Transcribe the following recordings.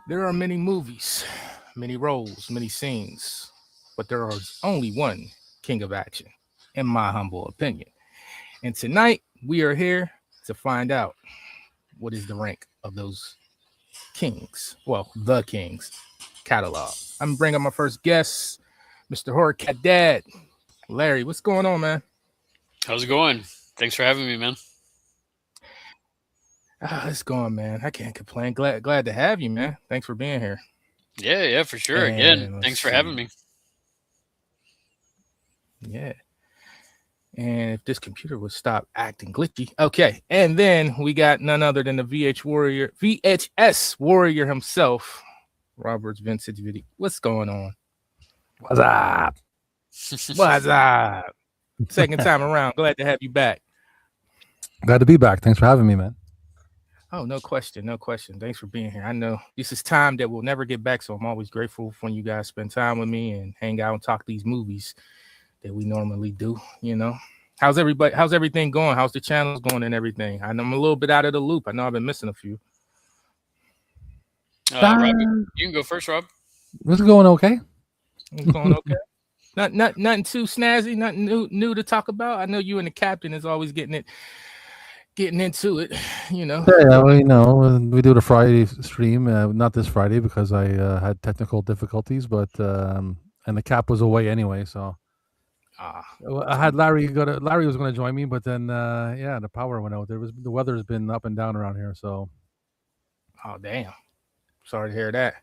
There are many movies, many roles, many scenes, but there is only one king of action, in my humble opinion. And tonight we are here to find out what is the rank of those kings. Well, the kings catalog. I'm bringing my first guest, Mr. Horror Cat Dad. Larry, what's going on, man? How's it going? Thanks for having me, man. It's going, man. I can't complain. Glad to have you, man. Thanks for being here. Yeah, for sure. Again, And let's thanks for having see. me. Yeah. And if this computer would stop acting glitchy. Okay. And then we got none other than the VHS warrior himself, Robert's Vintage Video. What's going on? What's up? What's up? Second time around. Glad to have you back. Glad to be back. Thanks for having me, man. Oh, no question. No question. Thanks for being here. I know this is time that we'll never get back. So I'm always grateful when you guys spend time with me and hang out and talk these movies that we normally do, you know. How's everybody? How's everything going? How's the channels going and everything? I know I'm a little bit out of the loop. I know I've been missing a few. Rob, you can go first, Rob. What's going okay? It's going okay. Nothing too snazzy, nothing new to talk about. I know you and the captain is always getting into it, you know. Yeah, well, we do the Friday stream, not this Friday because I had technical difficulties, but and the cap was away anyway, so I had Larry was going to join me, but then the power went out. The weather's been up and down around here, so. Oh damn! Sorry to hear that.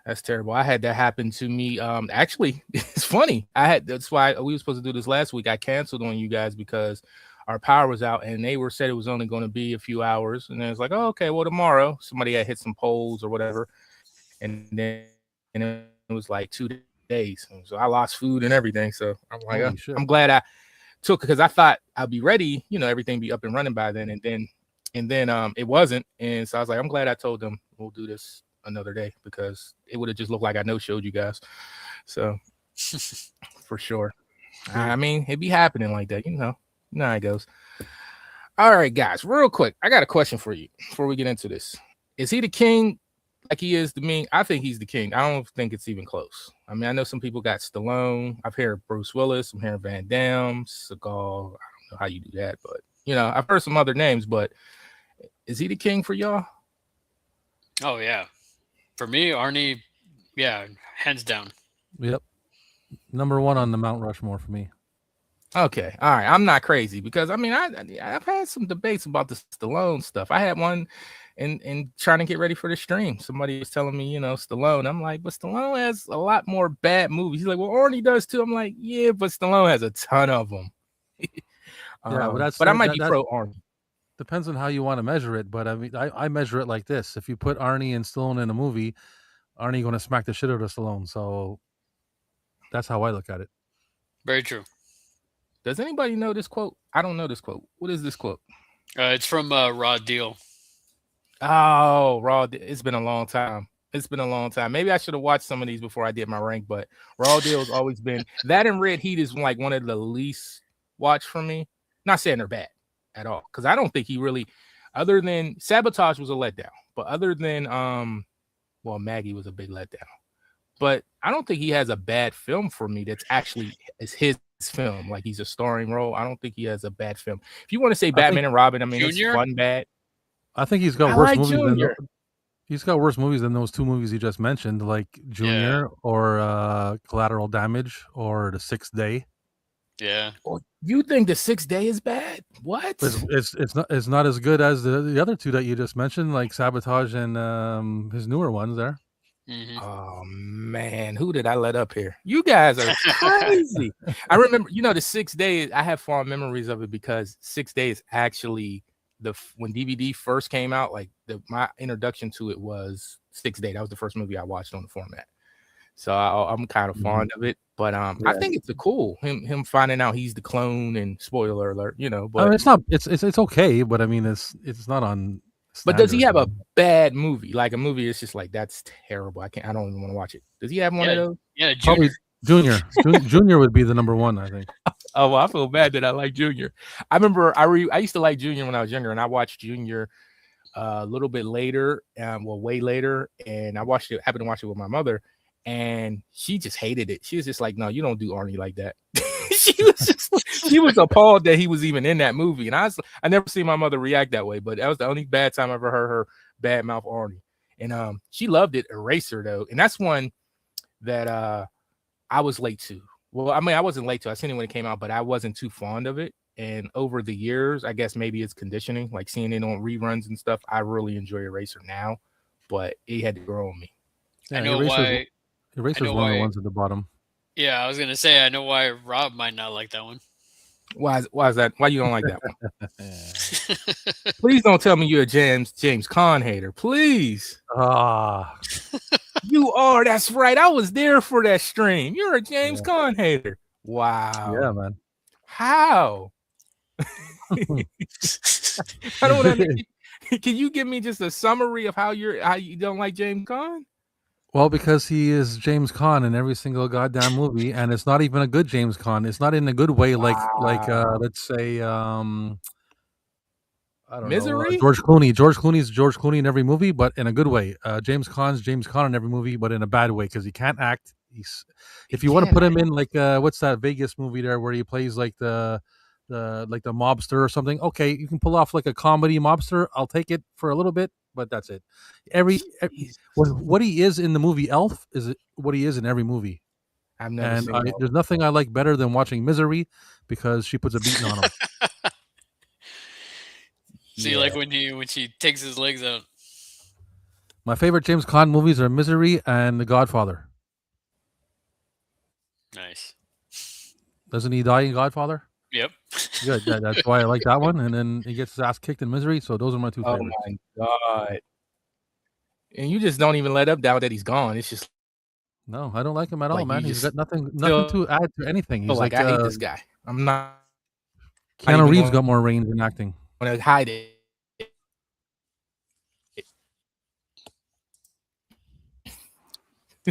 That's terrible. I had that happen to me. Actually, it's funny. That's why we were supposed to do this last week. I canceled on you guys because our power was out, and they said it was only going to be a few hours. And then it's like, oh, okay, well tomorrow somebody had hit some poles or whatever, and then it was like 2 days. And so I lost food and everything. So I'm like, I'm glad I took because I thought I'd be ready. You know, everything be up and running by then, and then it wasn't. And so I was like, I'm glad I told them we'll do this another day because it would have just looked like I showed you guys. So for sure. I mean, it be happening like that, you know how it goes. All right, guys, real quick. I got a question for you before we get into this. Is he the king like he is to me? I think he's the king. I don't think it's even close. I mean, I know some people got Stallone. I've heard Bruce Willis. I'm hearing Van Damme, Seagal. I don't know how you do that, but you know, I've heard some other names, but is he the king for y'all? Oh yeah. For me, Arnie, yeah, hands down. Yep. Number one on the Mount Rushmore for me. Okay. All right. I'm not crazy because I mean, I've had some debates about the Stallone stuff. I had one in trying to get ready for the stream. Somebody was telling me, you know, Stallone. I'm like, but Stallone has a lot more bad movies. He's like, well, Arnie does too. I'm like, yeah, but Stallone has a ton of them. But I might be pro Arnie. Depends on how you want to measure it, but I mean, I measure it like this: if you put Arnie and Stallone in a movie, Arnie going to smack the shit out of Stallone. So that's how I look at it. Very true. Does anybody know this quote? I don't know this quote. What is this quote? It's from Raw Deal. Oh, Raw. It's been a long time. Maybe I should have watched some of these before I did my rank, but Raw Deal has always been that, and Red Heat is like one of the least watched for me. Not saying they're bad at all, because I don't think he really, other than Sabotage was a letdown, but other than well, Maggie was a big letdown, but I don't think he has a bad film for me that's actually is his film, like he's a starring role. I don't think he has a bad film. If you want to say Batman and Robin, I mean, Junior? It's fun bad. I think he's got worse movies he's got worse movies than those two movies you just mentioned, like Junior or Collateral Damage or The Sixth Day. Yeah. Well, you think The Sixth Day is bad? What? It's not as good as the other two that you just mentioned, like Sabotage and his newer ones there. Mm-hmm. Oh man, who did I let up here? You guys are crazy. I remember, you know, The Sixth Day. I have fond memories of it because Sixth Day is actually when DVD first came out. Like my introduction to it was Sixth Day. That was the first movie I watched on the format. So I'm kind of fond of it, but I think it's cool him finding out he's the clone, and spoiler alert, you know. But it's not. It's okay, but I mean, it's not on. But does he have a bad movie? Like a movie it's just like, that's terrible. I don't even want to watch it. Does he have one of those? Yeah, Junior. Junior. Junior would be the number one, I think. Oh, well, I feel bad that I like Junior. I remember I used to like Junior when I was younger, and I watched Junior a little bit later, well, way later, and I watched it. Happened to watch it with my mother, and she just hated it. She was just like, "No, you don't do Arnie like that." She was appalled that he was even in that movie, and I never seen my mother react that way. But that was the only bad time I ever heard her bad mouth Arnie, and she loved it. Eraser though, and that's one that I was late to. Well, I mean, I wasn't late to. I seen it when it came out, but I wasn't too fond of it. And over the years, I guess maybe it's conditioning, like seeing it on reruns and stuff. I really enjoy Eraser now, but it had to grow on me. Yeah, I know why. Eraser's one of the ones at the bottom. Yeah, I was gonna say I know why Rob might not like that one. Why is that? Why you don't like that one? Please don't tell me you're a James Caan hater. Please. You are. That's right. I was there for that stream. You're a James Caan hater. Wow. Yeah, man. How? I don't know. Can you give me just a summary of how you don't like James Caan? Well, because he is James Caan in every single goddamn movie, and it's not even a good James Caan. It's not in a good way, like let's say I don't Misery? know, George Clooney. George Clooney's George Clooney in every movie, but in a good way. James Caan's James Caan in every movie, but in a bad way because he can't act. If you want to put him in like what's that Vegas movie there where he plays like the mobster or something? Okay, you can pull off like a comedy mobster. I'll take it for a little bit, but that's it. What he is in the movie Elf is what he is in every movie. I've never seen it. There's nothing I like better than watching Misery because she puts a beating on him. See, like when she takes his legs out. My favorite James Caan movies are Misery and The Godfather. Nice. Doesn't he die in Godfather? Yep. Good. That's why I like that one. And then he gets his ass kicked in Misery. So those are my two favorites. Oh my god! And you just don't even let up now that he's gone. It's just no, I don't like him at all, man. He's got nothing to add to anything. He's like I hate this guy. I'm not. Keanu Reeves got more range in acting. I'm gonna hide it.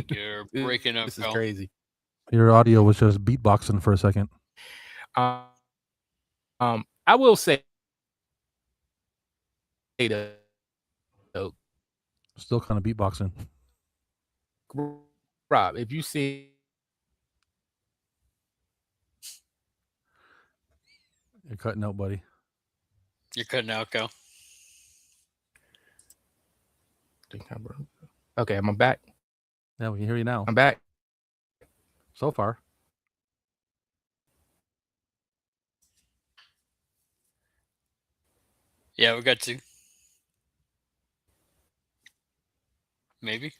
You're breaking up. This is crazy. Your audio was just beatboxing for a second. I will say though, still kind of beatboxing. Rob, if you see, you're cutting out, buddy. You're cutting out, Cal. Okay, I'm back. Yeah, we can hear you now. I'm back. So far. Yeah, we got to. Maybe.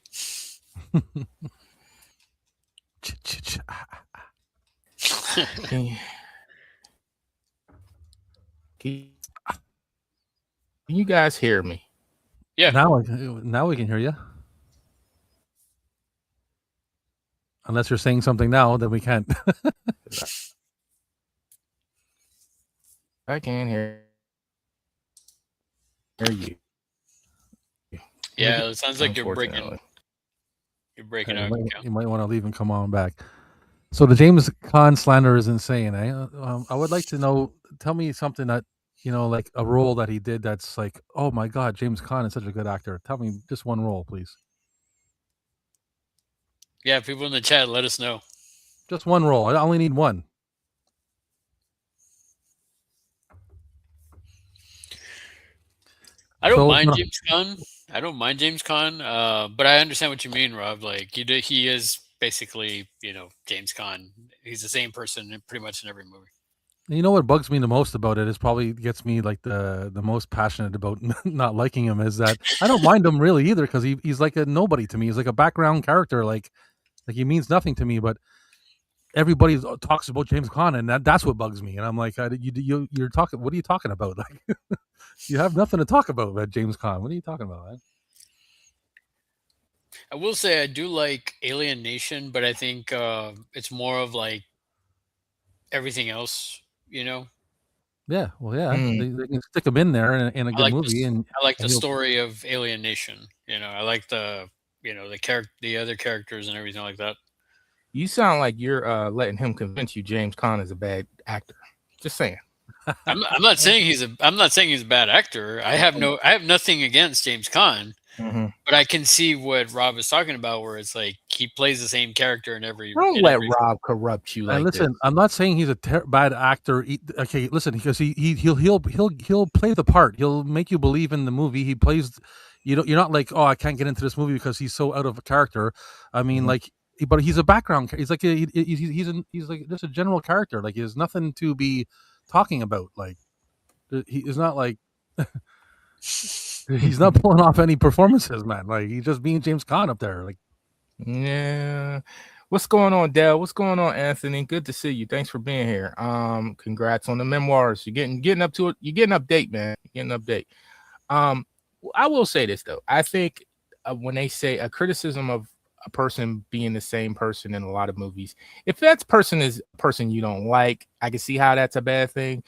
Can you guys hear me? Yeah. Now we can hear you. Unless you're saying something now, then we can't. I can't hear you. Yeah, it sounds like you're breaking. You're breaking out. You might want to leave and come on back. So the James Caan slander is insane. I would like to know. Tell me something that like a role that he did that's like, oh my god, James Caan is such a good actor. Tell me just one role, please. Yeah, people in the chat, let us know. Just one role. I only need one. I don't mind James Caan. I don't mind James Caan, but I understand what you mean, Rob. Like he is basically, James Caan. He's the same person pretty much in every movie. You know what bugs me the most about it is probably gets me like the most passionate about not liking him is that I don't mind him really either because he's like a nobody to me. He's like a background character, like he means nothing to me. But everybody talks about James Caan, and that's what bugs me. And I'm like, you're talking. What are you talking about? Like, you have nothing to talk about James Caan. What are you talking about, man? I will say I do like Alien Nation, but I think it's more of like everything else, Yeah, well, yeah, they can stick him in there in a good movie, and I like the story of Alien Nation. I like the the other characters and everything like that. You sound like you're letting him convince you James Caan is a bad actor. Just saying. I'm not saying he's a bad actor. I have nothing against James Caan, but I can see what Rob is talking about, where it's like he plays the same character in every. Don't let Rob corrupt you And like listen, this. I'm not saying he's a bad actor. Okay, listen, because he'll play the part. He'll make you believe in the movie. He plays. You're not like, oh, I can't get into this movie because he's so out of character. I mean, like, but he's a background. He's like he's like just a general character. Like, he has nothing to be talking about. Like, he is not like. He's not pulling off any performances, man. Like, he's just being James Caan up there. Like, yeah. What's going on, Dell? What's going on, Anthony? Good to see you. Thanks for being here. Congrats on the memoirs. You're getting up to it. You're getting update, man. You're getting update. I will say this though. I think when they say a criticism of a person being the same person in a lot of movies, if that person is a person you don't like, I can see how that's a bad thing.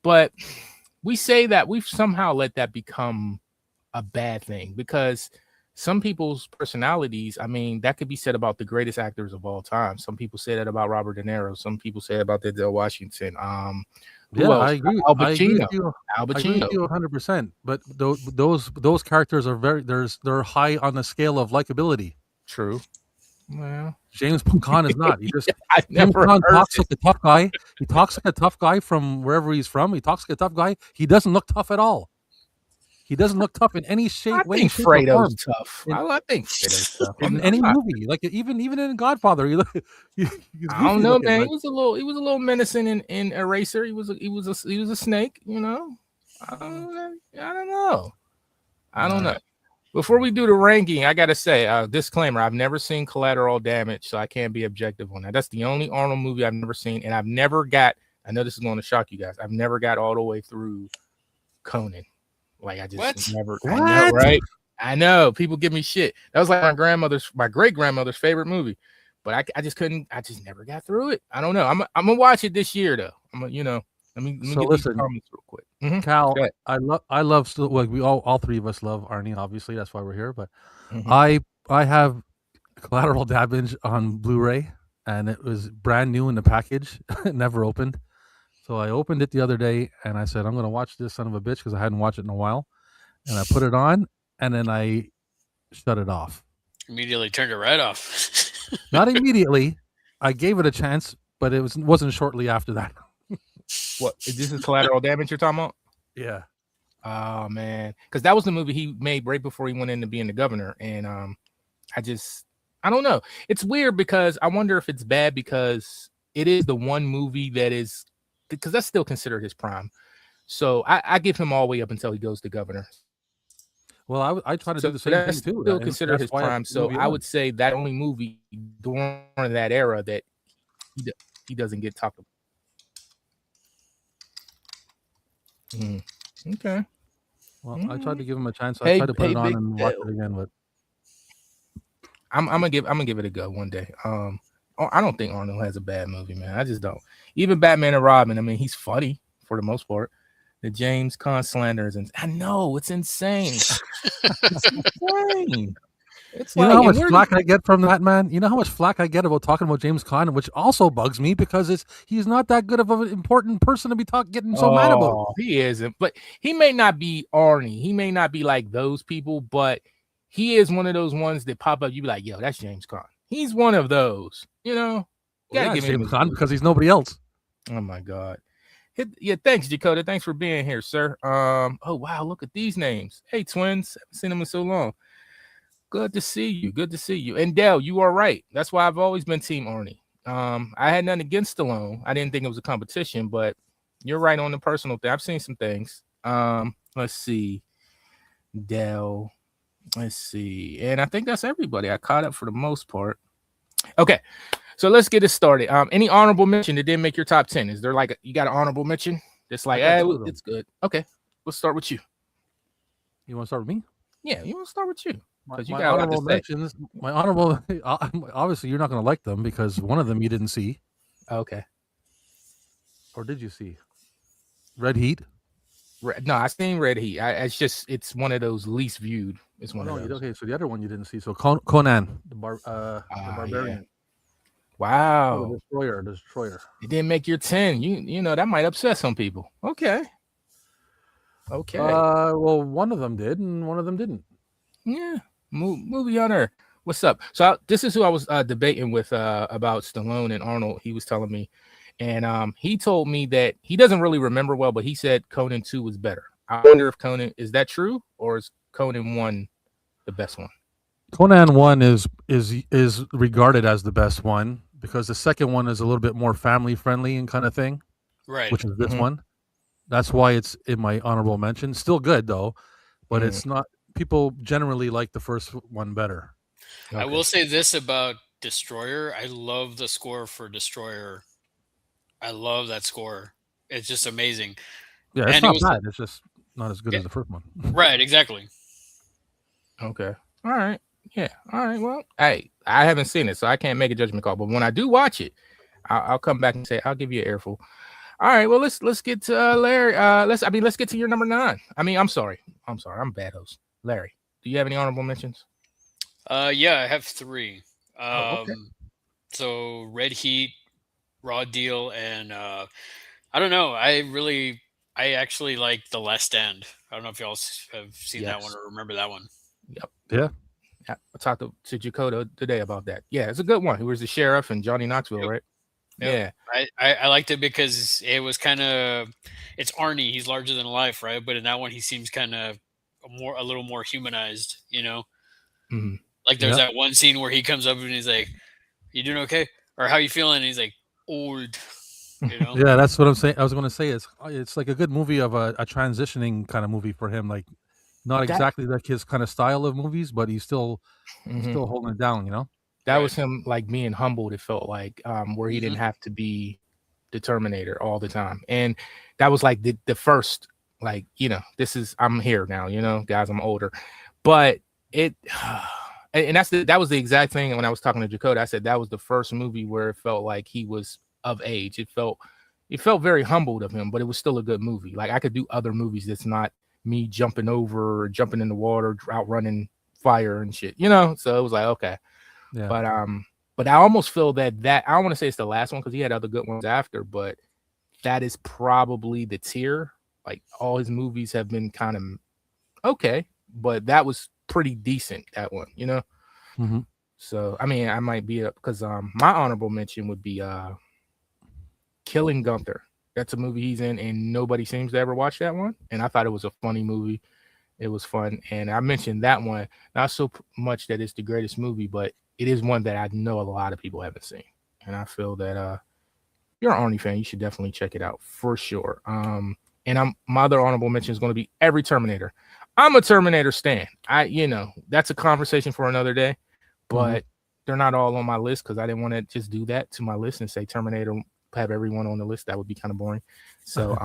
But we say that we've somehow let that become a bad thing because some people's personalities, I mean, that could be said about the greatest actors of all time. Some people say that about Robert De Niro. Some people say about Denzel Washington. Who else? I agree. Al Pacino. I agree with you. Al Pacino. I agree with you 100%. But those characters are they're high on the scale of likability. True. Well, James Caan is not. He just James Caan talks like a tough guy. He talks like a tough guy from wherever he's from. He talks like a tough guy. He doesn't look tough at all. He doesn't look tough in any shape. I think Fredo's tough. I think Fredo's tough in any movie. Like even in Godfather, I don't know, man. Like, he was a little menacing in Eraser. He was a snake. You know. I don't know. Before we do the ranking, I gotta say, disclaimer: I've never seen Collateral Damage, so I can't be objective on that. That's the only Arnold movie I've never seen, and I've never got. I know this is going to shock you guys. I've never got all the way through Conan. Like I just never. What? I know, right? I know people give me shit. That was like my great grandmother's favorite movie, but I just couldn't. I just never got through it. I don't know. I'm gonna watch it this year though. Let me get these comments real quick. Cal, I love like we all three of us love Arnie. Obviously, that's why we're here. But I have Collateral Damage on Blu-ray, and it was brand new in the package, never opened. So I opened it the other day, and I said, I'm going to watch this son of a bitch because I hadn't watched it in a while. And I put it on, and then I shut it off. Immediately turned it right off. Not immediately. I gave it a chance, but it wasn't shortly after that. What? This is Collateral Damage you're talking about? Yeah. Oh, man. Because that was the movie he made right before he went into being the governor. And I don't know. It's weird because I wonder if it's bad because it is the one movie that is, because that's still considered his prime. So I give him all the way up until he goes to governor. Well, I try to do the same thing too. Still considered his prime. So I would say that only movie during that era that he doesn't get talked about. Okay. Well, I tried to give him a chance. I tried to put it on and watch it again, but I'm gonna give it a go one day. I don't think Arnold has a bad movie, man. I just don't. Even Batman and Robin. I mean, he's funny for the most part. The James Caan slanders, and I know it's insane. It's insane. It's you know how much flack I get from that, man? You know how much flack I get about talking about James Caan, which also bugs me because he's not that good of an important person to be getting so mad about. He isn't, but he may not be Arnie. He may not be like those people, but he is one of those ones that pop up. You be like, yo, that's James Caan. He's one of those, you know. Yeah, James Caan because he's nobody else. Oh my God. Yeah, thanks, Dakota. Thanks for being here, sir. Oh wow, look at these names. Hey, twins, haven't seen them in so long. Good to see you. Good to see you. And Dell, you are right. That's why I've always been Team Arnie. I had nothing against Stallone. I didn't think it was a competition, but you're right on the personal thing. I've seen some things. Let's see. Dell. Let's see. And I think that's everybody. I caught up for the most part. Okay. So let's get it started. Any honorable mention that didn't make your top 10? Is there like you got an honorable mention? That's like, it's good. Okay. Let's start with you. You want to start with me? Yeah, you want to start with you. My honorable mentions, my honorable, obviously you're not going to like them because one of them you didn't see. Okay. Or did you see? Red Heat? No, I seen Red Heat. It's one of those least viewed. It's one of those. Okay, so the other one you didn't see. So Conan, the Barbarian. Yeah. Wow. Destroyer. It didn't make your 10. You know that might upset some people. Okay. Well, one of them did, and one of them didn't. Yeah. Movie on Earth. What's up? So this is who I was debating with about Stallone and Arnold. He was telling me, and he told me that he doesn't really remember well, but he said Conan 2 was better. I wonder if Conan is that true, or is Conan 1 the best one? Conan 1 is regarded as the best one because the second one is a little bit more family friendly and kind of thing, Right. which is this one. That's why it's in my honorable mention. Still good though, but it's not. People generally like the first one better. Okay. I will say this about Destroyer. I love the score for Destroyer. I love that score. It's just amazing. Yeah, it's not bad. It's just not as good as the first one. Right, exactly. Okay. All right. Yeah. All right. Well, I haven't seen it, so I can't make a judgment call. But when I do watch it, I'll come back and say I'll give you an earful. All right. Well, let's get to Larry. Let's get to your number 9. I'm sorry. I'm bad host. Larry, do you have any honorable mentions? Yeah, I have 3. Okay. So Red Heat, Raw Deal, and I don't know. I actually like The Last Stand. I don't know if y'all have seen that one or remember that one. Yep. Yeah. I talked to Jacoda today about that. Yeah, it's a good one. Who was the sheriff and Johnny Knoxville, right? Yep. Yeah. I liked it because it was kind of, it's Arnie. He's larger than life, right? But in that one, he seems kind of a little more humanized, you know? Mm-hmm. Like there's that one scene where he comes up and he's like, "You doing okay? Or how you feeling?" And he's like, "Old." You know? Yeah, that's what I'm saying. I was going to say it's like a good movie of a transitioning kind of movie for him. Like not exactly like his kind of style of movies, but he's still holding it down. You know, that was him like being humbled. It felt like where he didn't have to be the Terminator all the time, and that was like the first like this is I'm here now. Guys, I'm older, but it. And that was the exact thing when I was talking to Jacoda. I said that was the first movie where it felt like he was of age. It felt very humbled of him, but it was still a good movie. Like I could do other movies that's not me jumping over or jumping in the water, outrunning fire and shit. So it was like okay. Yeah. But I almost feel that I don't want to say it's the last one because he had other good ones after, but that is probably the tier. Like all his movies have been kind of okay, but that was pretty decent, that one, Mm-hmm. So I might be up because my honorable mention would be Killing Gunther. That's a movie he's in and nobody seems to ever watch that one, and I thought it was a funny movie. It was fun, and I mentioned that one not so much that it's the greatest movie, but it is one that I know a lot of people haven't seen, and I feel that you're an Arnie fan, you should definitely check it out for sure. And my other honorable mention is going to be every Terminator. I'm a Terminator stan. That's a conversation for another day, but they're not all on my list because I didn't want to just do that to my list and say Terminator, have everyone on the list. That would be kind of boring. So,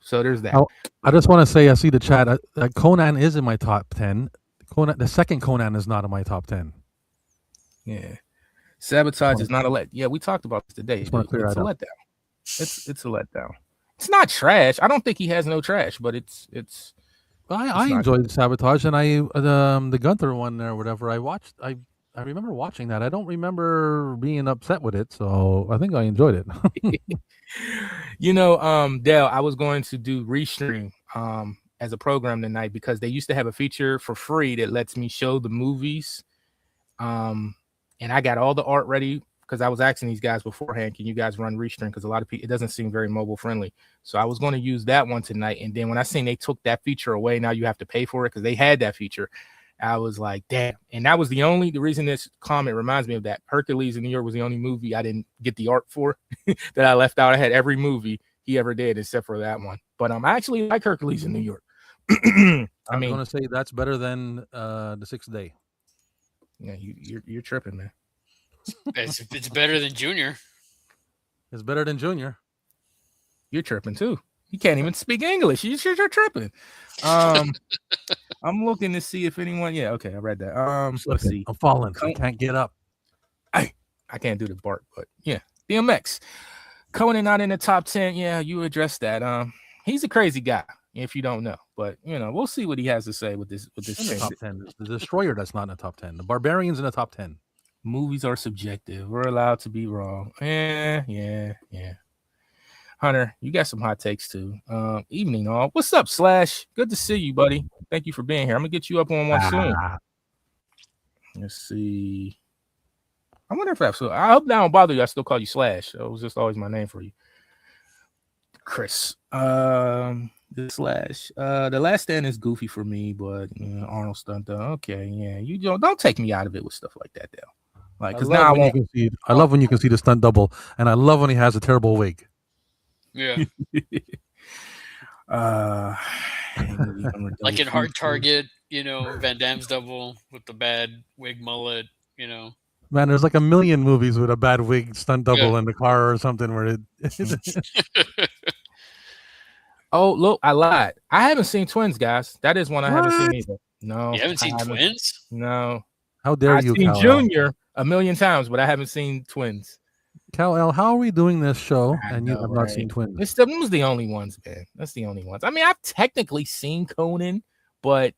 so there's that. I just want to say, I see the chat. Conan is in my top 10. The second Conan is not in my top 10. Yeah. Sabotage is not a let. Yeah, we talked about this today. It's a letdown. It's a letdown. It's not trash. I don't think he has no trash, but it's. I enjoyed Sabotage, and the Gunther one there, whatever. I remember watching that. I don't remember being upset with it, so I think I enjoyed it. Dale, I was going to do Restream as a program tonight because they used to have a feature for free that lets me show the movies. And I got all the art ready because I was asking these guys beforehand, can you guys run Restream? Because a lot of people, it doesn't seem very mobile friendly. So I was going to use that one tonight. And then when I seen they took that feature away, now you have to pay for it because they had that feature. I was like, damn. And that was the reason this comment reminds me of that. Hercules in New York was the only movie I didn't get the art for that I left out. I had every movie he ever did except for that one. But I actually like Hercules in New York. I'm going to say that's better than The Sixth Day. Yeah, you're tripping, man. It's better than Junior. It's better than Junior. You're tripping too. You can't even speak English. You're tripping. I'm looking to see if anyone. Yeah, okay, I read that. Let's see. I'm falling. I can't get up. I can't do the bark, but yeah. DMX. Conan not in the top 10. Yeah, you addressed that. He's a crazy guy. If you don't know, but we'll see what he has to say with this. In the top 10, the Destroyer that's not in the top 10. The Barbarian's in the top 10. Movies are subjective. We're allowed to be wrong. Yeah. Hunter, you got some hot takes too. Evening, all. What's up, Slash? Good to see you, buddy. Thank you for being here. I'm gonna get you up on one soon. Let's see. I wonder if I hope that don't bother you. I still call you Slash. It was just always my name for you. Chris. The Slash. The Last Stand is goofy for me, but Arnold stunt though. Okay, yeah. You don't take me out of it with stuff like that, though. Like, because now I love when you can see the stunt double, and I love when he has a terrible wig. Yeah. Like in Hard Target, Van Damme's double with the bad wig mullet, Man, there's like a million movies with a bad wig stunt double in the car or something where it. Oh, look, I lied. I haven't seen Twins, guys. That is one I haven't seen either. No. You haven't seen Twins? No. How dare you, I've seen Junior a million times, but I haven't seen Twins. Cal-El, how are we doing this show and you have not seen Twins? Them was the only ones, man. That's the only ones. I mean, I've technically seen Conan, but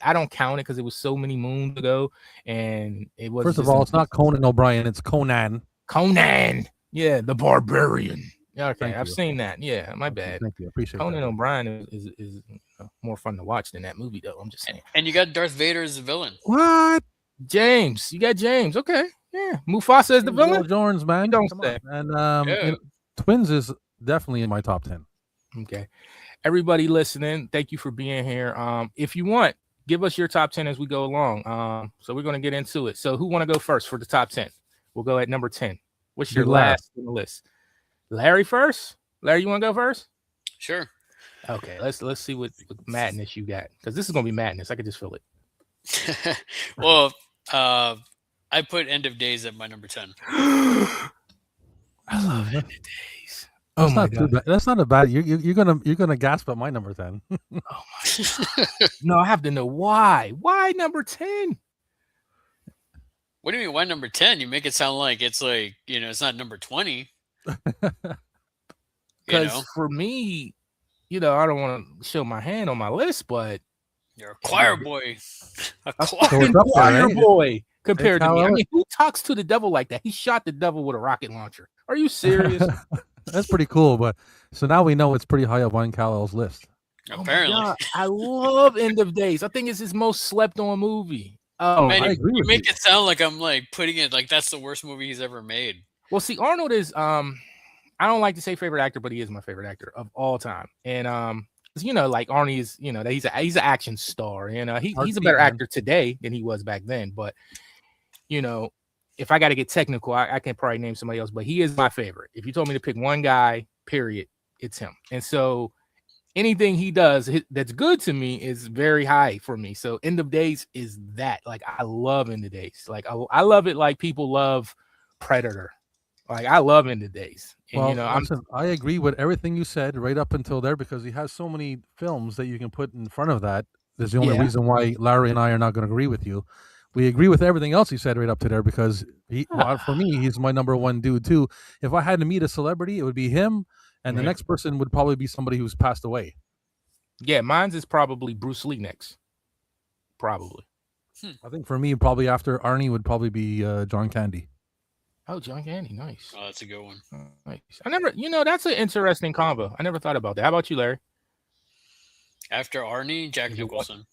I don't count it because it was so many moons ago, and it was. First of all, it's not Conan O'Brien; it's Conan. Conan, yeah, the Barbarian. Yeah, okay, I've seen that. Yeah, my bad. Thank you, appreciate Conan O'Brien is more fun to watch than that movie, though. I'm just saying. And you got Darth Vader as the villain. What? James, you got James. Okay, yeah. Mufasa is the villain. Jones, man. Don't say. And Twins is definitely in my top 10. Okay. Everybody listening, thank you for being here. If you want, give us your top 10 as we go along. So we're going to get into it. So who want to go first for the top 10? We'll go at number 10. What's your last on the list? Larry first? Larry, you want to go first? Sure. Okay, let's see what madness you got, because this is going to be madness. I can just feel it. Well, I put End of Days at my number 10. I love End of Days. That's not too bad. That's not a bad. You're gonna gasp at my number 10. Oh my god! No, I have to know why. Why number 10? What do you mean? Why number 10? You make it sound like it's like it's not number 20. Because for me, I don't want to show my hand on my list, but you're a choir boy. A choir boy compared to me. I mean, who talks to the devil like that? He shot the devil with a rocket launcher. Are you serious? That's pretty cool. But so now we know it's pretty high up on Cal-El's list. Apparently, I love End of Days. I think it's his most slept on movie. Oh, man, you make it sound like I'm like putting it like that's the worst movie he's ever made. Well, see, Arnold is I don't like to say favorite actor, but he is my favorite actor of all time. And like Arnie is, he's an action star. He's a better actor today than he was back then. But if I got to get technical, I can probably name somebody else. But he is my favorite. If you told me to pick one guy, period, it's him. And so anything he does that's good to me is very high for me. So End of Days is that. Like, I love End of Days. Like, I love it like people love Predator. Like, I love End of Days. And, listen, I agree with everything you said right up until there, because he has so many films that you can put in front of that. There's the only reason why Larry and I are not going to agree with you. We agree with everything else he said right up to there, because for me, he's my number one dude too. If I had to meet a celebrity, it would be him, and the next person would probably be somebody who's passed away. Yeah, mine's is probably Bruce Lee next. Probably. I think for me, probably after Arnie would probably be John Candy. Oh, John Candy, nice. Oh, that's a good one. Nice. I never, that's an interesting combo. I never thought about that. How about you, Larry? After Arnie, Jack Nicholson.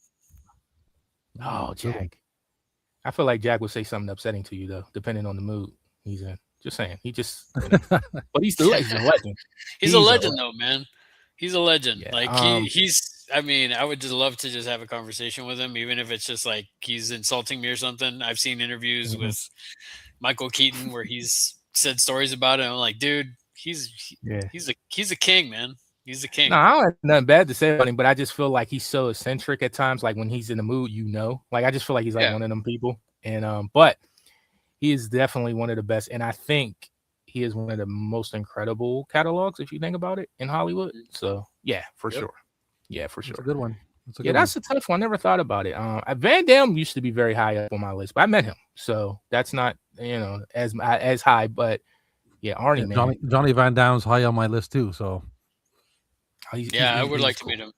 Oh, Jack. I feel like Jack would say something upsetting to you, though, depending on the mood he's in. Just saying. He just, but he's a legend. He's a legend, though, man. He's a legend. Yeah, like he's. I mean, I would just love to just have a conversation with him, even if it's just like he's insulting me or something. I've seen interviews with Michael Keaton where he's said stories about it. I'm like, dude, he's a king, man. He's a king. No, I don't have nothing bad to say about him, but I just feel like he's so eccentric at times. Like when he's in the mood, like I just feel like he's like one of them people. And but he is definitely one of the best, and I think he is one of the most incredible catalogs if you think about it in Hollywood. So yeah, for sure. Yeah, for sure. That's a good one. That's a tough one. I never thought about it. Van Damme used to be very high up on my list, but I met him, so that's not as high. But yeah, Arnie, man. Johnny Van Damme's high on my list too. So I would like to meet him.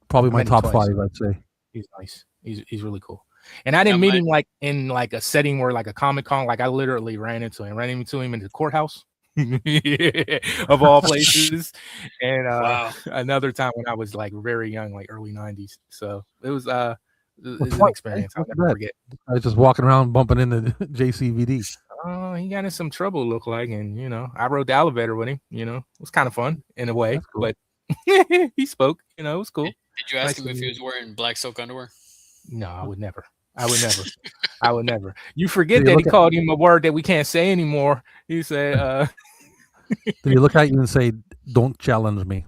Probably my top 5, I'd say. He's nice. He's really cool. And I didn't meet him like in like a setting where like a Comic-Con. Like I literally ran into him in the courthouse of all places. And another time when I was like very young, like early 90s. So it was an experience I'll never forget. I was just walking around bumping into JCVD. Oh, he got in some trouble, look like, and I rode the elevator with him. It was kind of fun in a way, cool. But he spoke. It was cool. Did you ask him if he was wearing black silk underwear? No, I would never. I would never. You forget that he called him a word that we can't say anymore. He said, Did he look at you and say, "Don't challenge me"?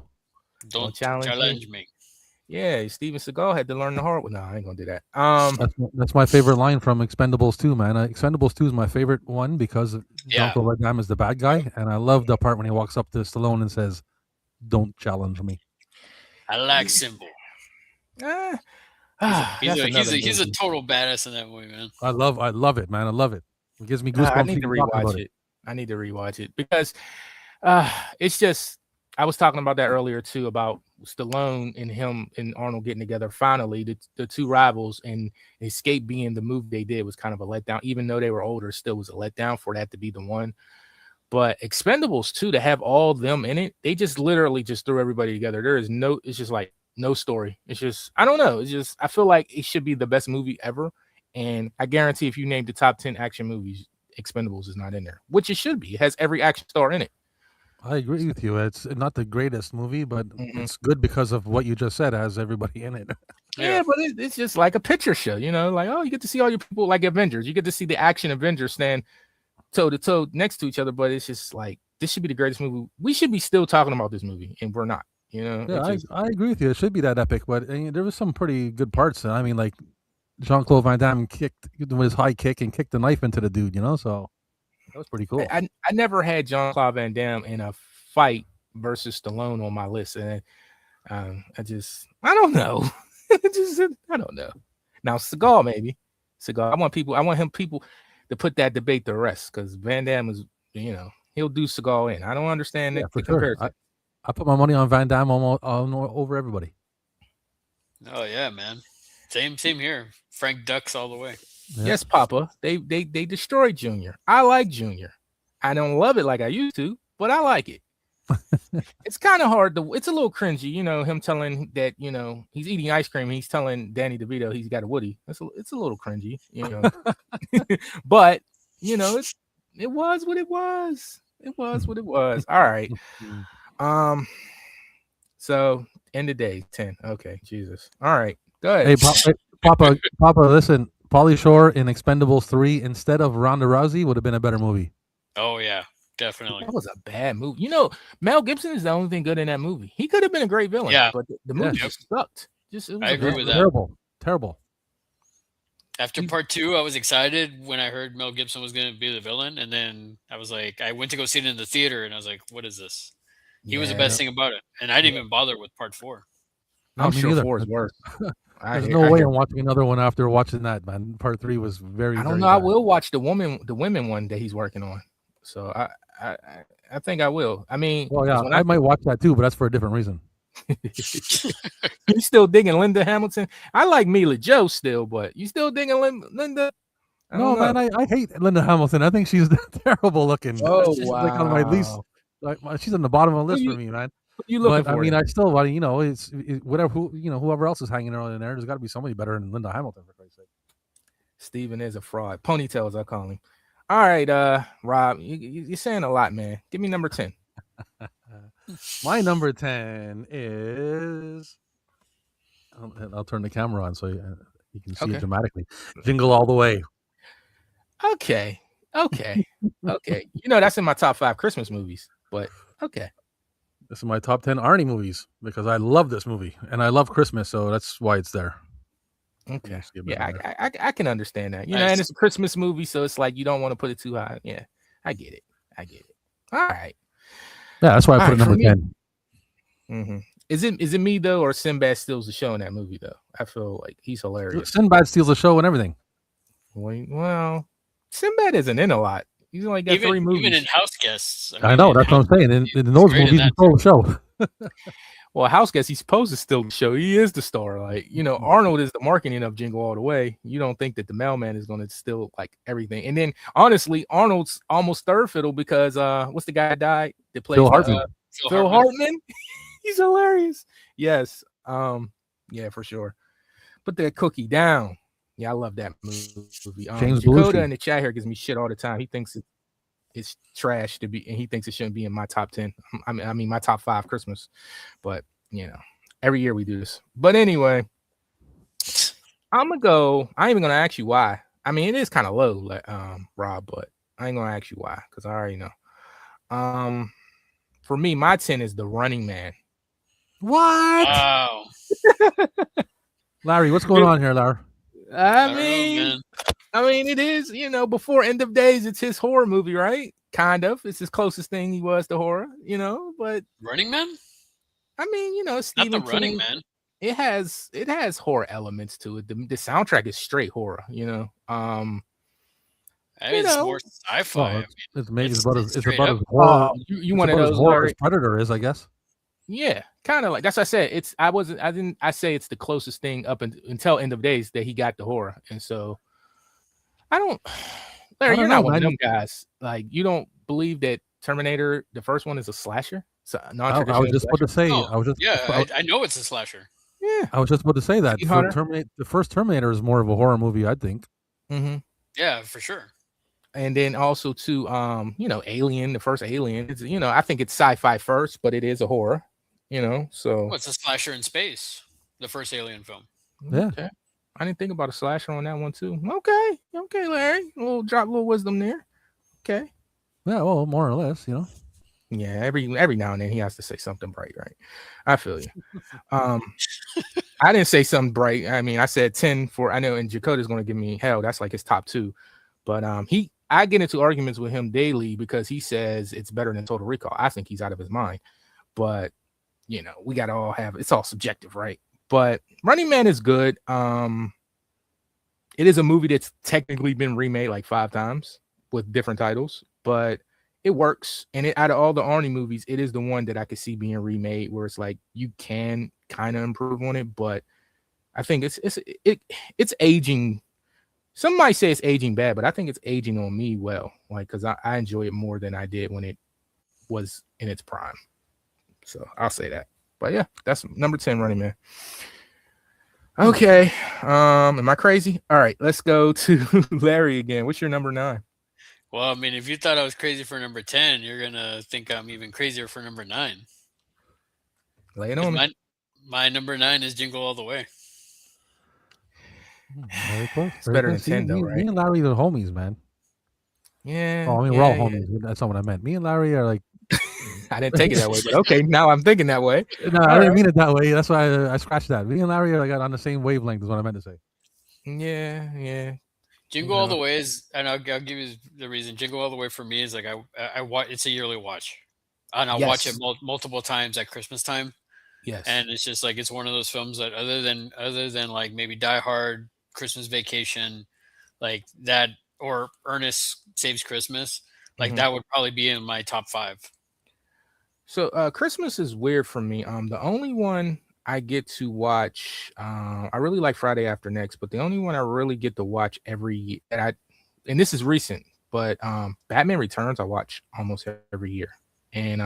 Don't challenge me. Yeah, Steven Seagal had to learn the hard way. No, I ain't gonna do that. That's my favorite line from Expendables 2, man. Expendables 2 is my favorite one because Jean-Claude Van Damme is the bad guy, and I love the part when he walks up to Stallone and says, "Don't challenge me." I like Symbol. He's a total badass in that movie, man. I love it, man. I love it. It gives me goosebumps. I need to rewatch it. I need to rewatch it because it's just. I was talking about that earlier too about Stallone and him and Arnold getting together. Finally, the two rivals, and Escape being the move they did was kind of a letdown. Even though they were older, still was a letdown for that to be the one. But Expendables 2, to have all of them in it, they just literally just threw everybody together. It's just like no story. It's just, I don't know. It's just, I feel like it should be the best movie ever. And I guarantee if you name the top 10 action movies, Expendables is not in there, which it should be. It has every action star in it. I agree with you. It's not the greatest movie, but it's good because of what you just said. It has everybody in it. Yeah, but it's just like a picture show, like, oh, you get to see all your people like Avengers. You get to see the action Avengers stand toe to toe next to each other, but it's just like, this should be the greatest movie. We should be still talking about this movie, and we're not, Yeah, I agree with you. It should be that epic, but there was some pretty good parts. I mean, like Jean-Claude Van Damme kicked with his high kick and kicked the knife into the dude, so that was pretty cool. I never had Jean-Claude Van Damme in a fight versus Stallone on my list, and I don't know. I don't know. Now Seagal, maybe Seagal. I want people to put that debate to rest, because Van Damme is, he'll do Seagal in. I don't understand the comparison. Sure. I put my money on Van Damme over everybody. Oh yeah, man. Same here. Frank Ducks all the way. Yeah. Yes, Papa. They destroyed Junior. I like Junior. I don't love it like I used to, but I like it. It's kind of hard it's a little cringy, him telling that, he's eating ice cream and he's telling Danny DeVito he's got a Woody. It's a little cringy, but it was what it was. It was what it was. All right. So end of day 10. Okay, Jesus. All right, go ahead. Hey, Papa, listen. Pauly Shore in Expendables 3 instead of Ronda Rousey would have been a better movie. Oh yeah, definitely. That was a bad movie. Mel Gibson is the only thing good in that movie. He could have been a great villain, but the movie just sucked. I agree with that. Terrible. After part 2, I was excited when I heard Mel Gibson was going to be the villain, and then I was like, I went to go see it in the theater, and I was like, what is this? He was the best thing about it, and I didn't even bother with part 4. I'm sure 4 is worse. There's no way I'm watching another one after watching that, man. Part 3 was very. I don't know. Bad. I will watch the women one that he's working on. So I think I will. I mean, well, yeah, I might watch that too, but that's for a different reason. You still digging Linda Hamilton? I like Mila Jo still, but you still digging Linda? No, man, I hate Linda Hamilton. I think she's terrible looking. Oh, she's wow. like on my least. Like she's on the bottom of the list for me, man. You looking for? I mean, I still, it's whatever. Whoever else is hanging around in there, there's got to be somebody better than Linda Hamilton, for Christ's sake. Steven is a fraud. Ponytails, I call him. All right, Rob, you're saying a lot, man. Give me number 10. My number 10 is. I'll turn the camera on so you can see it dramatically. Jingle All the Way. Okay. That's in my top 5 Christmas movies, but okay. This is my top 10 Arnie movies because I love this movie and I love Christmas, so that's why it's there. Okay. Yeah, I can understand that. And it's a Christmas movie, so it's like you don't want to put it too high. Yeah, I get it. All right. Yeah, that's why I put it number 10. Mm-hmm. Is it me though, or Sinbad steals the show in that movie though? I feel like he's hilarious. Sinbad steals the show and everything. Well, Sinbad isn't in a lot. He's only got 3 movies. Even in House Guests. I know, that's what I'm saying. In those movies, he stole the show. Well, House Guest, he's supposed to still show. He is the star. Like, Arnold is the marketing of Jingle All the Way. You don't think that the mailman is going to steal like everything. And then honestly, Arnold's almost third fiddle because what's the guy died that plays Phil Hartman? He's hilarious. Yes. Yeah, for sure. Put that cookie down. Yeah, I love that movie. James Dakota in the chat here gives me shit all the time. He thinks it's trash to be, and he thinks it shouldn't be in my top 10. I mean my top 5 Christmas. But every year we do this. But anyway, I'm gonna go. I ain't even gonna ask you why. I mean, it is kind of low, like Rob, but I ain't gonna ask you why because I already know. For me, my 10 is The Running Man. What? Wow. Larry, what's going on here, Larry? I mean, it is, before End of Days, it's his horror movie, right? Kind of. It's his closest thing he was to horror, but Running Man? I mean, Stephen Not the King, Running Man. It has horror elements to it. The soundtrack is straight horror, It's more sci-fi. It's about as horror. You one of those horror as Predator is, I guess. Yeah, kind of like that's what I said. I say it's the closest thing up until End of Days that he got the horror, and so Larry, you're not one of them guys. Like, you don't believe that Terminator, the first one, is a slasher? So I was just about to say. I know it's a slasher. Yeah, I was just about to say that. The first Terminator is more of a horror movie, I think. Mm-hmm. Yeah, for sure. And then also too, Alien, the first Alien. It's, I think it's sci-fi first, but it is a horror. So it's a slasher in space. The first Alien film. Yeah. Okay. I didn't think about a slasher on that one too. Okay, Larry. We'll drop a little wisdom there. Okay. Yeah, well, more or less, Yeah, every now and then he has to say something bright, right? I feel you. I didn't say something bright. I mean, I said 10 for, I know, and Jakota's going to give me hell. That's like his top 2. But I get into arguments with him daily because he says it's better than Total Recall. I think he's out of his mind. But we got to all it's all subjective, right? But Running Man is good. It is a movie that's technically been remade like 5 times with different titles, but it works. And out of all the Arnie movies, it is the one that I could see being remade where it's like you can kind of improve on it, but I think it's aging. Some might say it's aging bad, but I think it's aging on me well, like, because I enjoy it more than I did when it was in its prime. So I'll say that. But yeah, that's number 10, Running Man. Okay. Am I crazy? All right, let's go to Larry again. What's your number 9? Well, I mean, if you thought I was crazy for number 10, you're gonna think I'm even crazier for number 9. Lay it on me. My number 9 is Jingle All the Way. Very close. It's better than 10, though, right? Me and Larry are homies, man. Yeah. Oh, I mean, we're all homies. Yeah. That's not what I meant. Me and Larry are like. I didn't take it that way, but okay, now I'm thinking that way. No, I didn't mean it that way. That's why I scratched that. Me and Larry are like on the same wavelength is what I meant to say. Yeah. Jingle All the Way is, and I'll give you the reason. Jingle All the Way for me is like I watch. It's a yearly watch, and I'll watch it multiple times at Christmas time. Yes, and it's just like it's one of those films that other than like maybe Die Hard, Christmas Vacation, like that, or Ernest Saves Christmas, like that would probably be in my top 5. So Christmas is weird for me. The only one I get to watch, I really like Friday After Next, but the only one I really get to watch every year, and this is recent, but Batman Returns I watch almost every year, and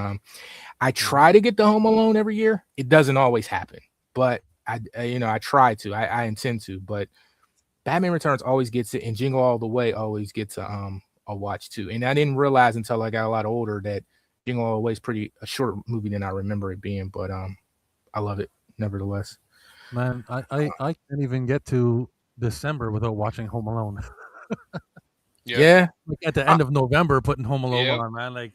I try to get the Home Alone every year. It doesn't always happen, but I try to. I intend to, but Batman Returns always gets it, and Jingle All the Way always gets a watch too. And I didn't realize until I got a lot older that Jingle All the Way is a shorter movie than I remember it being, but I love it nevertheless. Man, I can't even get to December without watching Home Alone. Yeah. Like at the end of November, putting Home Alone on, man. Like,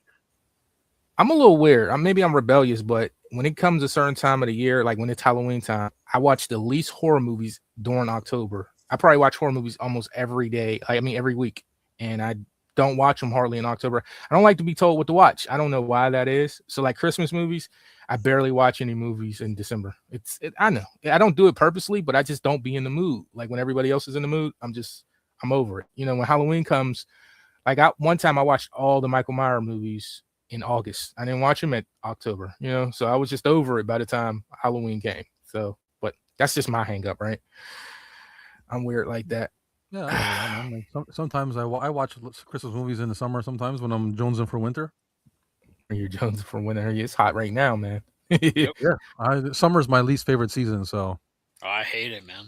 I'm a little weird. Maybe I'm rebellious, but when it comes to a certain time of the year, like when it's Halloween time, I watch the least horror movies during October. I probably watch horror movies almost every day. Every week, and I don't watch them hardly in October. I don't like to be told what to watch. I don't know why that is. So like Christmas movies, I barely watch any movies in December. I know I don't do it purposely, but I just don't be in the mood. Like when everybody else is in the mood, I'm over it. When Halloween comes, Like one time I watched all the Michael Myers movies in August. I didn't watch them at October, so I was just over it by the time Halloween came. So, but that's just my hang up, right? I'm weird like that. Yeah, I know that, man. Like, sometimes I watch Christmas movies in the summer. Sometimes when I'm jonesing for winter. You're jonesing for winter. It's hot right now, man. Yep. Yeah, summer's my least favorite season. So. Oh, I hate it, man.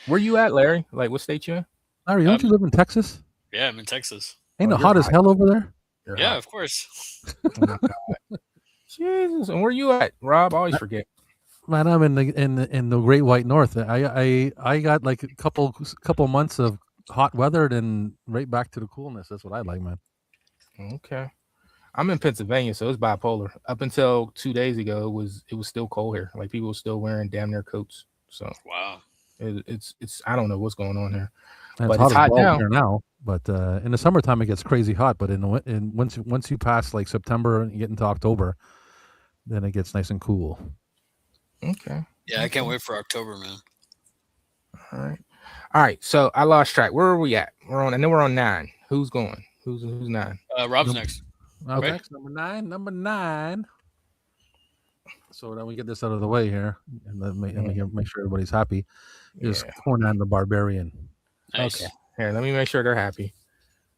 Where you at, Larry? Like, what state you in? Larry, don't you live in Texas? Yeah, I'm in Texas. Ain't it hot as hell over there? Yeah, of course. Oh my God. Jesus, and where you at, Rob? I always forget. Man, I'm in the Great White North. I got like a couple months of hot weather, then right back to the coolness. That's what I like, man. Okay. I'm in Pennsylvania, so it's bipolar. Up until 2 days ago, it was still cold here. Like people were still wearing damn near coats. So wow, it's I don't know what's going on there. And but it's hot now. Here now. But in the summertime, it gets crazy hot. But once you pass like September and you get into October, then it gets nice and cool. Okay. Yeah, I can't wait for October, man. All right. So I lost track. Where are we at? I know we're on 9. Who's going? Who's 9? Rob's next. Okay, right. Number nine. So then we get this out of the way here, and let me make sure everybody's happy. Is Conan the Barbarian? Nice. Okay, here, let me make sure they're happy.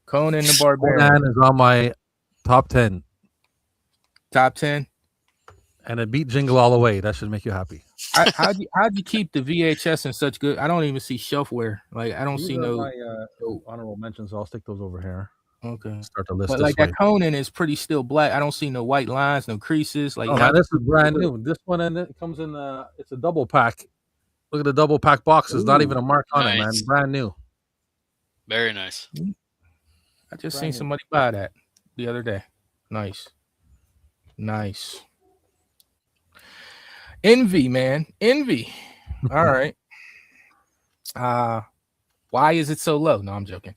Conan the Barbarian. Conan is on my top 10. Top 10, and it beat Jingle All the Way. That should make you happy. How'd you keep the VHS in such good? I don't even see shelfware. Like I don't see no my, honorable mentions. So I'll stick those over here. Okay. Start the list. But like that Conan is pretty still black. I don't see no white lines, no creases. Like this is brand new. This one and it comes in it's a double pack. Look at the double pack box. There's not even a mark on it, man. Brand new. Very nice. I just seen somebody buy that the other day. Nice. Envy, man. Envy. All right. Why is it so low? No, I'm joking.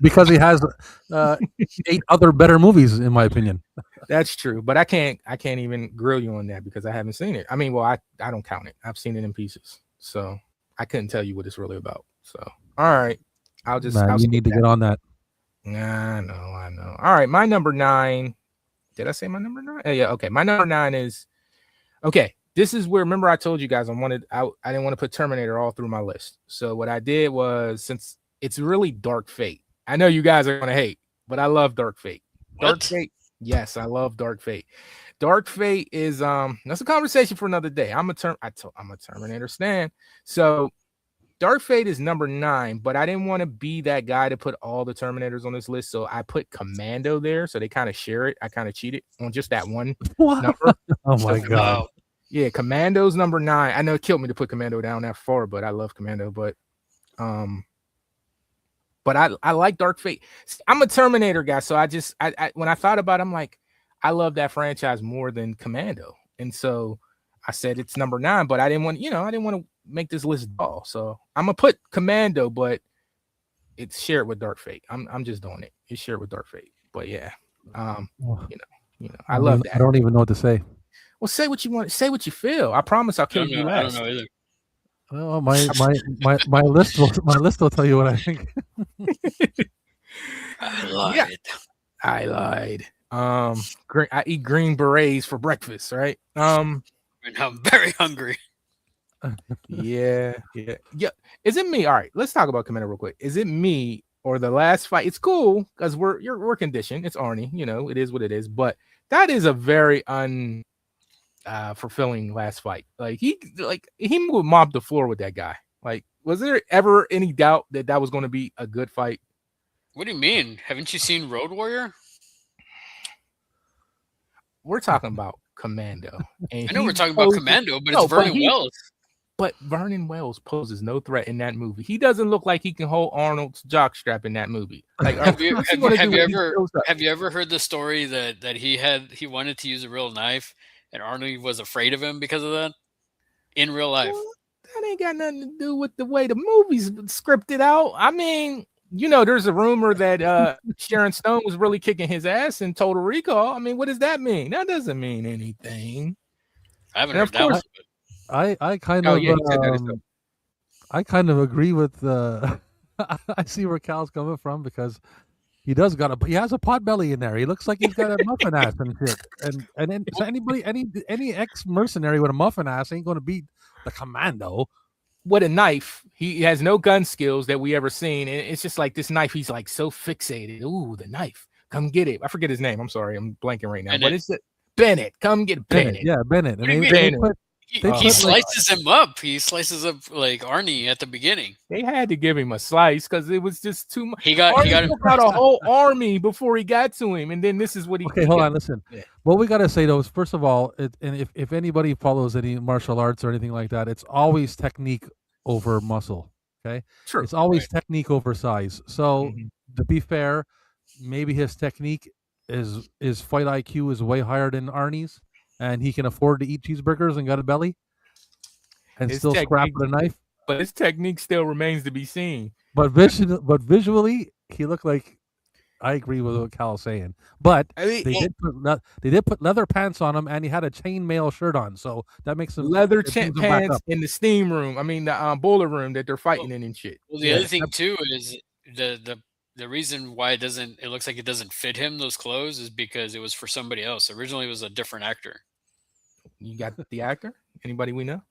Because he has 8 other better movies, in my opinion. That's true, but I can't even grill you on that because I haven't seen it. I mean, well, I don't count it. I've seen it in pieces, so I couldn't tell you what it's really about. So, all right, you need to get on that. I know. All right, my number 9. Did I say my number 9? Yeah. Okay, my number 9 is okay. This is where, remember I told you guys I didn't want to put Terminator all through my list. So what I did was, since it's really Dark Fate. I know you guys are going to hate, but I love Dark Fate. Dark Fate. Yes, I love Dark Fate. Dark Fate is that's a conversation for another day. I'm a Terminator stan. So Dark Fate is number 9, but I didn't want to be that guy to put all the Terminators on this list. So I put Commando there. So they kind of share it. I kind of cheated on just that one number. Oh my God. Yeah, Commando's number 9. I know it killed me to put Commando down that far, but I love Commando. But I like Dark Fate. I'm a Terminator guy, so I when I thought about it, I'm like, I love that franchise more than Commando, and so I said it's number 9. But I didn't want to make this list at all. So I'm gonna put Commando, but it's shared with Dark Fate. I'm just doing it. It's shared with Dark Fate. But yeah, I love that. I don't even know what to say. Well, say what you want. Say what you feel. I promise I'll kill you last. I don't know either. Well, my list will tell you what I think. I lied. I eat green berets for breakfast, right? And I'm very hungry. Yeah. Is it me? All right, let's talk about Commando real quick. Is it me or the last fight? It's cool because we're conditioned. It's Arnie, it is what it is. But that is a very fulfilling last fight. Like he would mop the floor with that guy. Like, was there ever any doubt that was going to be a good fight? What do you mean? Haven't you seen Road Warrior? We're talking about Commando. And I know we're talking about Commando, but it's Vernon Wells. But Vernon Wells poses no threat in that movie. He doesn't look like he can hold Arnold's jockstrap in that movie. Like, have you ever heard the story that he wanted to use a real knife and Arnold was afraid of him because of that in real life? Well, that ain't got nothing to do with the way the movie's scripted out. I mean, there's a rumor that Sharon Stone was really kicking his ass in Total Recall. I mean, what does that mean? That doesn't mean anything. I haven't heard that one. I kind of I kind of agree with. I see where Cal's coming from because he has a pot belly in there. He looks like he's got a muffin ass and shit. And then so any ex mercenary with a muffin ass ain't going to beat the commando. With a knife, he has no gun skills that we ever seen, and it's just like this knife. He's like so fixated. Ooh, the knife, come get it. I forget his name. I'm sorry, I'm blanking right now. Bennett. But it's Bennett. Come get Bennett. Yeah, Bennett. And he slices him up. He slices up like Arnie at the beginning. They had to give him a slice because it was just too much. He got a whole army before he got to him, and then this is what he. Okay, hold on, listen. Yeah. What we got to say though is, first of all, and if anybody follows any martial arts or anything like that, it's always technique over muscle. Okay, sure. It's always technique over size. So to be fair, maybe his technique his fight IQ is way higher than Arnie's, and he can afford to eat cheeseburgers and got a belly, and still scrap with a knife. But his technique still remains to be seen. But visually, he looked like. I agree with what Cal's saying, but they did put leather pants on him, and he had a chainmail shirt on, so that makes him leather pants in the steam room. I mean, the boiler room that they're fighting in and shit. Well, the other thing too is the reason why it looks like it doesn't fit him, those clothes, is because it was for somebody else. Originally, it was a different actor. You got the actor? Anybody we know?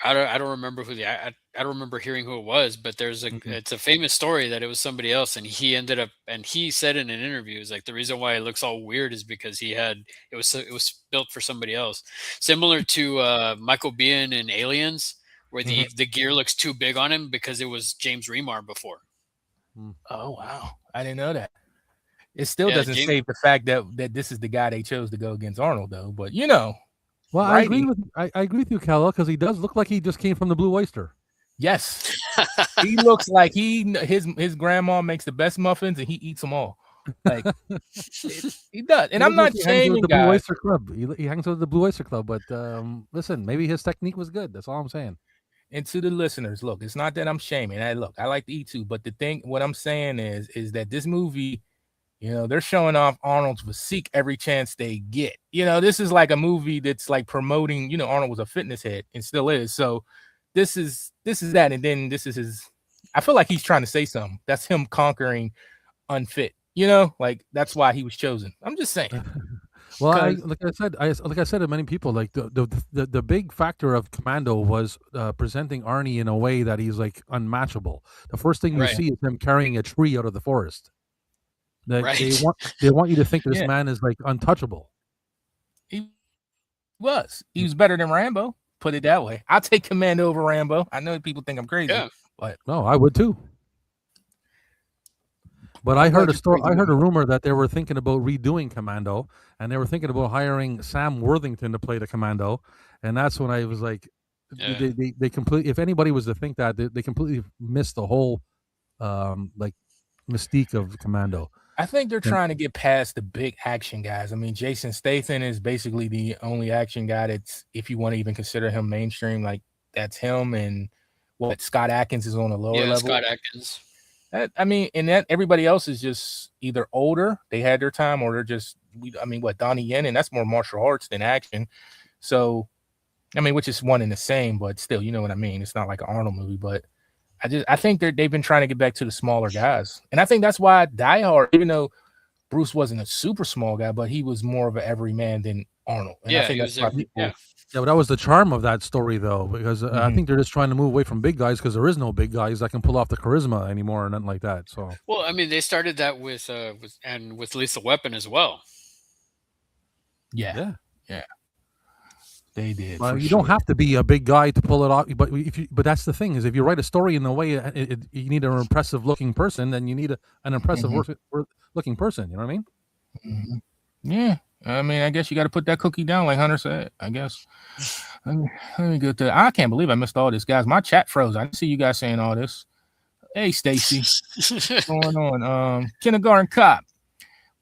I don't remember I don't remember hearing who it was, but it's a famous story that it was somebody else, and he said in an interview, is like the reason why it looks all weird is because it was built for somebody else, similar to Michael Biehn in Aliens, where the gear looks too big on him because it was James Remar before. Oh wow, I didn't know that. It still doesn't save the fact that this is the guy they chose to go against Arnold, though. But well, I agree with you, Cal, because he does look like he just came from the Blue Oyster. Yes, he looks like his grandma makes the best muffins and he eats them all. Like he does, and I'm not shaming the Blue Oyster Club. He hangs with the Blue Oyster Club, but listen, maybe his technique was good. That's all I'm saying. And to the listeners, look, it's not that I'm shaming. I like to eat too, but what I'm saying is that this movie. They're showing off Arnold's physique every chance they get. This is like a movie that's like promoting, Arnold was a fitness head and still is. So this is that. And then this is his, I feel like he's trying to say something. That's him conquering unfit, like that's why he was chosen. I'm just saying. Well, like I said to many people, like the big factor of Commando was presenting Arnie in a way that he's like unmatchable. The first thing you see is him carrying a tree out of the forest. They want you to think this man is like untouchable. He was better than Rambo. Put it that way. I'll take Commando over Rambo. I know people think I'm crazy, but no, I would too. But I heard a rumor that they were thinking about redoing Commando, and they were thinking about hiring Sam Worthington to play the Commando, and that's when I was like, they completely. If anybody was to think that, they completely missed the whole like mystique of Commando. I think they're trying to get past the big action guys. I mean, Jason Statham is basically the only action guy that's, if you want to even consider him mainstream, like that's him. And Scott Adkins is on a lower level. Scott Adkins. And everybody else is just either older, they had their time, or they're just, Donnie Yen, and that's more martial arts than action. So, which is one and the same, but still, you know what I mean? It's not like an Arnold movie, but I think they've been trying to get back to the smaller guys. And I think that's why Die Hard, even though Bruce wasn't a super small guy, but he was more of an everyman than Arnold. And I think that's why people... Yeah, but that was the charm of that story, though, because I think they're just trying to move away from big guys because there is no big guys that can pull off the charisma anymore or nothing like that. So, well, they started that with Lethal Weapon as well. Yeah. They did. Well, you don't have to be a big guy to pull it off, but that's the thing is if you write a story in the way you need an impressive looking person, then you need an impressive looking person. You know what I mean? Mm-hmm. Yeah. I guess you got to put that cookie down, like Hunter said. I guess. Let me go to. I can't believe I missed all this, guys. My chat froze. I didn't see you guys saying all this. Hey, Stacy, what's going on? Kindergarten Cop,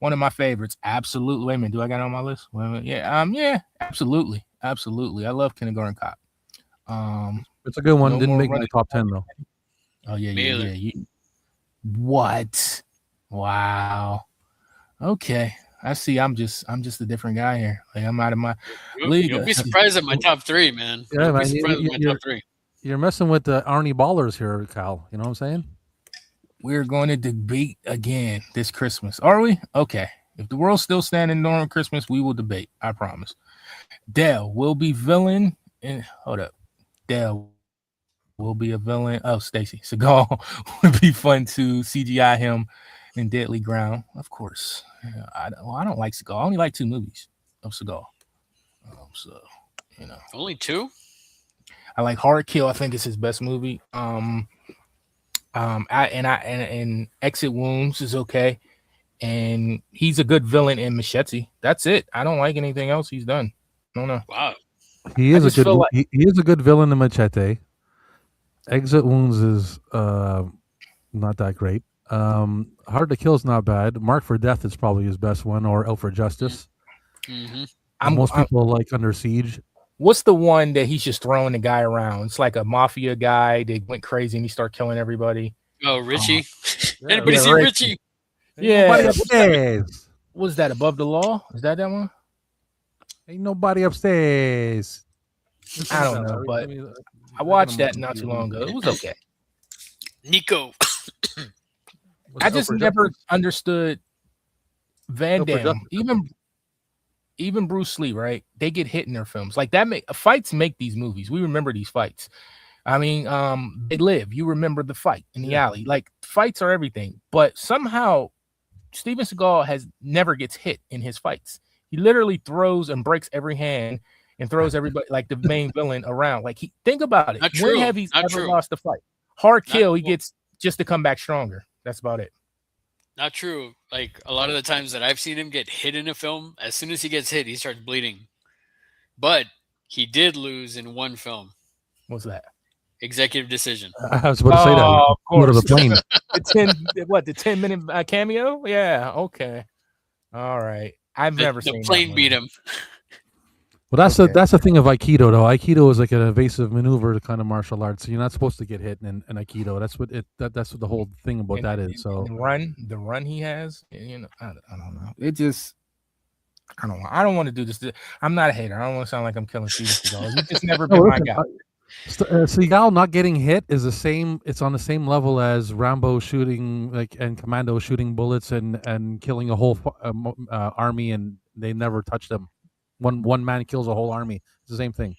one of my favorites. Absolutely. Wait a minute. Do I got it on my list? Yeah. Absolutely. Absolutely. I love Kindergarten Cop. It's a good one. Didn't make my top 10 though. Oh yeah. What? Wow. Okay. I see. I'm just a different guy here. Like I'm out of my league. You'll be surprised at my top 3, man. Yeah, You'll be surprised at my top 3. You're messing with the Arnie ballers here, Cal. You know what I'm saying? We're going to debate again this Christmas. Are we? Okay. If the world's still standing during Christmas, we will debate. I promise. Dale will be villain. And hold up. Dale will be a villain. Oh, Stacy. Seagal would be fun to CGI him in Deadly Ground. Of course. Yeah, I don't like Seagal. I only like 2 movies of Seagal. So, you know. Only 2? I like Hard Kill. I think it's his best movie. And Exit Wounds is okay, and he's a good villain in Machete. That's it. I don't like anything else he's done. I don't know. Wow. He is a good he is a good villain in Machete. Exit Wounds is not that great. Hard to Kill is not bad. Mark for Death is probably his best one, or Out for Justice. Mm-hmm. Most people like Under Siege. What's the one that he's just throwing the guy around? It's like a mafia guy. They went crazy and he started killing everybody. Oh, Richie. Anybody see Richie? Yeah. Nobody upstairs. Was that Above the Law? Is that one? Ain't nobody upstairs. I don't know, but I watched that not too long ago. It was okay. Nico. I just never understood Van Damme. Even Bruce Lee, right? They get hit in their films. Like that fights make these movies. We remember these fights. I mean, they live. You remember the fight in the alley. Like fights are everything. But somehow Steven Seagal never gets hit in his fights. He literally throws and breaks every hand and throws everybody like the main villain around. Like think about it. When have he ever lost a fight? Hard Kill, he gets just to come back stronger. That's about it. Not true. Like a lot of the times that I've seen him get hit in a film, as soon as he gets hit, he starts bleeding. But he did lose in one film. What's that? Executive Decision. I was about to say that. Of course. The plane. the 10-minute cameo? Yeah. Okay. All right. I've never seen the plane beat him. Well, that's the thing of Aikido, though. Aikido is like an evasive maneuver kind of martial arts. So you're not supposed to get hit in Aikido. That's what the whole thing about that is. So the run he has, you know, I don't know. It just, I don't know. I don't want to do this. I'm not a hater. I don't want to sound like I'm killing Steven Seagal. He's just never been my guy. Seagal not getting hit is the same. It's on the same level as Rambo shooting and Commando shooting bullets and killing a whole army, and they never touch them. One man kills a whole army. It's the same thing.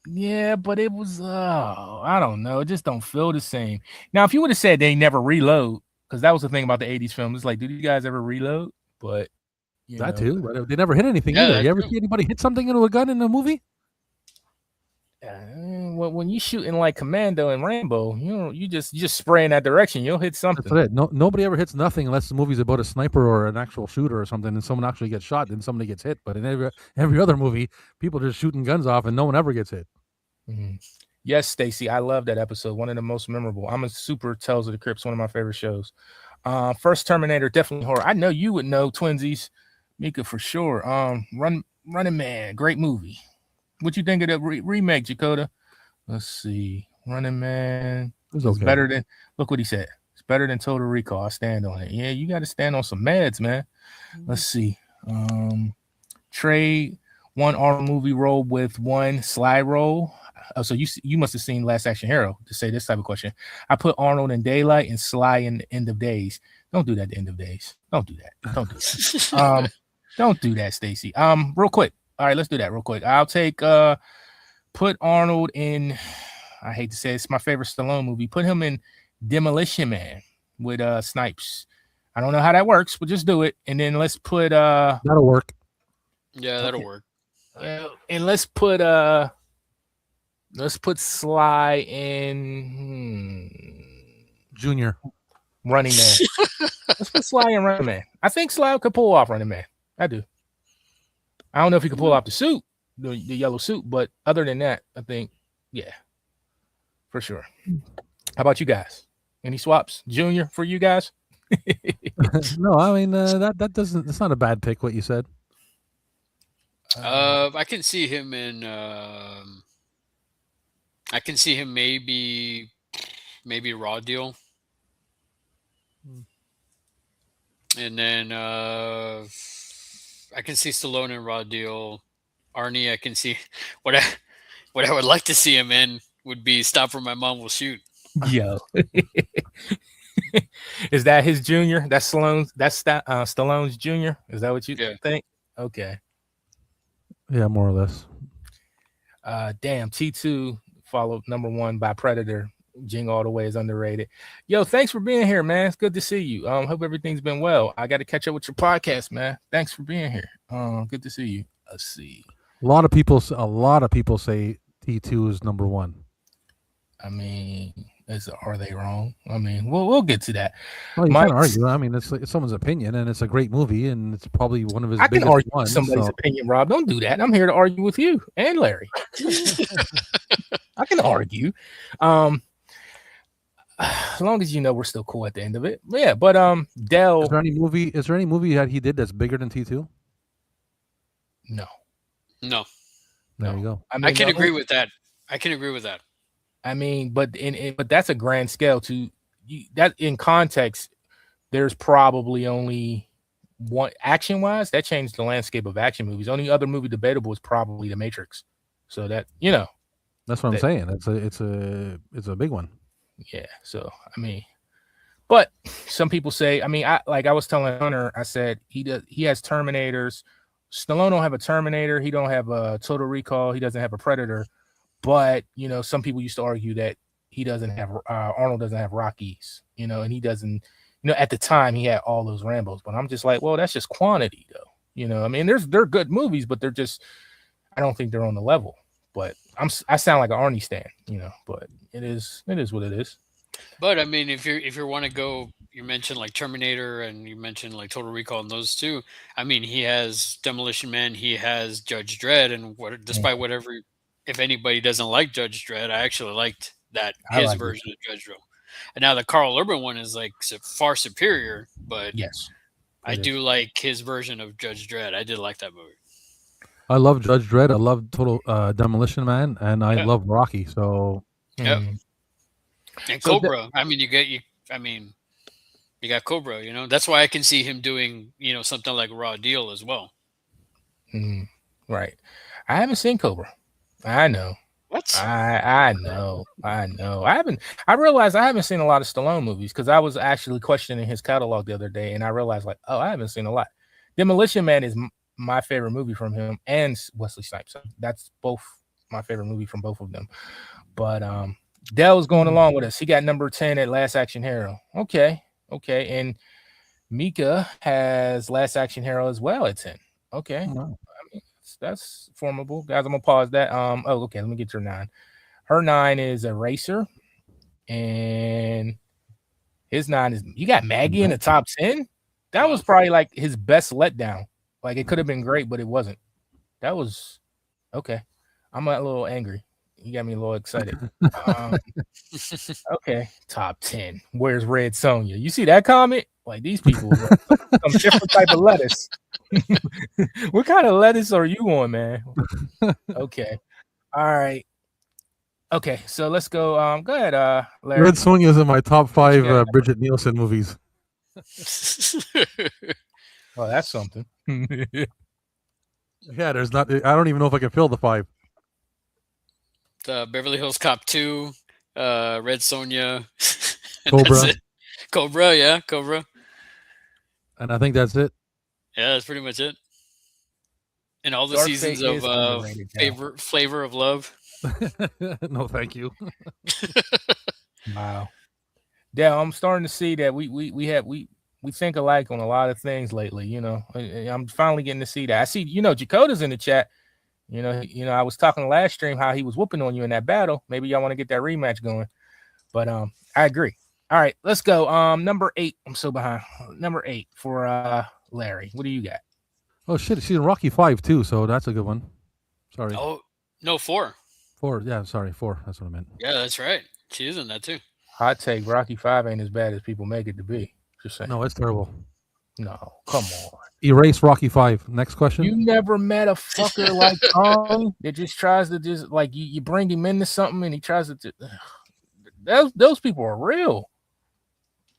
Yeah, but it was I don't know. It just don't feel the same. Now, if you would have said they never reload, because that was the thing about the 80s films. It's like, do you guys ever reload? But that too. But they never hit anything either. You ever see anybody hit something into a gun in a movie? When you shooting like Commando and Rambo, you just spray in that direction. You'll hit something. That's it. Nobody ever hits nothing unless the movie's about a sniper or an actual shooter or something, and someone actually gets shot, then somebody gets hit. But in every other movie, people are just shooting guns off, and no one ever gets hit. Mm-hmm. Yes, Stacy, I love that episode. One of the most memorable. I'm a super Tales of the Crypts, one of my favorite shows. First Terminator, definitely horror. I know you would know, twinsies, Mika for sure. Running Man, great movie. What you think of the remake, Jakota? Let's see. Running Man. It's better than, look what he said. It's better than Total Recall. I stand on it. Yeah, you got to stand on some meds, man. Let's see. Trade one Arnold movie role with one slide role. Oh, so you must have seen Last Action Hero to say this type of question. I put Arnold in Daylight and Sly in the End of Days. Don't do that. The End of Days. Don't do that. Don't do that. Don't do that, Stacy. Real quick. All right, let's do that real quick. I'll take put Arnold in. I hate to say it's my favorite Stallone movie. Put him in Demolition Man with Snipes. I don't know how that works, but just do it. And then let's put that'll work. Yeah, that'll work. And let's put Sly in Junior Running Man. Let's put Sly in Running Man. I think Sly could pull off Running Man. I do. I don't know if he could pull off the suit, the yellow suit, but other than that, I think, yeah, for sure. How about you guys? Any swaps, Junior, for you guys? No, I mean that doesn't. It's not a bad pick. What you said. I can see him in. I can see him maybe Raw Deal, and then I can see Stallone in Raw Deal. Arnie, I can see what I would like to see him in would be "Stop or My Mom Will Shoot." Yo. Is that his junior? That's Stallone's. Stallone's junior. Is that what you Yeah. think? Okay. Yeah, more or less. Damn. T2 followed number 1 by Predator. Jing All the Way is underrated. Yo, thanks for being here, man. It's good to see you. Hope everything's been well. I got to catch up with your podcast, man. Thanks for being here. Good to see you. Let's see. A lot of people say T2 is number 1. I mean, are they wrong? I mean, we'll get to that. Well, you can't argue. I mean, it's someone's opinion, and it's a great movie, and it's probably one of his biggest can argue ones. Somebody's opinion, Rob. Don't do that. I'm here to argue with you and Larry. I can argue. As long as you know we're still cool at the end of it. Yeah, but Dell. Is there any movie that he did that's bigger than T2? No. There you go. I mean, I can agree with that. I mean, but that's a grand scale to that in context. There's probably only one action wise that changed the landscape of action movies. Only other movie debatable is probably The Matrix. So that that's what I'm saying. It's a big one. Yeah. So I mean, but some people say. I mean, I was telling Hunter. I said he has Terminators. Stallone don't have a Terminator. He don't have a Total Recall. He doesn't have a Predator. But some people used to argue that he doesn't have Arnold doesn't have Rockies. And he doesn't. At the time he had all those Rambos. But I'm just like, well, that's just quantity, though. I mean, they're good movies, but they're just. I don't think they're on the level. But I sound like an Arnie stan, But it is what it is. But I mean, if you want to go, you mentioned like Terminator and you mentioned like Total Recall and those two. I mean, he has Demolition Man, he has Judge Dredd, and despite whatever, if anybody doesn't like Judge Dredd, I actually liked his version of Judge Dredd. And now the Carl Urban one is like far superior, but yes, I do like his version of Judge Dredd. I did like that movie. I love Judge Dredd. I love Total Demolition Man, and I love Rocky. So yeah. And Cobra. I mean, you got Cobra. That's why I can see him doing something like Raw Deal as well. Right. I haven't seen Cobra. I know. What? I know. I realized I haven't seen a lot of Stallone movies because I was actually questioning his catalog the other day, and I realized I haven't seen a lot. Demolition Man is my favorite movie from him and Wesley Snipes. That's both my favorite movie from both of them. But Dell's going along with us. He got number 10 at Last Action Hero. Okay. And Mika has Last Action Hero as well at 10. Okay. Wow. I mean, that's formidable. Guys, I'm gonna pause that. Okay, let me get your 9. Her 9 is Eraser. And his 9 is you got Maggie in the top 10. That was probably like his best letdown. Like it could have been great, but it wasn't. That was okay. I'm a little angry. You got me a little excited. Okay, top 10. Where's Red Sonja? You see that comment? Like these people, some different type of lettuce. What kind of lettuce are you on, man? Okay, all right. Okay, so let's go. Go ahead, Larry. Red Sonja is in my top 5 Bridget Nielsen movies. Oh, that's something. Yeah, there's not. I don't even know if I can fill the 5. The Beverly Hills Cop 2, Red Sonja, Cobra. And I think that's it. Yeah, that's pretty much it. And all the Dark seasons of Flavor of Love. No, thank you. Wow. Yeah, I'm starting to see that we think alike on a lot of things lately. I'm finally getting to see that. I see, Jakota's in the chat. I was talking last stream how he was whooping on you in that battle. Maybe y'all want to get that rematch going. But I agree. All right, let's go. Number 8. I'm so behind. Number 8 for Larry. What do you got? Oh shit, she's in Rocky 5 too, so that's a good one. Sorry. Oh no, 4. 4, yeah, sorry, 4. That's what I meant. Yeah, that's right. She is in that too. Hot take, Rocky 5 ain't as bad as people make it to be. Just saying. No, it's terrible. No, come on. Erase Rocky 5. Next question. You never met a fucker like Kong that just tries to just like you bring him into something and he tries to. Those people are real.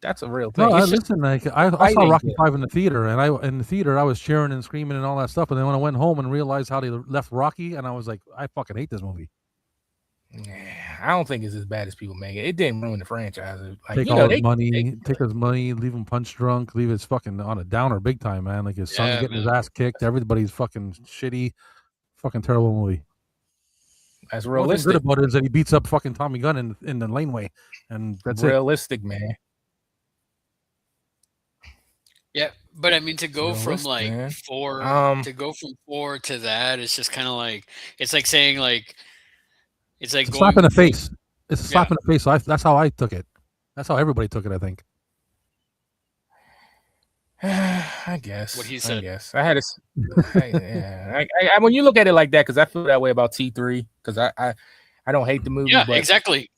That's a real thing. No, listen, like I saw Rocky 5 in the theater, and I was cheering and screaming and all that stuff. And then when I went home and realized how they left Rocky, and I was like, I fucking hate this movie. I don't think it's as bad as people make it. It didn't ruin the franchise. Like, Take you know, all his they money, leave him punch drunk, leave his fucking on a downer big time, man. Like his son's Yeah, getting his man. ass kicked. Everybody's fucking shitty. Fucking terrible movie. that's The only thing good realistic. about it is that he beats up fucking Tommy Gunn in the laneway, and that's it. Realistic, man. Yeah, but I mean, to go from Realistic, like man. four to go from four to that, it's just kind of like it's like saying like it's like It's a slap in going the from face. It's a yeah. slap in the face. So that's how I took it. That's how everybody took it. I think. I What guess. he I said. guess. I had a. Yeah. When you look at it like that, because I feel that way about T3, because I don't hate the movie, Yeah, but exactly,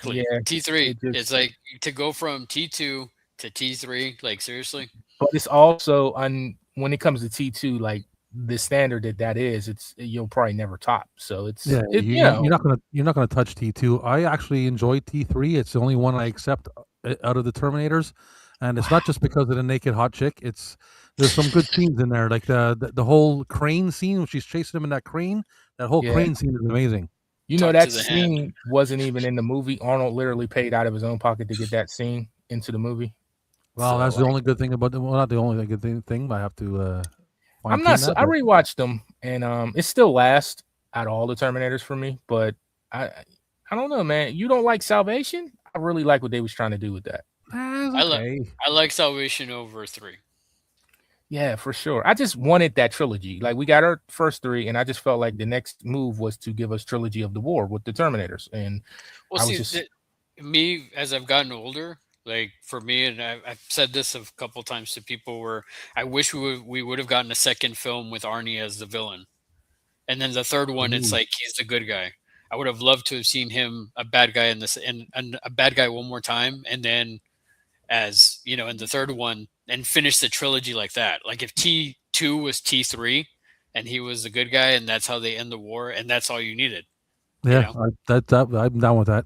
yeah, exactly. T3. it It's just. like to go from T2 to T3. Like seriously. But it's also when it comes to T2, like the standard that is, you'll probably never top. So Yeah, you're not gonna touch T2. I actually enjoy T3. It's the only one I accept out of the Terminators, and it's not just because of the naked hot chick. There's some good scenes in there, like the whole crane scene when she's chasing him in that crane. That whole yeah. crane scene is amazing. Talk to That the hand. scene wasn't even in the movie. Arnold literally paid out of his own pocket to get that scene into the movie. Well, So that's the like, only good thing about well, not the only good thing, but I have to fine I'm not. tune that. I But rewatched them, and it still lasts out of all the Terminators for me. But I, I don't know, man. You don't like Salvation? I really like what they was trying to do with that. it's I like okay. I like Salvation over 3. Yeah, for sure. I just wanted that trilogy. Like we got our first 3, and I just felt like the next move was to give us trilogy of the war with the Terminators, and Well, I was see, just me as I've gotten older, like for me, and I've said this a couple times to people, where I wish we would have gotten a second film with Arnie as the villain, and then the third one, it's ooh, like he's the good guy. I would have loved to have seen him a bad guy in this and a bad guy one more time, and then as in the third one, and finish the trilogy like that. Like if T2 was T3, and he was the good guy, and that's how they end the war, and that's all you needed. You Yeah, know, I'm down with that.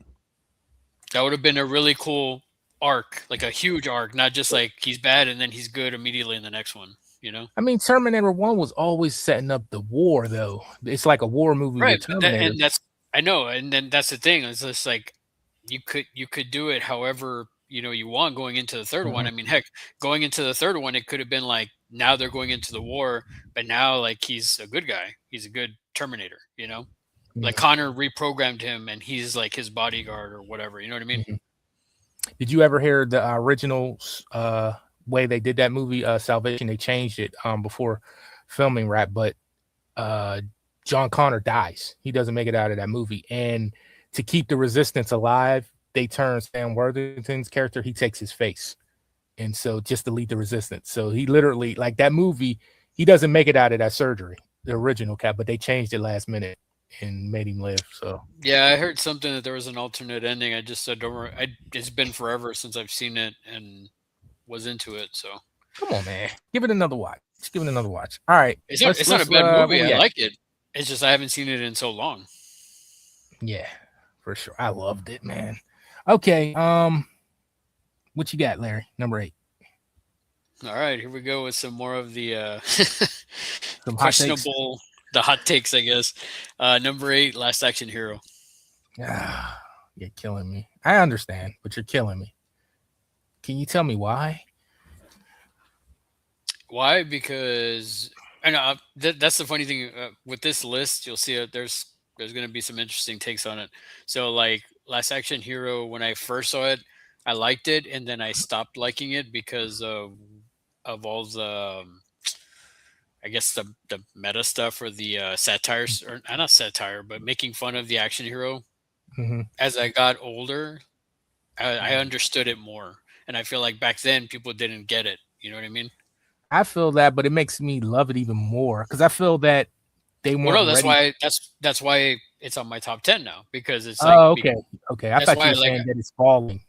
that would have been a really cool arc, like a huge arc, not just like he's bad and then he's good immediately in the next one. You know, I mean, Terminator 1 was always setting up the war, though. It's like a war movie right? with But that, and Terminators. that's I know, and then that's the thing. It's just like you could do it however you want going into the third one. Mhm, I mean, heck, going into the third one, it could have been like now they're going into the war, but now like he's a good guy, he's a good Terminator. Like yeah, Connor reprogrammed him, and he's like his bodyguard or whatever. You know what I mean? mhm. Did you ever hear the original way they did that movie, Salvation? They changed it before filming wrap, but uh, John Connor dies. He doesn't make it out of that movie. And to keep the resistance alive, they turn Sam Worthington's character, he takes his face. And so just to lead the resistance. So he literally, like that movie, he doesn't make it out of that surgery, the original cap, but they changed it last minute and made him live. So Yeah, I heard something that there was an alternate ending. I just said don't worry. It's been forever since I've seen it and was into it. So come on, man. Give it another watch. Just give it another watch. All right. it's not a Let's bad where movie. I we at? like it. It's just I haven't seen it in so long. Yeah, for sure. I loved it, man. Okay. What you got, Larry? Number 8. All right, here we go with some more of the Some hot takes. questionable, the hot takes, I guess. Number 8, Last Action Hero. Ah, you're killing me. I understand, but you're killing me. Can you tell me why? Why? Because I know that's the funny thing with this list. You'll see there's going to be some interesting takes on it. So like Last Action Hero, when I first saw it, I liked it, and then I stopped liking it because of all the I guess the meta stuff or the satires or not satire, but making fun of the action hero. Hmm. As I got older, I understood it more, and I feel like back then people didn't get it. You know what I mean? I feel that, but it makes me love it even more because I feel that they Well, weren't no, that's ready. why that's why it's on my top 10 now because it's like Oh, okay. Okay. I that's thought you why were like saying that it's falling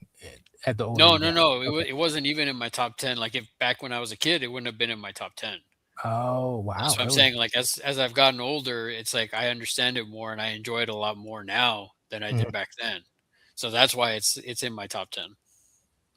at the older no you no got. no Okay. it wasn't even in my top 10. Like if back when I was a kid, it wouldn't have been in my top 10. Oh, wow. That's what I'm Really? saying. Like as I've gotten older, it's like I understand it more and I enjoy it a lot more now than I Mhm. did back then. So that's why it's in my top 10.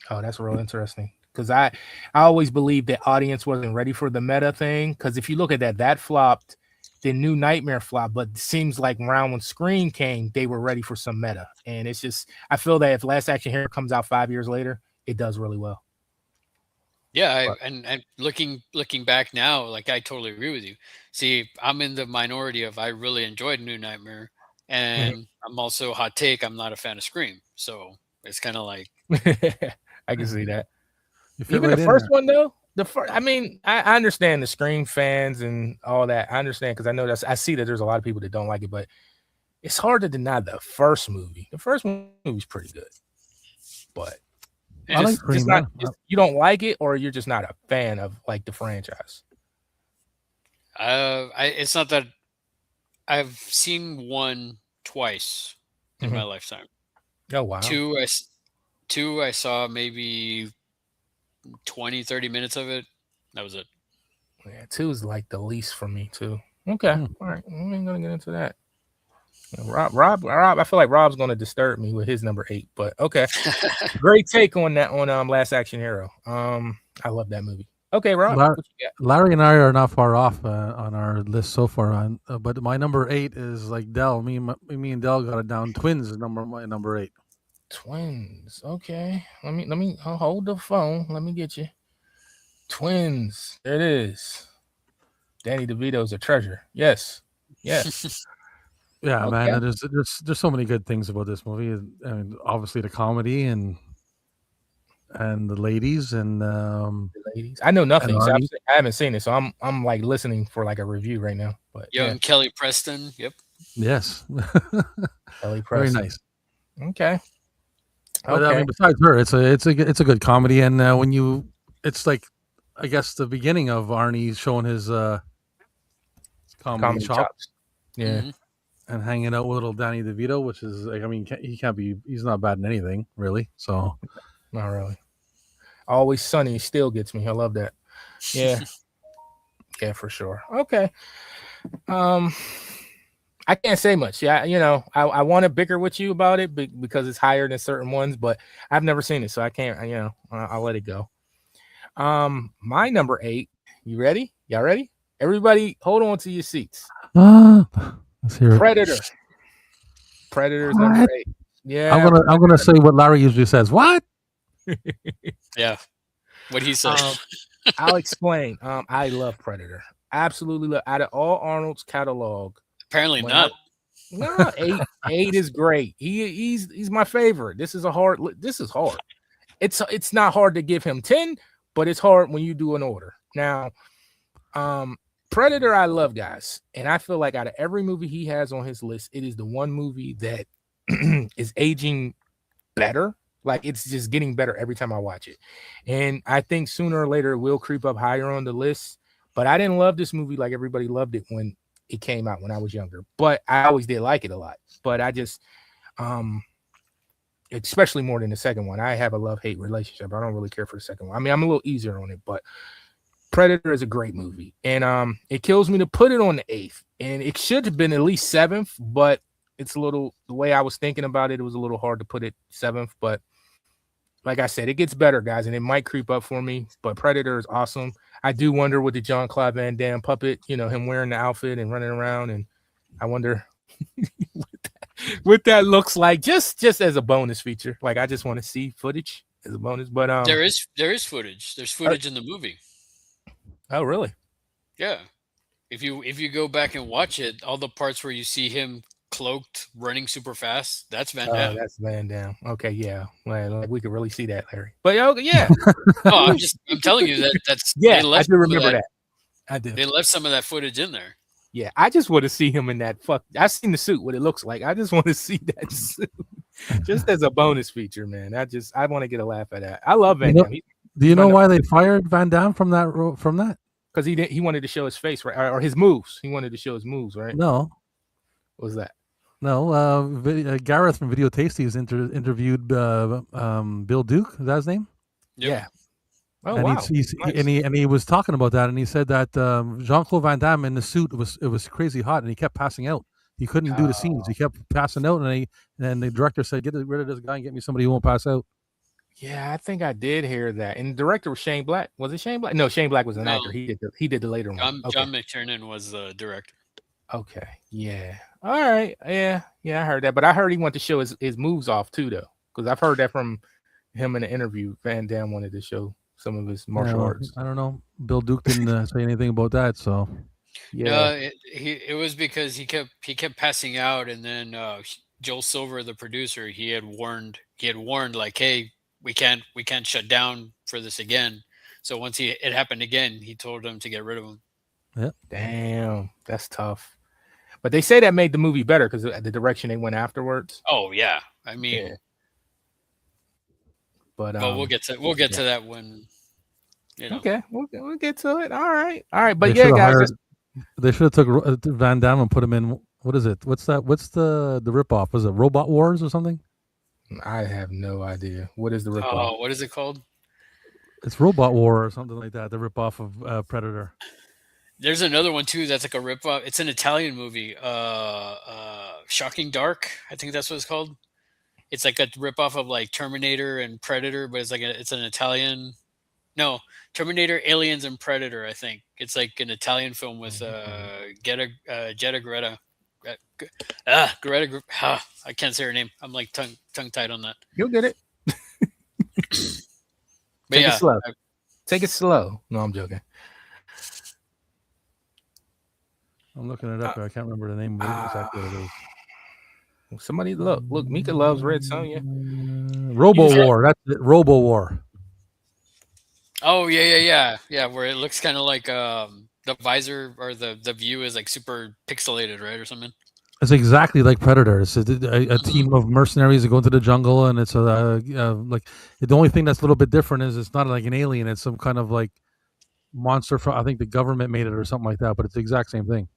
Oh, that's real interesting. Because I always believed the audience wasn't ready for the meta thing. Because if you look at that flopped. the New Nightmare flop, but it seems like around when Scream came, they were ready for some meta. And it's just, I feel that if Last Action Hero comes out 5 years later, it does really well. Yeah, But, and looking back now, like I totally agree with you. See, I'm in the minority of I really enjoyed New Nightmare, and I'm also hot take. I'm not a fan of Scream, so it's kind of like I can see that. You fit Even right the in first there. one though, I mean, I understand the Scream fans and all that. I understand because I know I see that there's a lot of people that don't like it, but it's hard to deny the first movie. The first movie's pretty good, but I like just Scream. not Yeah. you don't like it, or you're just not a fan of like the franchise. it's not that I've seen one twice in my Mhm. lifetime. Oh wow, Two, two I saw maybe 20, 30 minutes of it. That was it. yeah, two is like the least for me too. Okay, Hmm. all right, we ain't gonna get into that. Rob. I feel like Rob's gonna disturb me with his number 8, but okay. Great take on that on Last Action Hero. I love that movie. Okay, Rob, Lar- what you Larry and I are not far off on our list so far. But my number 8 is like Dell. Me and Dell got it down. Twins is my number 8. got? Twins. Okay, let me hold the phone. Let me get you. Twins. There it is. Danny DeVito's a treasure. Yes. Yes. Yeah, man. Okay. There's so many good things about this movie. I mean, obviously the comedy and the ladies The ladies. I know and nothing, so Arnie. I haven't seen it. So I'm like listening for like a review right now. But yeah, Young Kelly Preston. Yep. Yes, Kelly very Preston. nice. Okay. But I Okay. mean, besides her, it's a good comedy, and it's like, I guess the beginning of Arnie showing his comedy Comedy chops chops. Yeah. Hmm. and hanging out with little Danny DeVito, which is like, I mean, he can't be, he's not bad in anything really. So Not really. Always Sunny still gets me. I love that. Yeah. Yeah, for sure. Okay. Um, I can't say much. Yeah, I want to bicker with you about it because it's higher than certain ones, but I've never seen it, so I can't. I'll let it go. My number 8. You ready? Y'all ready? Everybody, hold on to your seats. let's hear it. Predator. Predator's number What? 8. Yeah. I'm gonna say what Larry usually says. What? Yeah. What he said. I'll explain. I love Predator. Absolutely love. Out of all Arnold's catalog, Apparently when not. no, 8 is great. He's my favorite. This is hard. It's not hard to give him 10, but it's hard when you do an order. Now, Predator, I love, guys, and I feel like out of every movie he has on his list, it is the one movie that is aging better. Like, it's just getting better every time I watch it, and I think sooner or later it will creep up higher on the list. But I didn't love this movie like everybody loved it when it came out when I was younger. But I always did like it a lot. But I just, especially more than the second one, I have a love-hate relationship. I don't really care for the second one. I mean, I'm a little easier on it, but Predator is a great movie, and it kills me to put it on the 8th, and it should have been at least 7th, but it's a little, the way I was thinking about it, it was a little hard to put it 7th, but like I said, it gets better, guys, and it might creep up for me, but Predator is awesome. I do wonder with the Jean-Claude Van Damme puppet, him wearing the outfit and running around, and I wonder what that looks like, just as a bonus feature. Like, I just want to see footage as a bonus, but There is footage. There's footage in the movie. oh, really? Yeah. If you go back and watch it, all the parts where you see him cloaked running super fast, that's Van Oh, Damme. that's Van Damme. Okay, yeah. Well, like, we could really see that, Larry. But yeah, No, I'm telling you that's yeah, they I left do some of remember that. that. I do. They left some of that footage in there. Yeah, I just want to see him in that. I've seen the suit, what it looks like. I just want to see that suit, just as a bonus feature, man. I want to get a laugh at that. I love Van Damme. Do you know why they fired Van Damme from that? Because he wanted to show his face, right, or his moves. He wanted to show his moves, right? No. What was that? No, Gareth from Video Tasties interviewed Bill Duke. Is that his name? Yep. Yeah. Oh, and wow. Nice. He was talking about that, and he said that Jean-Claude Van Damme in the suit was crazy hot, and he kept passing out. He couldn't do the scenes. He kept passing out, and the director said, "Get rid of this guy and get me somebody who won't pass out." Yeah, I think I did hear that. And the director was Shane Black. Was it Shane Black? No, Shane Black was an actor. He did the later one. John McTiernan was the director. Okay. Yeah. All right. Yeah. Yeah. I heard that, but I heard he wanted to show his moves off too, though, because I've heard that from him in an interview. Van Damme wanted to show some of his Yeah, martial well, arts. I don't know. Bill Duke didn't say anything about that, so Yeah. No, it was because he kept passing out, and then Joel Silver, the producer, he had warned like, hey, we can't shut down for this again. So once it happened again, he told him to get rid of him. yeah. Damn. That's tough. But they say that made the movie better because the direction they went afterwards. Oh yeah, I Yeah. mean, But but we'll get yeah. to that when you know. Okay. We'll get to it. All right. All right. They But should yeah, have guys. hired. They should have took Van Damme and put him in. What is it? What's that? What's the ripoff? Was it Robot Wars or something? I have no idea. What is the ripoff? Oh, what is it called? It's Robot War or something like that. The ripoff of Predator. There's another one too that's like a rip off. It's an Italian movie. Shocking Dark. I think that's what it's called. It's like a rip off of like Terminator and Predator, but it's an Italian. No, Terminator, Aliens, and Predator. I think it's like an Italian film with Jetta Greta. I can't say her name. I'm like tongue tied on that. You'll get it. But Take it yeah, slow. Take it slow. No, I'm joking. I'm looking it up. I can't remember the name of exactly what it is. Somebody look. Mika loves Red Sonja. Robo War. That's it. Robo War. oh yeah. Where it looks kind of like the visor or the view is like super pixelated, right, or something. It's exactly like Predator. It's a team of mercenaries that go into the jungle, and it's like the only thing that's a little bit different is it's not like an alien. It's some kind of like monster from I think the government made it or something like that. But it's the exact same thing.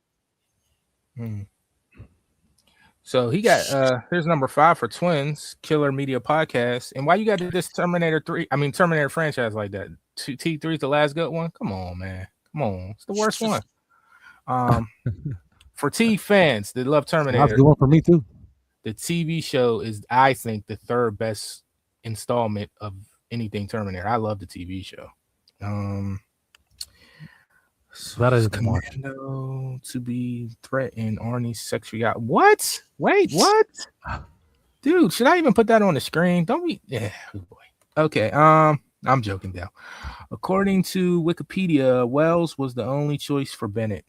So he got here's number 5 for Twins Killer Media Podcast. And why you got this Terminator 3? I mean Terminator franchise like that. T3 is the last good one. Come on, man. Come on, it's the worst one. For T fans that love Terminator, That's a good one for me too. the TV show is, I think, the third best installment of anything Terminator. I love the TV show. That is watch. To be threatened, Arnie's sexuality. What? Wait, what? Dude, should I even put that on the screen? Don't we? Yeah, oh boy. Okay, I'm joking now. According to Wikipedia, Wells was the only choice for Bennett.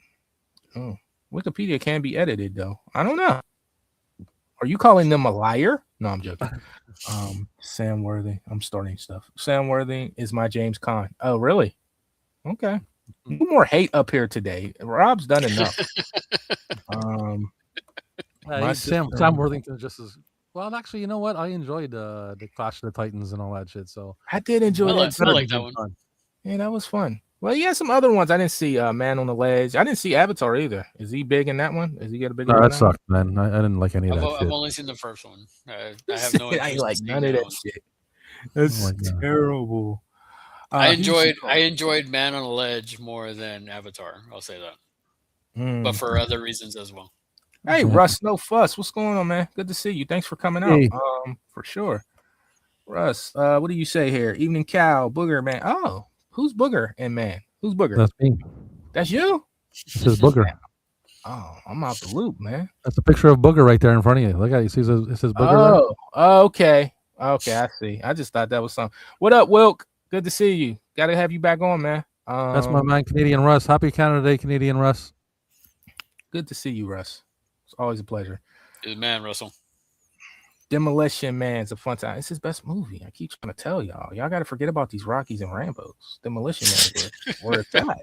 Oh, Wikipedia can be edited though. I don't know. Are you calling them a liar? No, I'm joking. Sam Worthing. I'm starting stuff. Sam Worthing is my James Caan. Oh, really? Okay. No more hate up here today. Rob's done enough. Sam Worthington just as well. Actually, you know what? I enjoyed the Clash of the Titans and all that shit. So I did enjoy that. I like that one. Yeah, that was fun. Well, yeah, some other ones I didn't see. Man on the Ledge. I didn't see Avatar either. Is he big in that one? Is he got a big? No, that sucked, man. I didn't like any of that shit. I've only seen the first one. I have no interest. I ain't like in none of that shit. That's terrible. I enjoyed Man on the Ledge more than Avatar. I'll say that, but for other reasons as well. Hey, Russ, no fuss. What's going on, man? Good to see you. Thanks for coming out. For sure. Russ, what do you say here? Evening Cow, Booger, man. Oh, who's Booger and man? Who's Booger? That's me. That's you? It says Booger. Oh, I'm out the loop, man. That's a picture of Booger right there in front of you. Look at it. You see it says Booger. Oh, okay. Okay, I see. I just thought that was something. What up, Wilk? Good to see you. Got to have you back on, man. That's my man, Canadian Russ. Happy Canada Day, Canadian Russ. Good to see you, Russ. It's always a pleasure. Good man, Russell. Demolition Man's a fun time. It's his best movie. I keep trying to tell y'all. Y'all got to forget about these Rockies and Rambos. Demolition Man where it's at.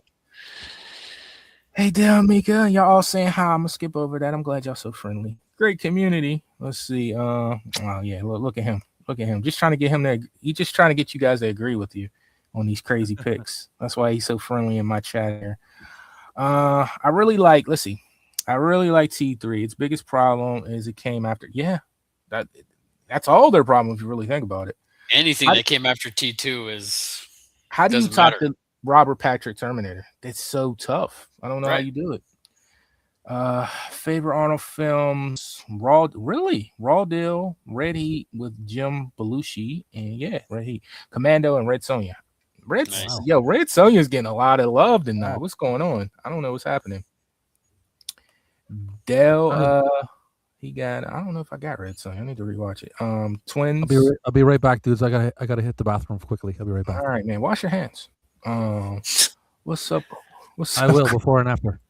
Hey, Dale, Mika. Y'all all saying hi. I'm going to skip over that. I'm glad y'all so friendly. Great community. Let's see. Oh, yeah. Look at him. Look at him. Just trying to get him there. He's just trying to get you guys to agree with you on these crazy picks. That's why he's so friendly in my chat here. I really like T3. Its biggest problem is it came after. Yeah, that's all their problem if you really think about it. Anything that came after T2 is. How do you talk to Robert Patrick Terminator? It's so tough. I don't know how you do it. Favorite Arnold films: Raw Deal, Red Heat with Jim Belushi, and Red Heat, Commando, and Red Sonja. Red Sonja's getting a lot of love tonight. What's going on? I don't know what's happening. Dell, he got. I don't know if I got Red Son. I need to rewatch it. Twins. I'll be right back, dudes. I gotta hit the bathroom quickly. I'll be right back. All right, man. Wash your hands. What's up? What's I up? will before and after.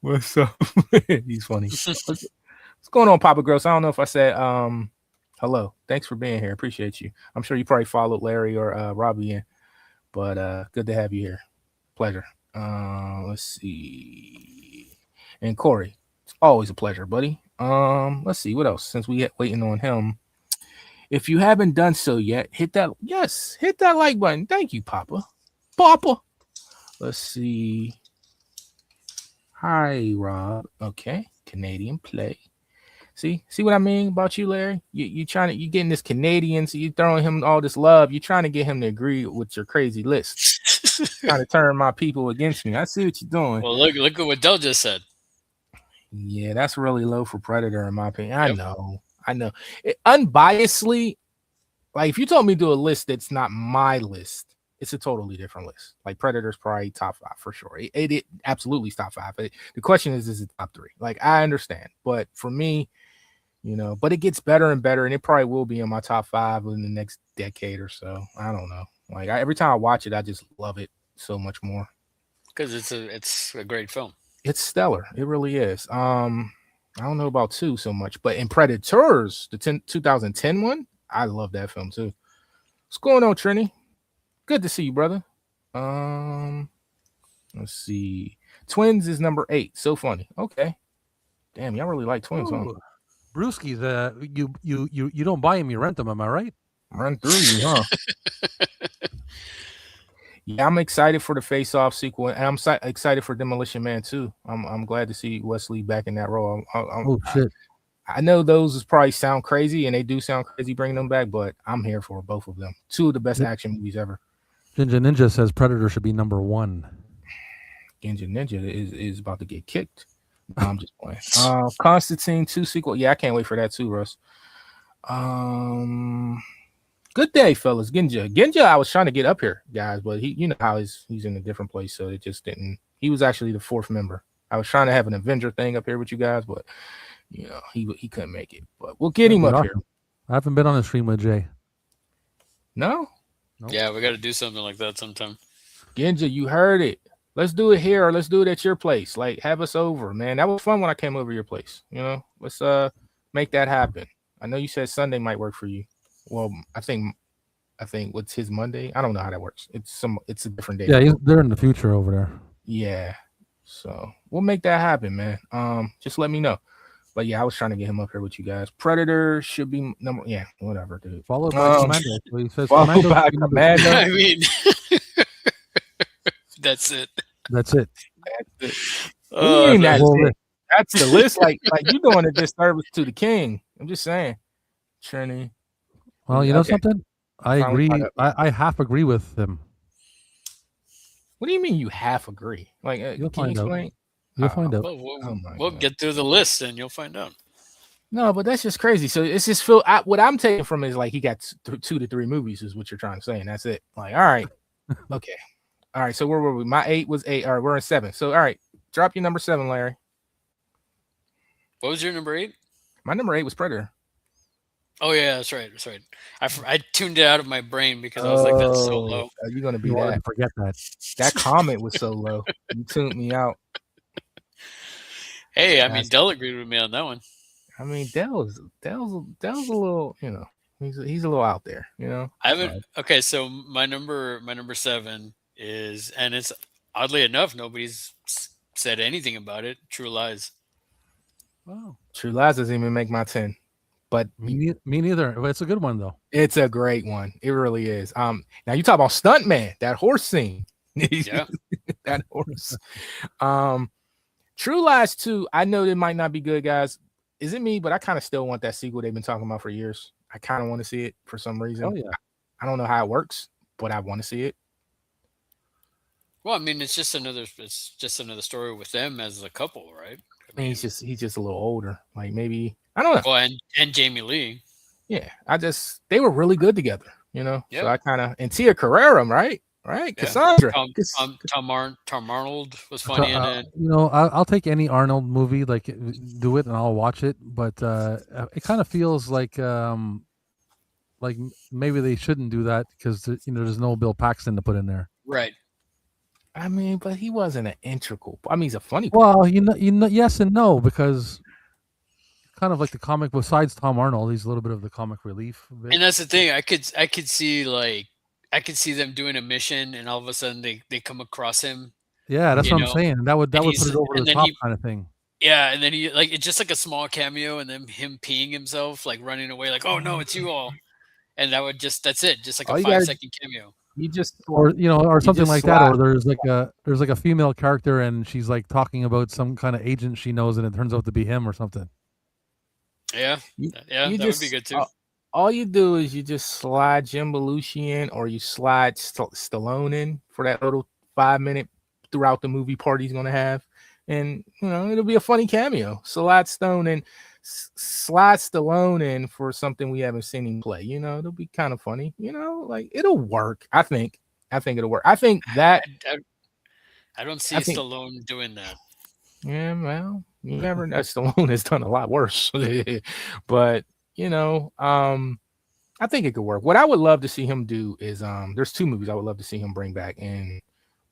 What's up? He's funny. What's going on, Papa Gross? I don't know if I said hello. Thanks for being here. Appreciate you. I'm sure you probably followed Larry or Robbie in, but good to have you here. Pleasure. Let's see. And Corey, it's always a pleasure, buddy. Let's see what else. Since we waiting on him, if you haven't done so yet, hit that like button. Thank you, Papa. Let's see. Hi, Rob. Okay, Canadian play. See what I mean about you, Larry? You getting this Canadian, so you throwing him all this love. You're trying to get him to agree with your crazy list. Trying to turn my people against me. I see what you're doing. Well, look at what Del just said. Yeah, that's really low for Predator, in my opinion. Yep. I know. Unbiasedly, like if you told me to do a list that's not my list, it's a totally different list. Like Predator's probably top 5 for sure. It absolutely top 5. The question is it top 3? Like I understand, but for me, but it gets better and better, and it probably will be in my top 5 in the next decade or so. I don't know. Like every time I watch it, I just love it so much more. Because it's a great film. It's stellar. It really is. I don't know about 2 so much, but in Predators, the 2010 one, I love that film too. What's going on, Trini? Good to see you, brother. Let's see. Twins is number 8. So funny. Okay. Damn, y'all really like Twins, huh? Brewskis, you don't buy them, you rent them. Am I right? Run through you, huh? Yeah, I'm excited for the Face Off sequel, and I'm excited for Demolition Man too. I'm glad to see Wesley back in that role. Shit! I know those probably sound crazy, and they do sound crazy bringing them back, but I'm here for both of them. 2 of the best action movies ever. Ninja says Predator should be number 1. Ninja is about to get kicked. No, I'm just playing. Constantine 2 sequel. Yeah, I can't wait for that too, Russ. Good day, fellas. Genja, I was trying to get up here, guys, but he, how he's in a different place, so it just didn't. He was actually the 4th member. I was trying to have an Avenger thing up here with you guys, but he couldn't make it. But we'll get him up here. I haven't been on the stream with Jay. No? Nope. Yeah, we got to do something like that sometime. Genja, you heard it. Let's do it here, or let's do it at your place. Like, have us over, man. That was fun when I came over your place. Let's make that happen. I know you said Sunday might work for you. Well, I think what's his Monday? I don't know how that works. It's a different day. Yeah, they're in the future over there. Yeah. So we'll make that happen, man. Just let me know. But yeah, I was trying to get him up here with you guys. Predator should be number. Yeah, whatever, dude. Followed by Commando. So he says Commando. I mean, that's it. That's it. That's the list. Like you doing a disservice to the king. I'm just saying, Trini. Well, you know something? I agree. I half agree with him. What do you mean you half agree? Like, you'll can you explain? Out. You'll find out. We'll get through the list and you'll find out. No, but that's just crazy. So it's just what I'm taking from it is like he got 2 to 3 movies is what you're trying to say, and that's it. Like, all right, okay, all right. So where were we? My 8 was 8. All right, we're in 7. So all right, drop your number 7, Larry. What was your number 8? My number 8 was Predator. Oh yeah, that's right. I tuned it out of my brain because I was like, "That's so low." You're gonna be that. Forget that. That comment was so low. You tuned me out. Hey, I mean, Del agreed with me on that one. I mean, Dell's a little, he's a little out there, I haven't. Okay, so my number 7 is, and it's oddly enough, nobody's said anything about it. True Lies. Wow. True Lies doesn't even make my 10. But me neither. It's a good one though. It's a great one. It really is. Now you talk about Stuntman, that horse scene. Yeah. That horse. True Lies 2, I know it might not be good, guys. Is it me? But I kind of still want that sequel they've been talking about for years. I kind of want to see it for some reason. Oh yeah. I don't know how it works, but I want to see it. Well, I mean, it's just another story with them as a couple, right? I mean, he's just a little older. Like maybe I don't know. Well, and Jamie Lee. Yeah, they were really good together, Yep. So I kind of, and Tia Carrere, right? right? Yeah. Cassandra. Tom Arnold was funny in it. I'll take any Arnold movie, like do it and I'll watch it. But it kind of feels like maybe they shouldn't do that because there's no Bill Paxton to put in there. Right. I mean, but he wasn't an integral. I mean, he's a funny. Well, yes and no, because kind of like the comic. Besides Tom Arnold, he's a little bit of the comic relief. And that's the thing. I could see them doing a mission, and all of a sudden they come across him. Yeah, that's what I'm saying. That would put it over the top kind of thing. Yeah, and then he it's just like a small cameo, and then him peeing himself, like running away, like, oh no, it's you all, and that's it, just like a 5-second cameo. You just or something like that, or there's like a female character and she's like talking about some kind of agent she knows, and it turns out to be him or something. Yeah, that would be good too. All you do is you just slide Jim Belushi in, or you slide Stallone in for that little 5-minute throughout the movie part he's gonna have, and it'll be a funny cameo. Slide Stallone in for something we haven't seen him play. It'll be kind of funny. Like it'll work. I think it'll work. I think that I don't see Stallone doing that. Yeah, well, you never know. Stallone has done a lot worse, but I think it could work. What I would love to see him do is there's 2 movies I would love to see him bring back, and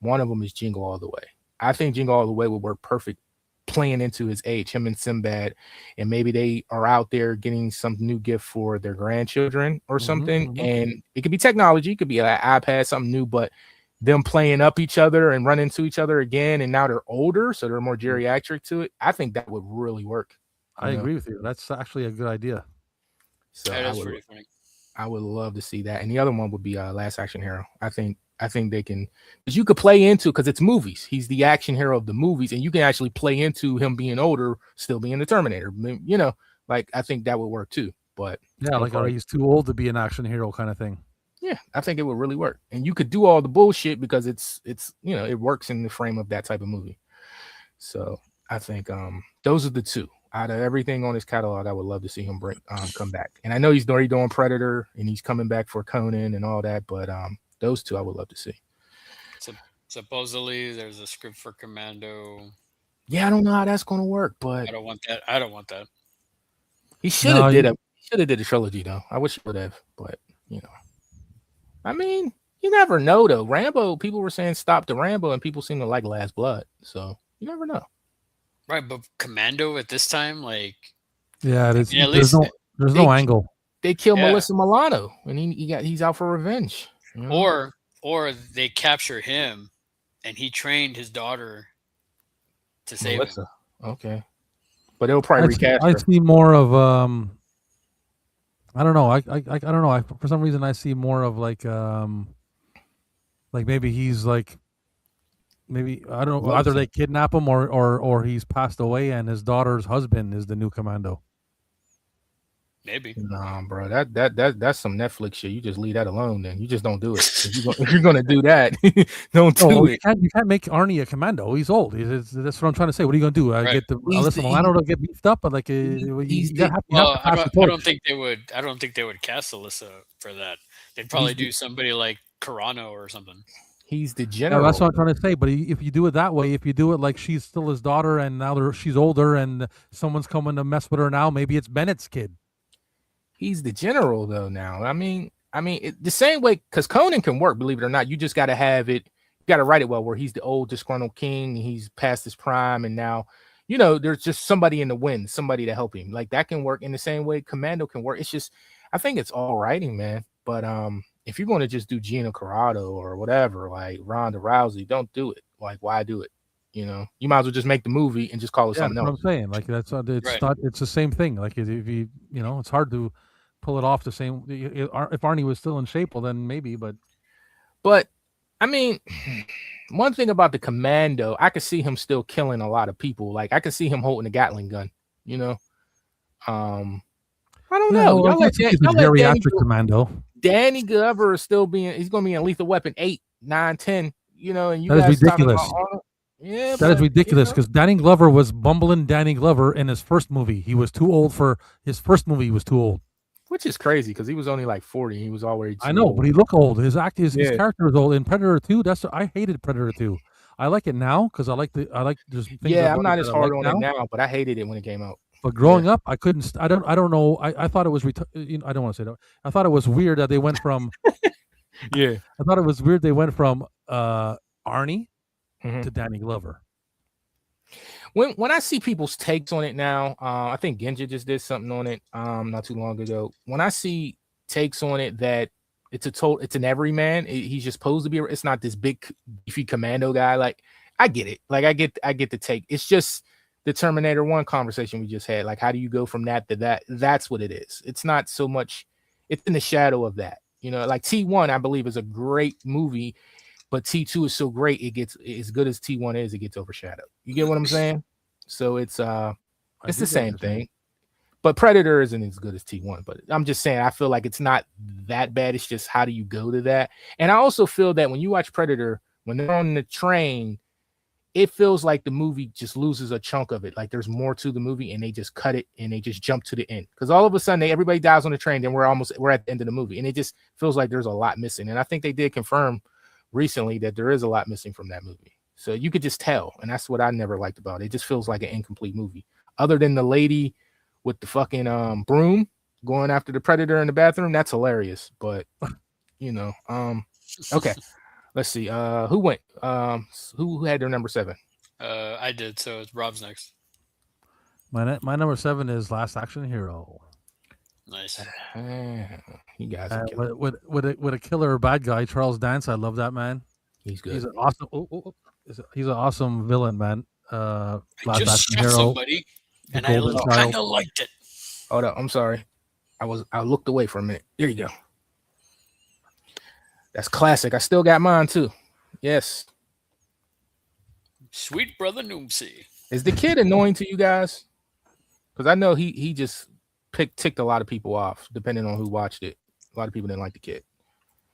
one of them is Jingle All the Way. I think Jingle All the Way would work perfect playing into his age, him and Sinbad, and maybe they are out there getting some new gift for their grandchildren or something, and it could be technology, it could be an iPad, something new, but them playing up each other and run into each other again, and now they're older, so they're more geriatric to it. I think that would really work. I agree with you. That's actually a good idea. So that's pretty funny. I would love to see that. And the other one would be Last Action Hero. I think they can, because you could play into, because it's movies. He's the action hero of the movies, and you can actually play into him being older, still being the Terminator. Like I think that would work too. But yeah, like he's too old to be an action hero kind of thing. Yeah, I think it would really work, and you could do all the bullshit because it's it works in the frame of that type of movie. So I think those are the 2 out of everything on his catalog. I would love to see him come back, and I know he's already doing Predator, and he's coming back for Conan and all that, but those 2 I would love to see. So supposedly there's a script for Commando. Yeah, I don't know how that's going to work, but I don't want that. He should have did a trilogy though. I wish he would have, but I mean, you never know though. Rambo, people were saying stop the Rambo, and people seem to like Last Blood, so you never know. Right, but Commando at this time, like, yeah, there's no angle. They killed Melissa Milano, and he's out for revenge. Or they capture him, and he trained his daughter to save him. Okay, but it'll probably recast her. I see more of I don't know. I don't know. For some reason, I see more of like maybe he's like, maybe I don't know. Either they kidnap him or he's passed away, and his daughter's husband is the new Commando. Maybe. Nah, bro. That's some Netflix shit. You just leave that alone. Then you just don't do it. If you're gonna do that, don't do it. You can't make Arnie a Commando. He's old. That's what I'm trying to say. What are you gonna do? Right. Get the Alyssa Milano to get beefed up, but like I don't think they would. I don't think they would cast Alyssa for that. They'd probably do somebody like Carano or something. He's the general. No, that's what I'm trying to say. But if you do it that way, if you do it like she's still his daughter and now she's older and someone's coming to mess with her now, maybe it's Bennett's kid. He's the general though now. I mean, the same way, because Conan can work, believe it or not. You just got to have it. You got to write it well, where he's the old disgruntled king. And he's past his prime, and now, there's just somebody in the wind, somebody to help him. Like that can work in the same way Commando can work. It's just, I think it's all writing, man. But if you're going to just do Gina Carano or whatever, like Ronda Rousey, don't do it. Like, why do it? You might as well just make the movie and just call it something else. That's what I'm saying. Like it's the same thing. Like if you it's hard to pull it off the same. If Arnie was still in shape, well then maybe. But I mean, one thing about the Commando, I could see him still killing a lot of people. Like I could see him holding a Gatling gun. I don't know. Y'all let geriatric Commando. Danny Glover is still he's going to be in Lethal Weapon 8, 9, 10. And you that guys is ridiculous. Yeah, that is ridiculous because Danny Glover was bumbling Danny Glover in his first movie. He was too old for his first movie. He was too old. which is crazy because he was only like 40. He was already I too know, but old. he look old. His Yeah, character is old in Predator 2. I hated Predator 2. I like it now because I like there's things yeah. I'm about it not as that I hard like on it now. now, but I hated it when it came out. But Yeah, growing up, I couldn't. I don't know. I thought it was. I don't want to say that. I thought it was weird that they went from. yeah. I thought it was weird they went from Arnie Hmm. to Danny Glover. When I see people's takes on it now, I think Genja just did something on it not too long ago. When I see takes on it that it's an everyman, he's just supposed to be. It's not this big beefy commando guy. Like I get it. Like I get the take. It's just the Terminator 1 conversation we just had. Like how do you go from that to that? That's what it is. It's not so much. It's in the shadow of that. You know, like T1, I believe, is a great movie, but T2 is so great, it gets as good as T1 is, it gets overshadowed. You get what I'm saying? So it's I the do get what same you're saying. thing. But Predator isn't as good as T1. But I'm just saying, I feel like it's not that bad. It's just how do you go to that? And I also feel that when you watch Predator, when they're on the train, it feels like the movie just loses a chunk of it. Like there's more to the movie, and they just cut it and they just jump to the end. Because all of a sudden, everybody dies on the train, then we're at the end of the movie, and it just feels like there's a lot missing. And I think they did confirm recently that there is a lot missing from that movie. So you could just tell, and that's what I never liked about it. It just feels like an incomplete movie. Other than the lady with the fucking broom going after the predator in the bathroom, that's hilarious. But you know, okay. Let's see. Who went? Who had their number 7? I did. So it's Rob's next. My number 7 is Last Action Hero. Nice. You guys are killing. With a killer bad guy, Charles Dance. I love that man. He's good. He's an awesome. He's an awesome villain, man. I Last just Action shot Hero, somebody, the and I Golden kind Child. of liked it. Hold up. I'm sorry. I looked away for a minute. There you go. That's classic. I still got mine too. Yes. Sweet brother Noomsy. Is the kid annoying to you guys? Because I know he just ticked a lot of people off, depending on who watched it. A lot of people didn't like the kid.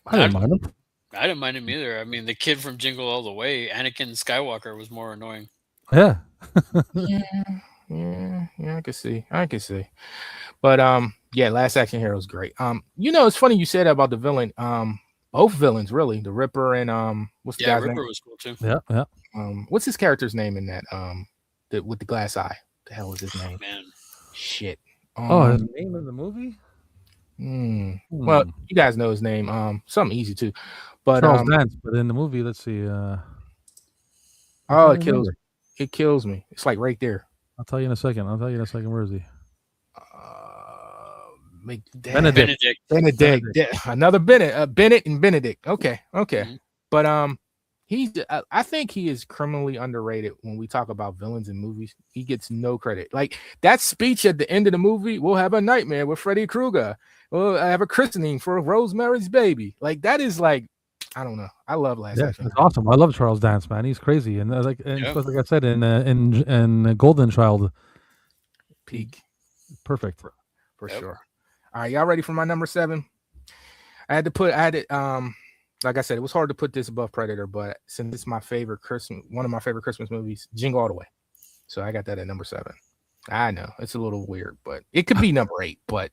I didn't mind him. I didn't mind him either. I mean, the kid from Jingle All the Way, Anakin Skywalker, was more annoying. Yeah. yeah. I can see. But yeah, Last Action Hero is great. It's funny you said that about the villain. Both villains really, the Ripper and what's the guy's Ripper name? was cool too. Yeah. What's his character's name in that? With the glass eye. The hell is his name? Man. Shit. His name in the movie? Well, you guys know his name. Something easy too. But Charles Dance, but in the movie, let's see. It kills me. It's like right there. I'll tell you in a second. Where is he? Benedict. Another Bennett. Bennett and Benedict. Okay. Mm-hmm. But I think he is criminally underrated when we talk about villains in movies. He gets no credit. Like that speech at the end of the movie, we'll have a nightmare with Freddy Krueger. We'll have a christening for Rosemary's Baby. Like that is like, I don't know. I love Last Action. It's awesome. I love Charles Dance, man. He's crazy, and like I said in Golden Child, peak, perfect for sure. All right, y'all ready for my number 7? I had it. Like I said, it was hard to put this above Predator, but since it's my favorite one of my favorite Christmas movies, Jingle All the Way. So I got that at number 7. I know it's a little weird, but it could be number 8. But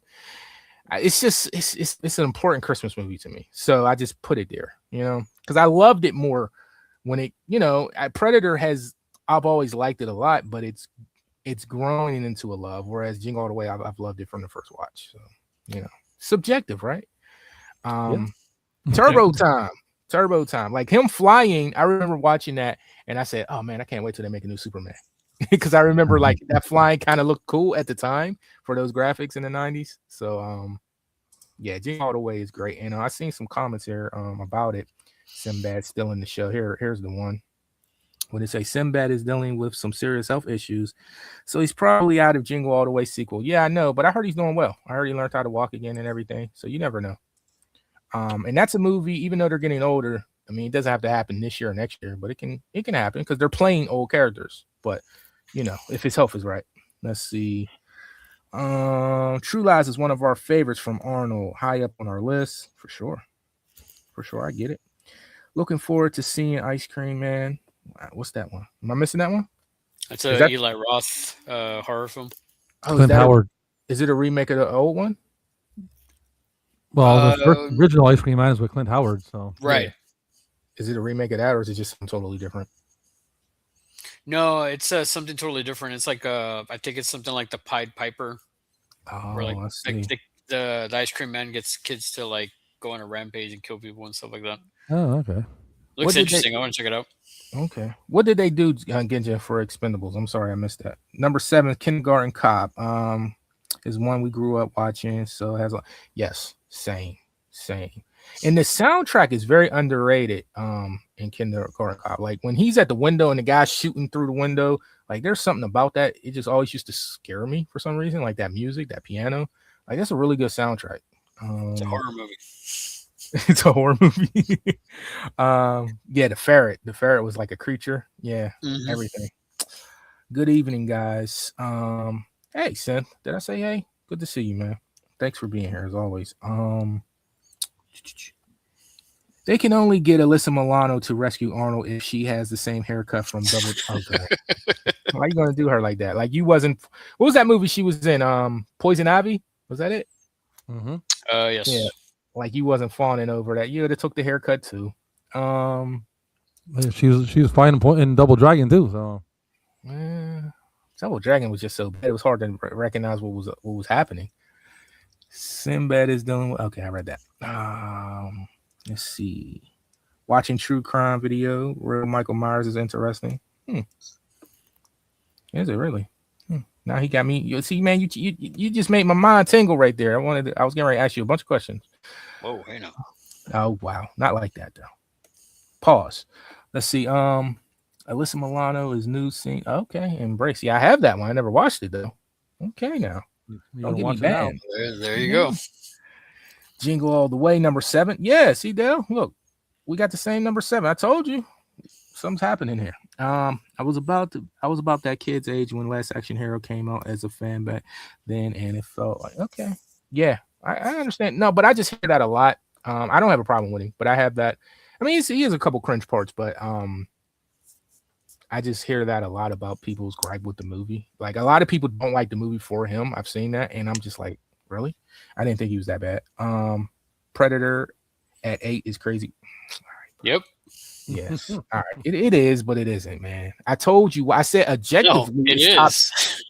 it's just it's an important Christmas movie to me, so I just put it there. Because I loved it more when it. Predator I've always liked it a lot, but it's growing into a love. Whereas Jingle All the Way, I've loved it from the first watch. So subjective, right? Turbo time, like him flying. I remember watching that and I said, oh man, I can't wait till they make a new Superman. Because I remember like that flying kind of looked cool at the time for those graphics in the 90s. So yeah, Jingle All the Way is great. And I've seen some comments here about it. Sinbad's still in the show. Here's the one. When they say Sinbad is dealing with some serious health issues, so he's probably out of Jingle All the Way sequel. Yeah, I know, but I heard he's doing well. I heard he learned how to walk again and everything. So you never know. And that's a movie, even though they're getting older. I mean, it doesn't have to happen this year or next year, but it can happen because they're playing old characters. But if his health is right. Let's see. True Lies is one of our favorites from Arnold, high up on our list for sure. I get it. Looking forward to seeing Ice Cream Man. What's that one? Am I missing that one? It's Eli Roth horror film. Clint Howard. Is it a remake of the old one? Well, the first original Ice Cream Man is with Clint Howard, so Right. Yeah. Is it a remake of that, or is it just something totally different? No, it's something totally different. It's like I think it's something like the Pied Piper, where Oh, I see. the ice cream man gets kids to like go on a rampage and kill people and stuff like that. oh, okay. Looks What did they? interesting. I want to check it out. Okay. What did they do, Genja, for Expendables? I'm sorry, I missed that. Number 7, Kindergarten Cop. Is one we grew up watching. So it has a yes, same. And the soundtrack is very underrated. In Kindergarten Cop, like when he's at the window and the guy's shooting through the window, like there's something about that. It just always used to scare me for some reason. Like that music, that piano, like that's a really good soundtrack. It's a horror movie. It's a horror movie. Yeah, the ferret. The ferret was like a creature. Yeah, everything. Good evening, guys. Hey, Seth. Did I say hey? Good to see you, man. Thanks for being here as always. They can only get Alyssa Milano to rescue Arnold if she has the same haircut from Double. Okay. Why are you gonna do her like that? Like you wasn't. What was that movie she was in? Poison Ivy. Was that it? Mm-hmm. Yes. Yeah. Like you wasn't fawning over that. You would have took the haircut too. She was fine in Double Dragon too. So Double Dragon was just so bad. It was hard to recognize what was happening. Sinbad is doing okay. I read that. Let's see. Watching true crime video. Real Michael Myers is interesting. Is it really? Now he got me. You see, man, you just made my mind tingle right there. I was getting ready to ask you a bunch of questions. Whoa, hey now. Oh wow, not like that though. Pause. Let's see. Alyssa Milano is new scene. Okay, Embrace. Yeah, I have that one. I never watched it though. Okay, now don't get me bad. There you go. Jingle All the Way, number 7. Yeah, see, Dale. Look, we got the same number 7. I told you, something's happening here. I was about that kid's age when Last Action Hero came out as a fan back then, and it felt like okay, yeah, I understand. No, but I just hear that a lot. I don't have a problem with him, but I have that. I mean, he has a couple cringe parts, but I just hear that a lot about people's gripe with the movie. Like a lot of people don't like the movie for him. I've seen that, and I'm just like, really? I didn't think he was that bad. Predator at 8 is crazy. Yep. Yes. All right. It is, but it isn't, man. I told you. I said objectively, no, it is.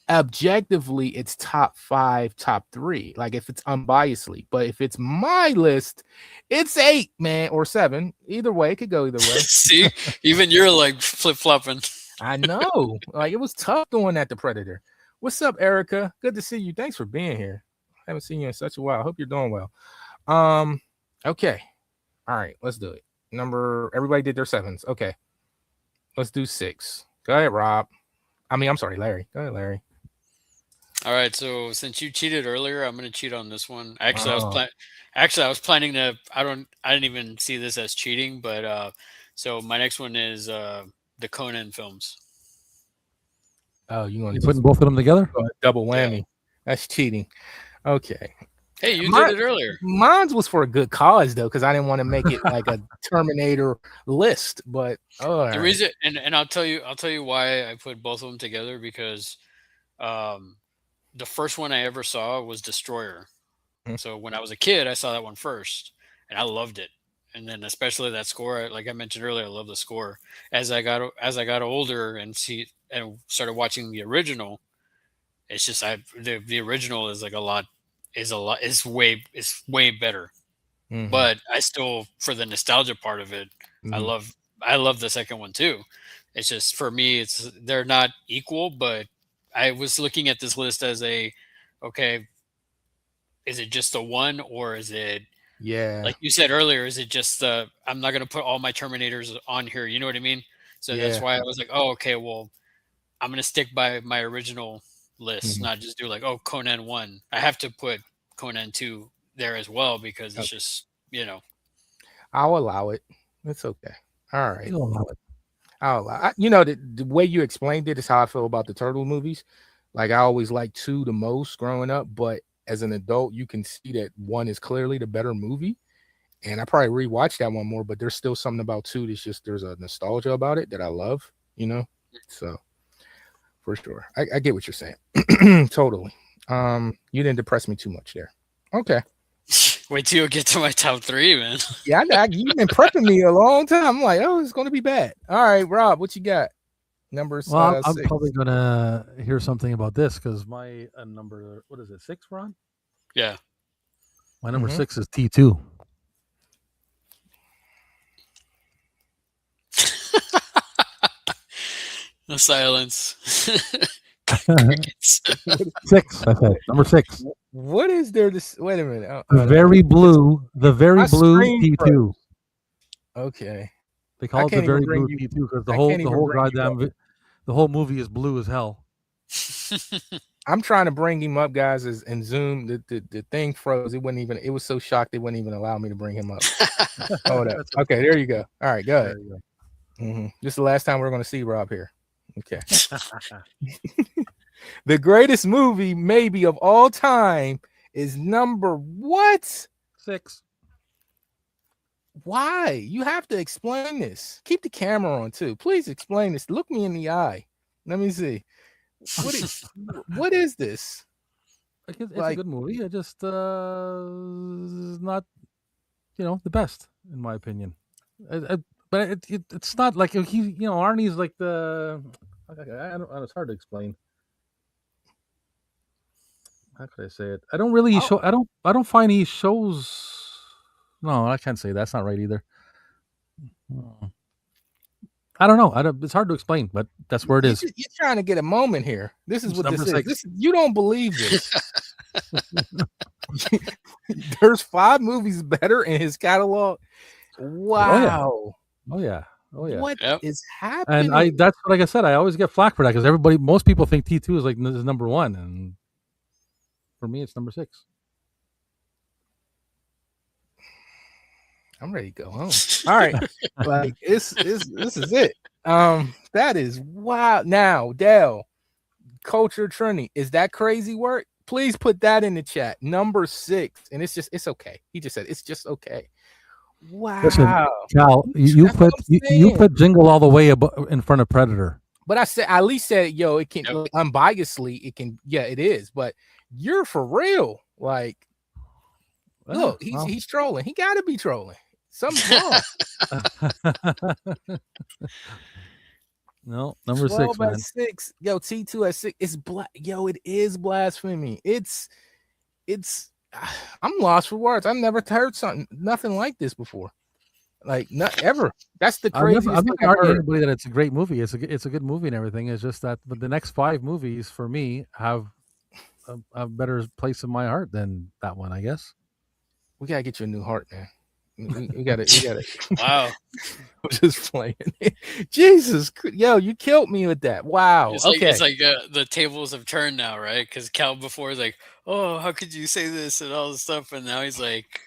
Objectively, it's top 5, top 3. Like if it's unbiasedly, but if it's my list, it's 8, man, or 7. Either way, it could go either way. See, even you're like flip flopping. I know. Like it was tough doing that to Predator. What's up, Erica? Good to see you. Thanks for being here. I haven't seen you in such a while. I hope you're doing well. Okay. All right, let's do it. Everybody did their 7s. Okay. Let's do 6. Go ahead, Rob. I'm sorry, Larry. Go ahead, Larry. All right, so since you cheated earlier, I'm going to cheat on this one. Actually, I was planning to. I didn't even see this as cheating, but so my next one is the Conan films. Oh, you putting both of them together? Double whammy. Yeah. That's cheating. Okay. Hey, you did it earlier. Mine was for a good cause though, because I didn't want to make it like a Terminator list. But the reason, and I'll tell you why I put both of them together because the first one I ever saw was Destroyer. Mm-hmm. So when I was a kid, I saw that one first, and I loved it. And then especially that score, like I mentioned earlier, I love the score. As I got older and started watching the original, it's just the original is way better. Mm-hmm. But I still, for the nostalgia part of it, mm-hmm. I love the second one too. It's just for me, they're not equal, but I was looking at this list as okay, is it just the one or is it? Yeah. Like you said earlier, is it just I'm not going to put all my Terminators on here. You know what I mean? So that's why I was like, oh, okay, well, I'm going to stick by my original list, not just do like, oh, Conan 1. I have to put Conan 2 there as well because it's just, I'll allow it. It's okay. All right. You'll allow it. I'll allow it. The way you explained it is how I feel about the Turtle movies. Like I always liked 2 the most growing up, but as an adult, you can see that 1 is clearly the better movie. And I probably rewatched that one more, but there's still something about 2 that's just, there's a nostalgia about it that I love, So for sure. I get what you're saying. Totally. You didn't depress me too much there. Okay. Wait till you get to my top 3, man. Yeah, you've been prepping me a long time. I'm like, oh, it's going to be bad. All right, Rob, what you got? Numbers. Well, I'm 6. probably gonna hear something about this because my number, what is it, 6, Ron? Yeah. My number 6 is T2. No silence. 6. I said number 6. What is there? Wait a minute. The very blue T2. Okay. They call it the very blue T2 because the whole goddamn the whole movie is blue as hell. I'm trying to bring him up, guys, and Zoom. The thing froze. It wouldn't even. It was so shocked they wouldn't even allow me to bring him up. Hold up. Okay, there you go. All right, go ahead. This is the last time we're going to see Rob here. Okay. The greatest movie maybe of all time is number what? 6. Why? You have to explain this. Keep the camera on too. Please explain this. Look me in the eye. Let me see. What is this? It's a good movie. It just is not, the best in my opinion. But it's not like Arnie's like the. It's hard to explain. How could I say it? I don't really show. I don't find he shows. No, I can't say that's not right either. I don't know. It's hard to explain, but that's where it is. You're trying to get a moment here. This is what this 6. is. You don't believe this. There's 5 movies better in his catalog. Wow. Oh yeah. What is happening? And that's like I said. I always get flack for that because most people think T2 is like is number 1, and for me, it's number 6. I'm ready to go home. All right, like this is it. That is wild. Now, Dale, Culture Trinity, is that crazy work? Please put that in the chat. Number 6, and it's okay. He just said it's just okay. Wow, listen, Cal, you put Jingle All the Way in front of Predator. But I at least said, yo, it can unbiasedly, it can, yeah, it is. But you're for real, like. Look, he's trolling. He got to be trolling. Something's wrong. No, number 6, man. 6. Yo, T2 at 6. It's Yo, it is blasphemy. It's. I'm lost for words. I've never heard nothing like this before. Like not ever. That's the craziest thing I've heard. Anybody that it's a great movie. It's a good movie and everything. It's just that, but the next 5 movies for me have a better place in my heart than that one, I guess. We gotta get you a new heart, man. We gotta. Wow. I'm just playing. Jesus, yo, you killed me with that. Wow. It's like the tables have turned now, right? Because Cal before is like, oh, how could you say this and all this stuff, and now he's like,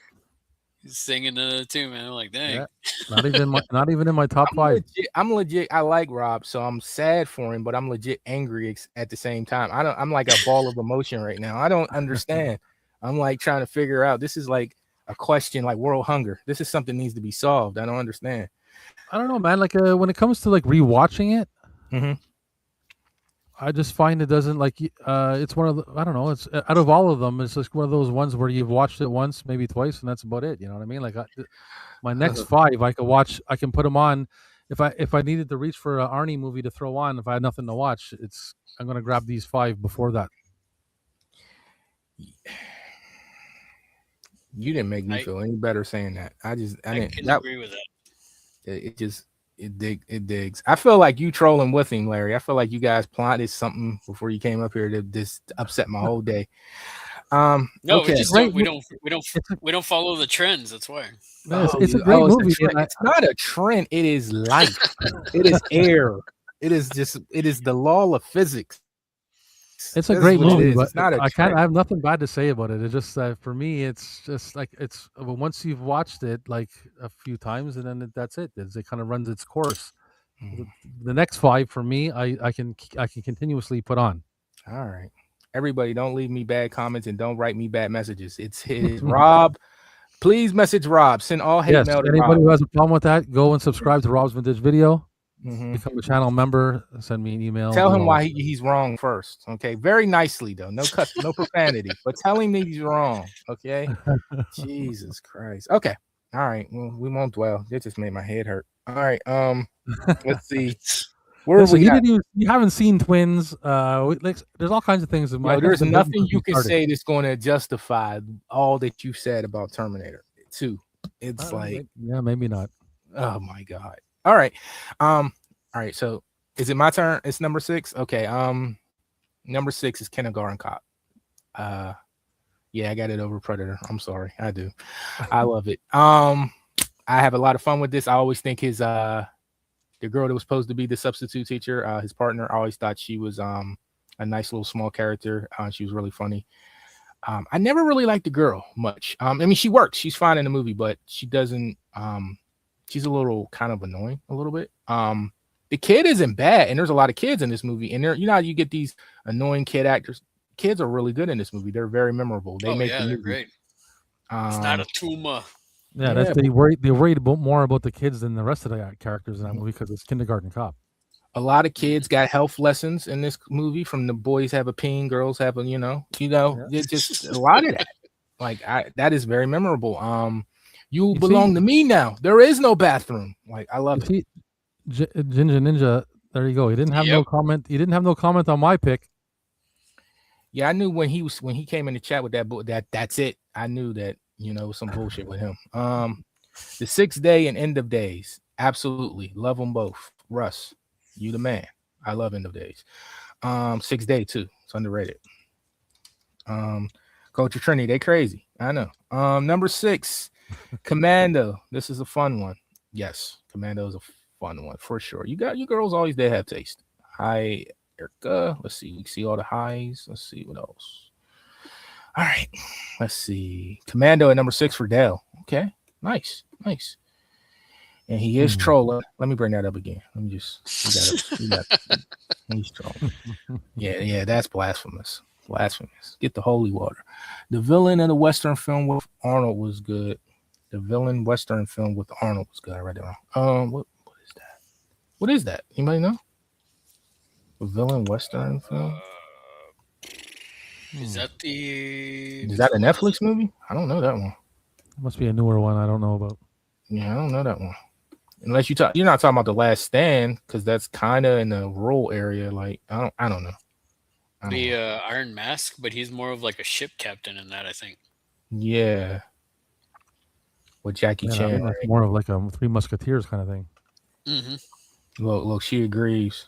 he's singing another tune, man. I'm like, dang. Yeah. Not even in my top 5. I'm legit. I like Rob, so I'm sad for him, but I'm legit angry at the same time. I'm like a ball of emotion right now. I don't understand. I'm like trying to figure out. This is like a question, like world hunger. This is something that needs to be solved. I don't understand. I don't know, man. Like when it comes to like rewatching it, I just find it doesn't like. It's one of the. I don't know. It's out of all of them, it's just one of those ones where you've watched it once, maybe twice, and that's about it. You know what I mean? Like my next 5, I could watch. I can put them on. If I needed to reach for an Arnie movie to throw on, if I had nothing to watch, I'm gonna grab these 5 before that. You didn't make me feel any better saying that. I didn't agree with that. It digs. I feel like you trolling with him, Larry. I feel like you guys plotted something before you came up here to just upset my whole day. No, okay. we don't follow the trends. That's why. No, it's a great movie. It's not a trend. It is life. It is air. It is the law of physics. It's a great movie, but I have nothing bad to say about it. It's just for me, it's just like once you've watched it like a few times, and then that's it. It kind of runs its course. The next 5 for me, I can continuously put on. All right, everybody, don't leave me bad comments and don't write me bad messages. It's Rob. Please message Rob. Send all hate mail to anybody Rob. who has a problem with that, go and subscribe to Rob's Vintage Video. become a channel member, send me an email. Tell do him all why that. he's wrong first. Okay, very nicely though. No profanity, but tell him that he's wrong. Okay. Jesus Christ. Okay. All right. Well, we won't dwell. It just made my head hurt. All right. Let's see. Where Listen, we at? you haven't seen Twins. There's all kinds of things that Yo, might have there's been written nothing since we you can started. say that's going to justify all that you said about Terminator 2. It's like, Yeah, maybe not. oh my God. All right. All right. So is it my turn? It's number 6. Okay. Number 6 is Kindergarten Cop. Yeah, I got it over Predator. I'm sorry. I do. I love it. I have a lot of fun with this. I always think his the girl that was supposed to be the substitute teacher, his partner, I always thought she was a nice little small character. She was really funny. I never really liked the girl much. I mean, she works. She's fine in the movie, but she doesn't. She's a little kind of annoying, a little bit. The kid isn't bad, and there's a lot of kids in this movie. And you know how you get these annoying kid actors. Kids are really good in this movie. They're very memorable. They make the movie. They're great. It's not a tumor. Yeah, that's they worried more about the kids than the rest of the characters in that movie because it's Kindergarten Cop. A lot of kids got health lessons in this movie. From the boys have a peen, girls have a it's just a lot of that. Like that is very memorable. You belong to me now. There is no bathroom. Like I love it. Ginger Ninja. There you go. He didn't have no comment. He didn't have no comment on my pick. Yeah, I knew when he came in the chat with that's it. I knew that some bullshit with him. The 6th Day and End of Days. Absolutely love them both. Russ, you the man. I love End of Days. 6th Day too. It's underrated. Culture Trinity, they crazy. I know. Number 6, Commando. This is a fun one. Yes, Commando is a fun one for sure. You girls always did have taste. Hi, Erica. Let's see. We see all the highs. Let's see what else. All right. Let's see. Commando at number 6 for Dale. Okay. Nice. And he is trolling. Let me bring that up again. Let me just. He's trolling. Yeah. That's blasphemous. Get the holy water. The villain in the Western film with Arnold was good. The villain Western film with Arnold was good. I read it wrong. What is that? What is that? Anybody know? A villain Western film? Is that a Netflix movie? I don't know that one. It must be a newer one I don't know about. Yeah, I don't know that one. Unless you're not talking about The Last Stand, because that's kind of in a rural area. Like I don't know. Iron Mask, but he's more of like a ship captain in that, I think. Yeah. With Jackie Chan. I think that's more of like a Three Musketeers kind of thing. Mm-hmm. Look, she agrees.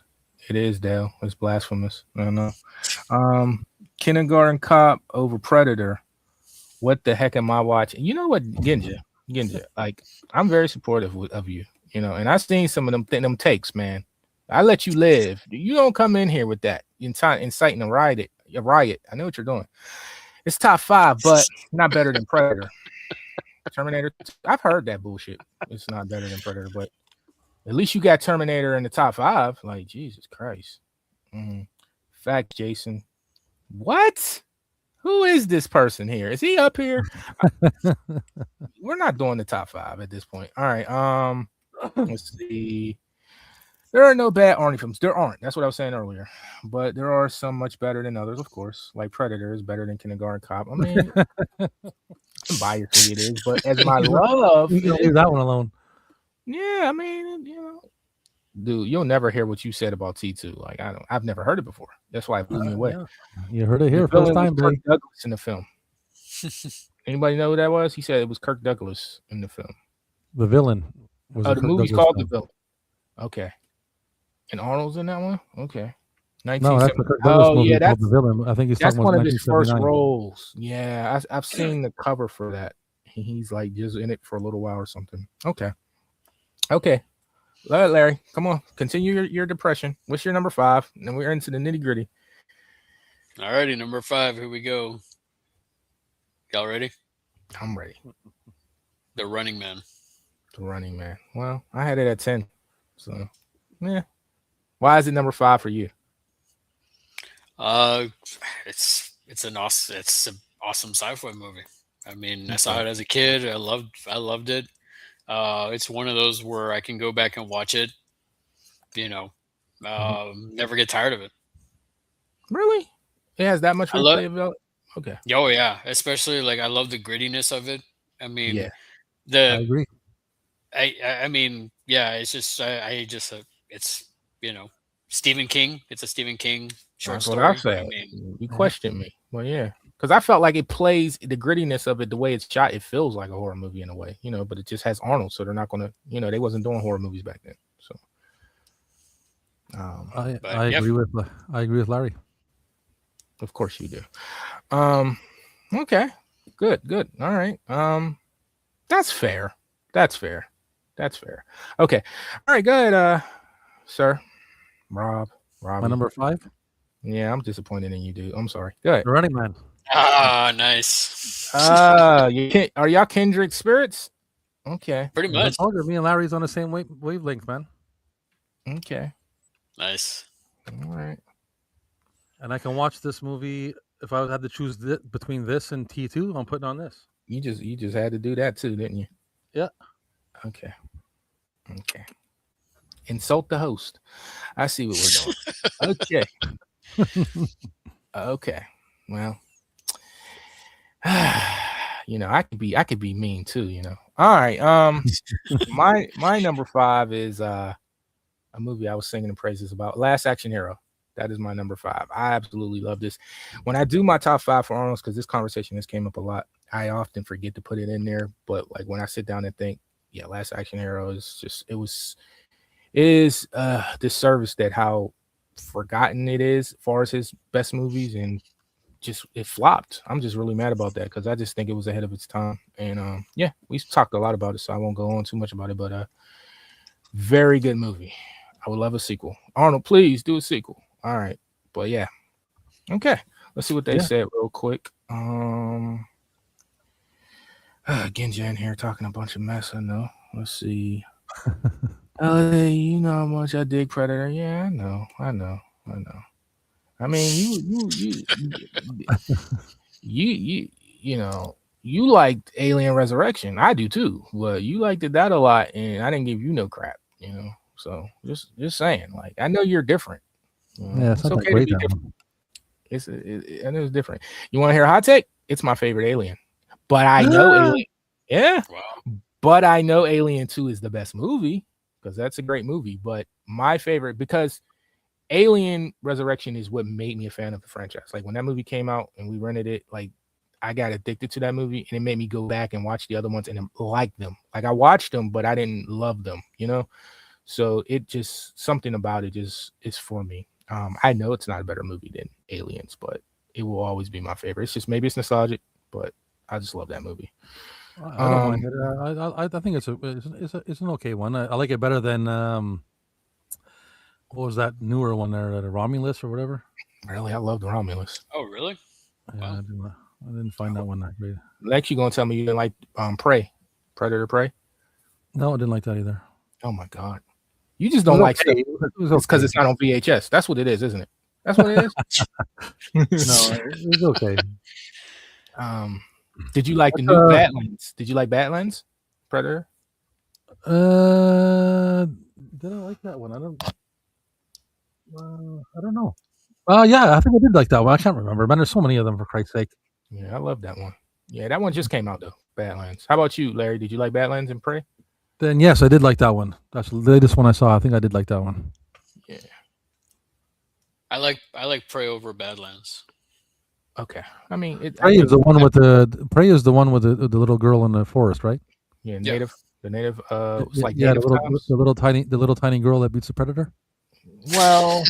It is, Dale. It's blasphemous. I don't know. Kindergarten Cop over Predator. What the heck am I watching? You know what, Ginja? Like, I'm very supportive of you, and I've seen some of them takes, man. I let you live. You don't come in here with that inciting a riot. I know what you're doing. It's top 5, but not better than Predator. Terminator. I've heard that bullshit. It's not better than Predator, but at least you got Terminator in the top 5. Like, Jesus Christ. Fact, Jason. What? Who is this person here? Is he up here? We're not doing the top 5 at this point. All right. Let's see. There are no bad Arnie films. There aren't. That's what I was saying earlier. But there are some much better than others, of course. Like Predator is better than Kindergarten Cop. I mean, biasly it is, but as my love, you can leave that one alone. Yeah, I mean, dude, you'll never hear what you said about T2. Like I've never heard it before. That's why it blew me away. Yeah. You heard it here first time, Kirk Douglas in the film. Anybody know who that was? He said it was Kirk Douglas in the film. The villain was the movie's called The Villain. Okay. And Arnold's in that one? Okay. No, that's the Kirk Douglas movie called The Villain. I think he's talking about one of his first roles. Yeah, I've seen the cover for that. He's like just in it for a little while or something. Okay. Larry, come on. Continue your depression. What's your number 5? And then we're into the nitty-gritty. All righty, number 5. Here we go. Y'all ready? I'm ready. The Running Man. The Running Man. Well, I had it at 10. So, yeah. Why is it number 5 for you? It's an awesome sci-fi movie. I mean, I saw it as a kid. I loved it. It's one of those where I can go back and watch it never get tired of it. Really? It has that much I love. replayability? Okay. Oh yeah, especially like I love the grittiness of it. I Yeah. mean, I the agree. I mean, yeah, it's just I just it's Stephen King. It's a Stephen King short That's what I story. I said. mean, You Yeah. questioned me. Well, yeah. Because I felt like it plays the grittiness of it, the way it's shot. It feels like a horror movie in a way, but it just has Arnold. So they're not going to, they wasn't doing horror movies back then. So, I but I yeah, agree with I agree with Larry. of course you do. Um, okay. Good, good. All right. That's fair. That's fair. That's fair. Okay. All right, good, sir. My Robbie. number 5, Yeah, I'm disappointed in you, dude. I'm sorry. Go ahead. The Running Man. nice. Are y'all kindred spirits? Okay. Pretty As I much told you, me and Larry's on the same wavelength, man. Okay. nice. All right. And I can watch this movie if I had to choose between this and T2. I'm putting on this. You just had to do that too, didn't you? Yeah. Okay. Okay. Insult the host. I see what we're doing. Okay. Okay. Well, I could be mean too, All right. My number 5 is a movie I was singing the praises about. Last Action Hero. That is my number 5. I absolutely love this. When I do my top 5 for Arnold's, because this conversation has came up a lot, I often forget to put it in there. But like when I sit down and think, yeah, Last Action Hero is just is disservice that how forgotten it is as far as his best movies, and just it flopped. I'm just really mad about that because I just think it was ahead of its time. And yeah, we talked a lot about it, so I won't go on too much about it. But very good movie. I would love a sequel. Arnold, please do a sequel. All right, but yeah, okay. Let's see what they said real quick. Genja in here talking a bunch of mess. I know. Let's see. You know how much I dig Predator. Yeah, I know. I mean, you liked Alien Resurrection. I do too. But you liked that a lot, and I didn't give you no crap. So just saying, like, I know you're different. Yeah, it's not okay that great. to be different. I know it's different. You want to hear a hot take? It's my favorite Alien, but I know Alien. Yeah, Wow. but I know Alien 2 is the best movie because that's a great movie. But my favorite, because Alien Resurrection is what made me a fan of the franchise. Like when that movie came out and we rented it, like I got addicted to that movie, and it made me go back and watch the other ones and like them. Like I watched them, but I didn't love them, So it just, something about it just is for me. I know it's not a better movie than Aliens, but it will always be my favorite. It's just, maybe it's nostalgic, but I just love that movie. I don't mind it. I think it's an okay one. I like it better than what was that newer one there, the Romulus or whatever. Really, I love the Romulus. Oh, really? Yeah, Wow. I didn't find that one that great. Lex, you gonna tell me you didn't like Prey, Predator Prey? No, I didn't like that either. Oh my god, you just don't like stuff. It's because it's not on VHS. That's what it is, isn't it? That's what it is. No, it was okay. Did you like the new Badlands? Did you like Badlands, Predator? Did I like that one? I don't know. Yeah, I think I did like that one. I can't remember, man. There's so many of them, for Christ's sake. Yeah, I love that one. Yeah, that one just came out though. Badlands. How about you, Larry? Did you like Badlands and Prey? Then yes, I did like that one. That's the latest one I saw. I think I did like that one. Yeah. I like Prey over Badlands. Okay. I mean, Prey is the one with the little girl in the forest, right? Yeah, native. The native. It's like yeah, native the little tiny girl that beats the predator. Well,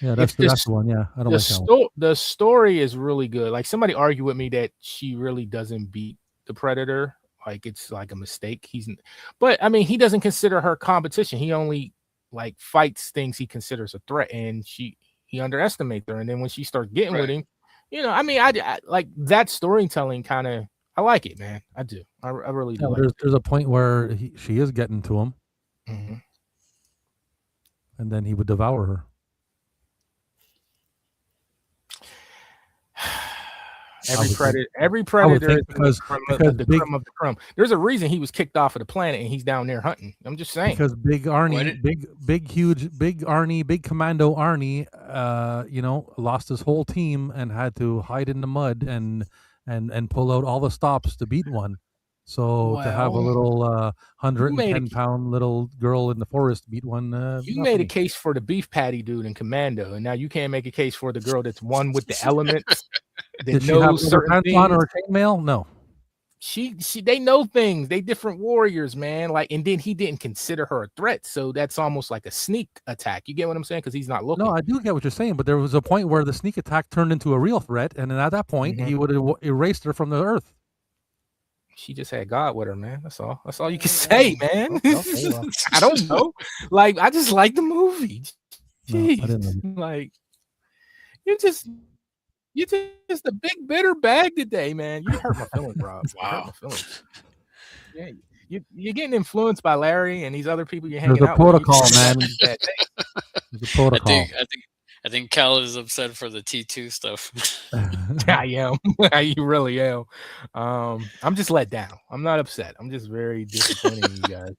yeah, that's the one. Yeah, I don't like that one. The story is really good. Like somebody argued with me that she really doesn't beat the predator. Like it's like a mistake. But I mean, he doesn't consider her competition. He only like fights things he considers a threat, and he underestimates her. And then when she starts getting with him, I mean, I like that storytelling kind of. I like it, man. I do. I really do. There's a point where she is getting to him, and then he would devour her. Every I would predator is think because the crumb of the crumb. There's a reason he was kicked off of the planet and he's down there hunting. I'm just saying. Because Big Arnie, big Arnie, big Commando Arnie, lost his whole team and had to hide in the mud and pull out all the stops to beat one. So to have a little 110-pound little girl in the forest beat one, you made a case for the beef patty dude in Commando, and now you can't make a case for the girl that's one with the elements. Did she have certain pants on or chainmail? No. She they know things. They different warriors, man. Like, and then he didn't consider her a threat, so that's almost like a sneak attack. You get what I'm saying? Because he's not looking. No, I do get what you're saying, but there was a point where the sneak attack turned into a real threat, and then at that point, he would have erased her from the earth. She just had God with her, man. That's all. That's all you can say, man. Okay, well. I don't know. Like, I just like the movie. Jeez. No, I didn't know. Like, you're just a big bitter bag today, man. You hurt my feelings, Rob. Wow. You hurt my feelings. Yeah, you're getting influenced by Larry and these other people you're hanging out with. There's a protocol, man. There's a protocol. I think Cal is upset for the T2 stuff. I am. You really am. I'm just let down. I'm not upset. I'm just very disappointed in you guys.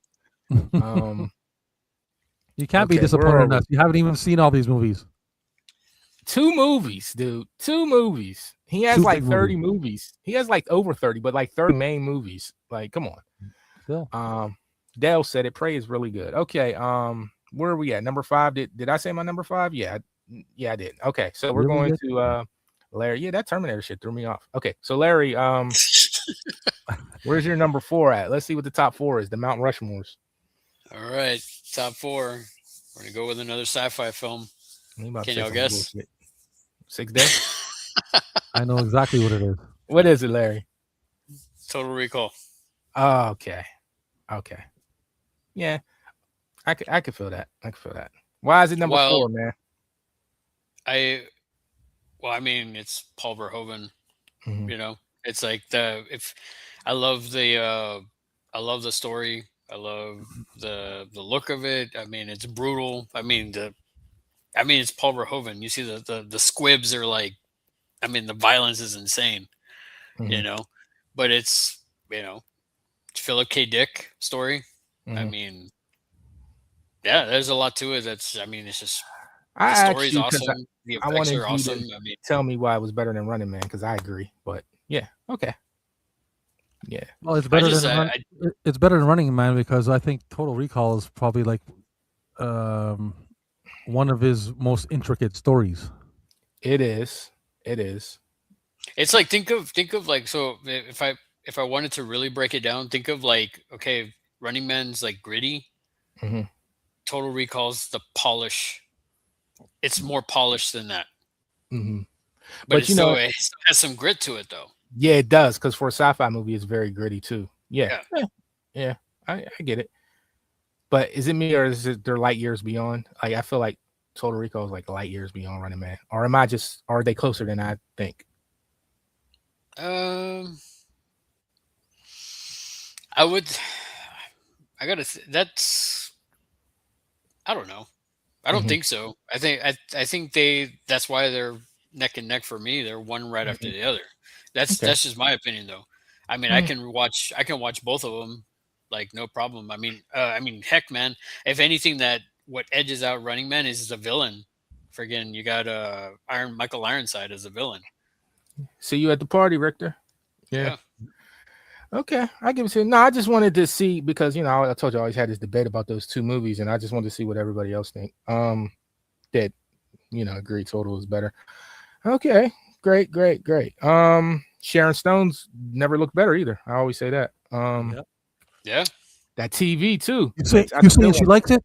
You can't be disappointed in us. You haven't even seen all these movies. 2 movies, dude. 2 movies. He has like 30 movies. He has like over 30, but like 30 main movies. Like, come on. Still. Dale said it. Prey is really good. Okay. Where are we at? Number 5. Did I say my number 5? Yeah, I did. Okay, so we're going to Larry. Yeah, that Terminator shit threw me off. Okay, so Larry, where's your number 4 at? Let's see what the top 4 is. The Mount Rushmores. All right, top 4. We're gonna go with another sci-fi film. Can y'all guess? 6 Days. I know exactly what it is. What is it, Larry? Total Recall. Oh, okay. Yeah, I could feel that. Why is it number 4, man? I mean, it's Paul Verhoeven. You know, it's like I love the story. I love the look of it. I mean, it's brutal. I mean, it's Paul Verhoeven. You see the squibs are like, I mean, the violence is insane. You know, but it's Philip K. Dick story. I mean, yeah, there's a lot to it. It's just. The story's awesome. The effects are awesome. Tell me why it was better than Running Man, because I agree. But yeah, okay. Yeah. Well, it's better it's better than Running Man because I think Total Recall is probably like one of his most intricate stories. It is. It's like think of like, so if I wanted to really break it down, think of like, okay, Running Man's like gritty. Total Recall's the polish. It's more polished than that. But it still has some grit to it, though. Yeah, it does. Because for a sci-fi movie, it's very gritty too. Yeah. I get it. But is it me or is it they're light years beyond? Like, I feel like Total Recall is like light years beyond Running Man. Or are they closer than I think? I don't know. I don't think so. I think that's why they're neck and neck for me. They're one right after the other. That's just my opinion, though. I mean, I can watch both of them, like, no problem. I mean, heck, man. If anything, what edges out Running Man is the villain. Friggin', you got Michael Ironside as the villain. See you at the party, Richter. Yeah. Okay, I give it to you. No, I just wanted to see because I told you I always had this debate about those 2 movies, and I just wanted to see what everybody else think. That agree Total is better. Okay, great. Sharon Stone's never looked better either. I always say that. Yeah. That TV too. You saying she liked it?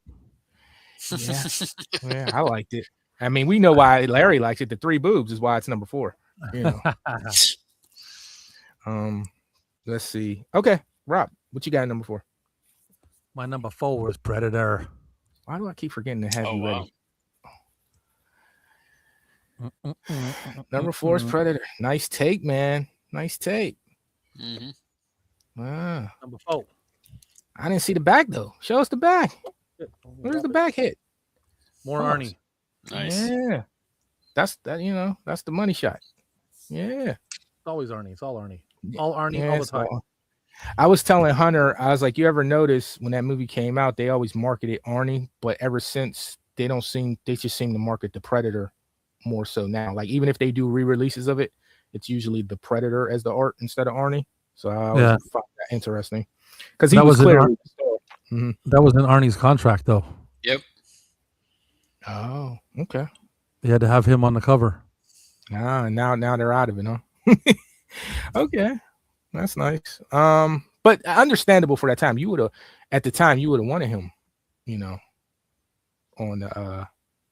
Yeah, I liked it. I mean, we know why Larry likes it. The 3 boobs is why it's number 4. Let's see. Okay, Rob, what you got at number 4? My number 4 was Predator. Why do I keep forgetting to have you ready? Number 4 is Predator. Nice take, man. Nice take. Number 4. I didn't see the back though. Show us the back. Where's the back hit? More Arnie. Nice. Yeah. That's the money shot. Yeah. always Arnie. It's all Arnie. All Arnie Yeah, all the time. I was telling Hunter, I was like, you ever notice when that movie came out, they always marketed Arnie, but ever since they just seem to market the Predator more so now. Like even if they do re-releases of it, it's usually the Predator as the art instead of Arnie. So I always find that interesting because he was clearly that was in Arnie's contract though. Yep. Oh, okay. They had to have him on the cover. Now they're out of it, huh? Okay. That's nice. But understandable for that time. At the time you would have wanted him, on the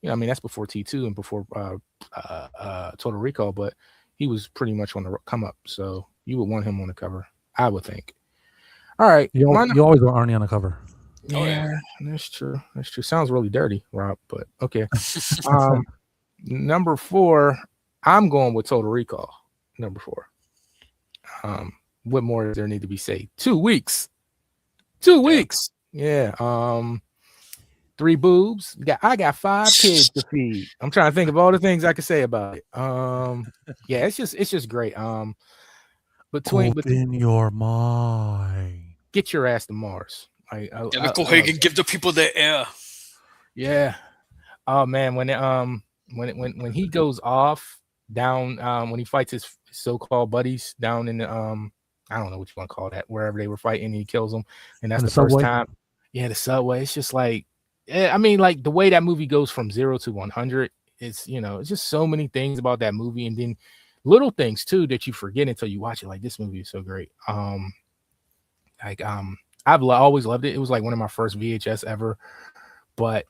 I mean that's before T2 and before Total Recall, but he was pretty much on the come up. So you would want him on the cover, I would think. All right. You always want Arnie on the cover. Yeah, that's true. That's true. Sounds really dirty, Rob, but okay. Number 4, I'm going with Total Recall. Number 4. What more does there need to be said? 2 weeks. 2 weeks. Yeah. 3 boobs. I got 5 kids to feed. I'm trying to think of all the things I could say about it. Yeah, it's just great. Open your mind. Get your ass to Mars. Go ahead and give the people the air. Yeah. Oh man, when he goes off down, when he fights his so-called buddies down in the I don't know what you want to call that, wherever they were fighting, and he kills them, and that's the first time. Yeah, the subway. It's just like, I mean, like the way that movie goes from 0 to 100. It's it's just so many things about that movie, and then little things too that you forget until you watch it. Like this movie is so great. I've always loved it. It was like one of my first VHS ever, but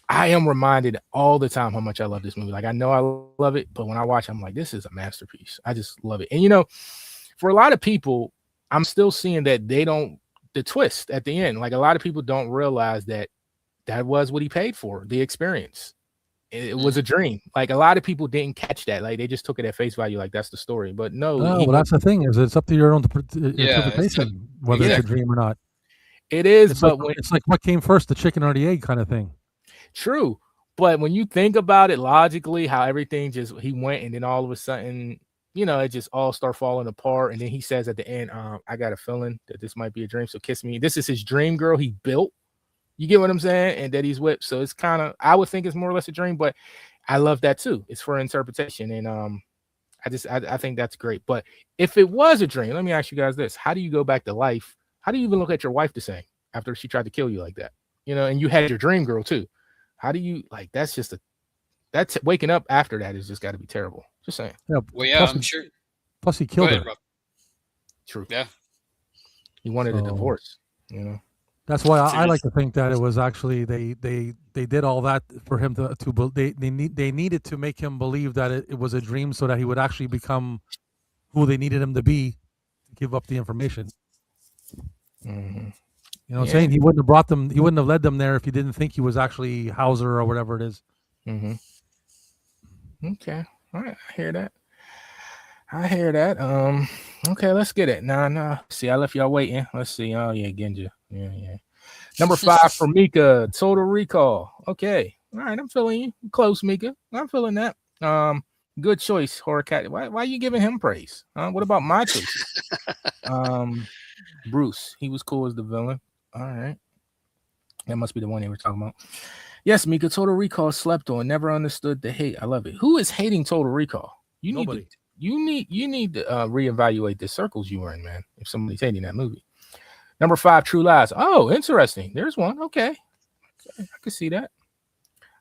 I am reminded all the time how much I love this movie. Like I know I love it, but when I watch it, I'm like, this is a masterpiece. I just love it. And for a lot of people, I'm still seeing that the twist at the end. Like a lot of people don't realize that was what he paid for, the experience. It was a dream. Like a lot of people didn't catch that. Like they just took it at face value, like that's the story. But no, that's the thing, is it's up to your own interpretation whether it's a dream or not. It is, it's like what came first, the chicken or the egg kind of thing. True, but when you think about it logically, how everything he went, and then all of a sudden, it just all start falling apart. And then he says at the end, I got a feeling that this might be a dream, so kiss me. This is his dream girl he built. You get what I'm saying? And that he's whipped. So it's kind of, I would think it's more or less a dream, but I love that too. It's for interpretation. And I think that's great. But if it was a dream, let me ask you guys this. How do you go back to life? How do you even look at your wife the same after she tried to kill you like that? And you had your dream girl too. How do you, like, that's waking up after that is just got to be terrible. Just saying. Yeah, well, yeah, I'm sure. Plus he killed her. Rob. True. Yeah. He wanted a divorce, That's why I like to think that it was actually they did all that for him they needed to make him believe that it was a dream so that he would actually become who they needed him to be, to give up the information. Mm-hmm. You know what I'm saying? He wouldn't have brought them. He wouldn't have led them there if he didn't think he was actually Hauser or whatever it is. Mm-hmm. Okay. All right. I hear that. Okay, let's get it. No. See, I left y'all waiting. Let's see. Oh yeah, Genja. Yeah. Number 5 for Mika, Total Recall. Okay. All right, I'm feeling you. Close, Mika. I'm feeling that. Good choice, Horror Cat. Why are you giving him praise? What about my choices? Bruce. He was cool as the villain. All right. That must be the one they were talking about. Yes, Mika, Total Recall slept on. Never understood the hate. I love it. Who is hating Total Recall? Nobody. You need to reevaluate the circles you were in, man. If somebody's hating that movie. Number 5, True Lies. Oh, interesting. There's one. Okay. I can see that.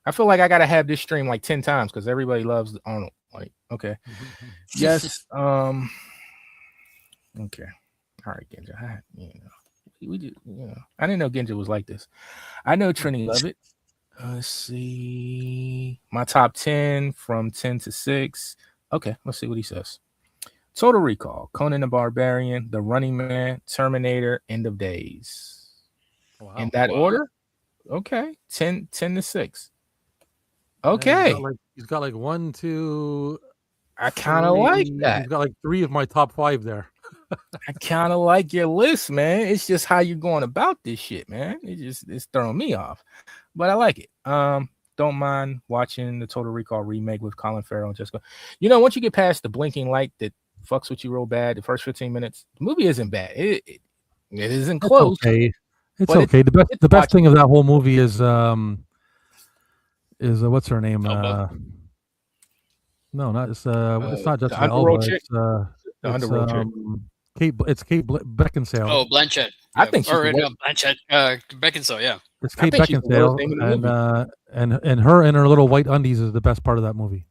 I feel like I gotta have this stream like 10 times because everybody loves Arnold. Like, okay. Yes. Okay. All right, Genja. We do. I didn't know Genja was like this. I know Trini love it. Let's see. My top 10 from 10 to 6. Okay, let's see what he says. Total Recall, Conan the Barbarian, The Running Man, Terminator, End of Days. Wow. In that order? Okay. 10 to 6. Okay. He's got like 1, 2. I kind of like that. He's got like 3 of my top 5 there. I kind of like your list, man. It's just how you're going about this shit, man. It's throwing me off. But I like it. Don't mind watching the Total Recall remake with Colin Farrell and Jessica. Once you get past the blinking light that fucks with you real bad. The first 15 minutes, the movie isn't bad. It isn't It's close. okay. It's but okay. The best it's thing of that whole movie is what's her name? Elba? No, not it's not Jessica Underworld Alba. chick? The Underworld chick. It's Kate Beckinsale. Oh, Blanchett. I think she's the worst. Blanchett. Beckinsale. Yeah. It's Kate Beckinsale, and her in her little white undies is the best part of that movie.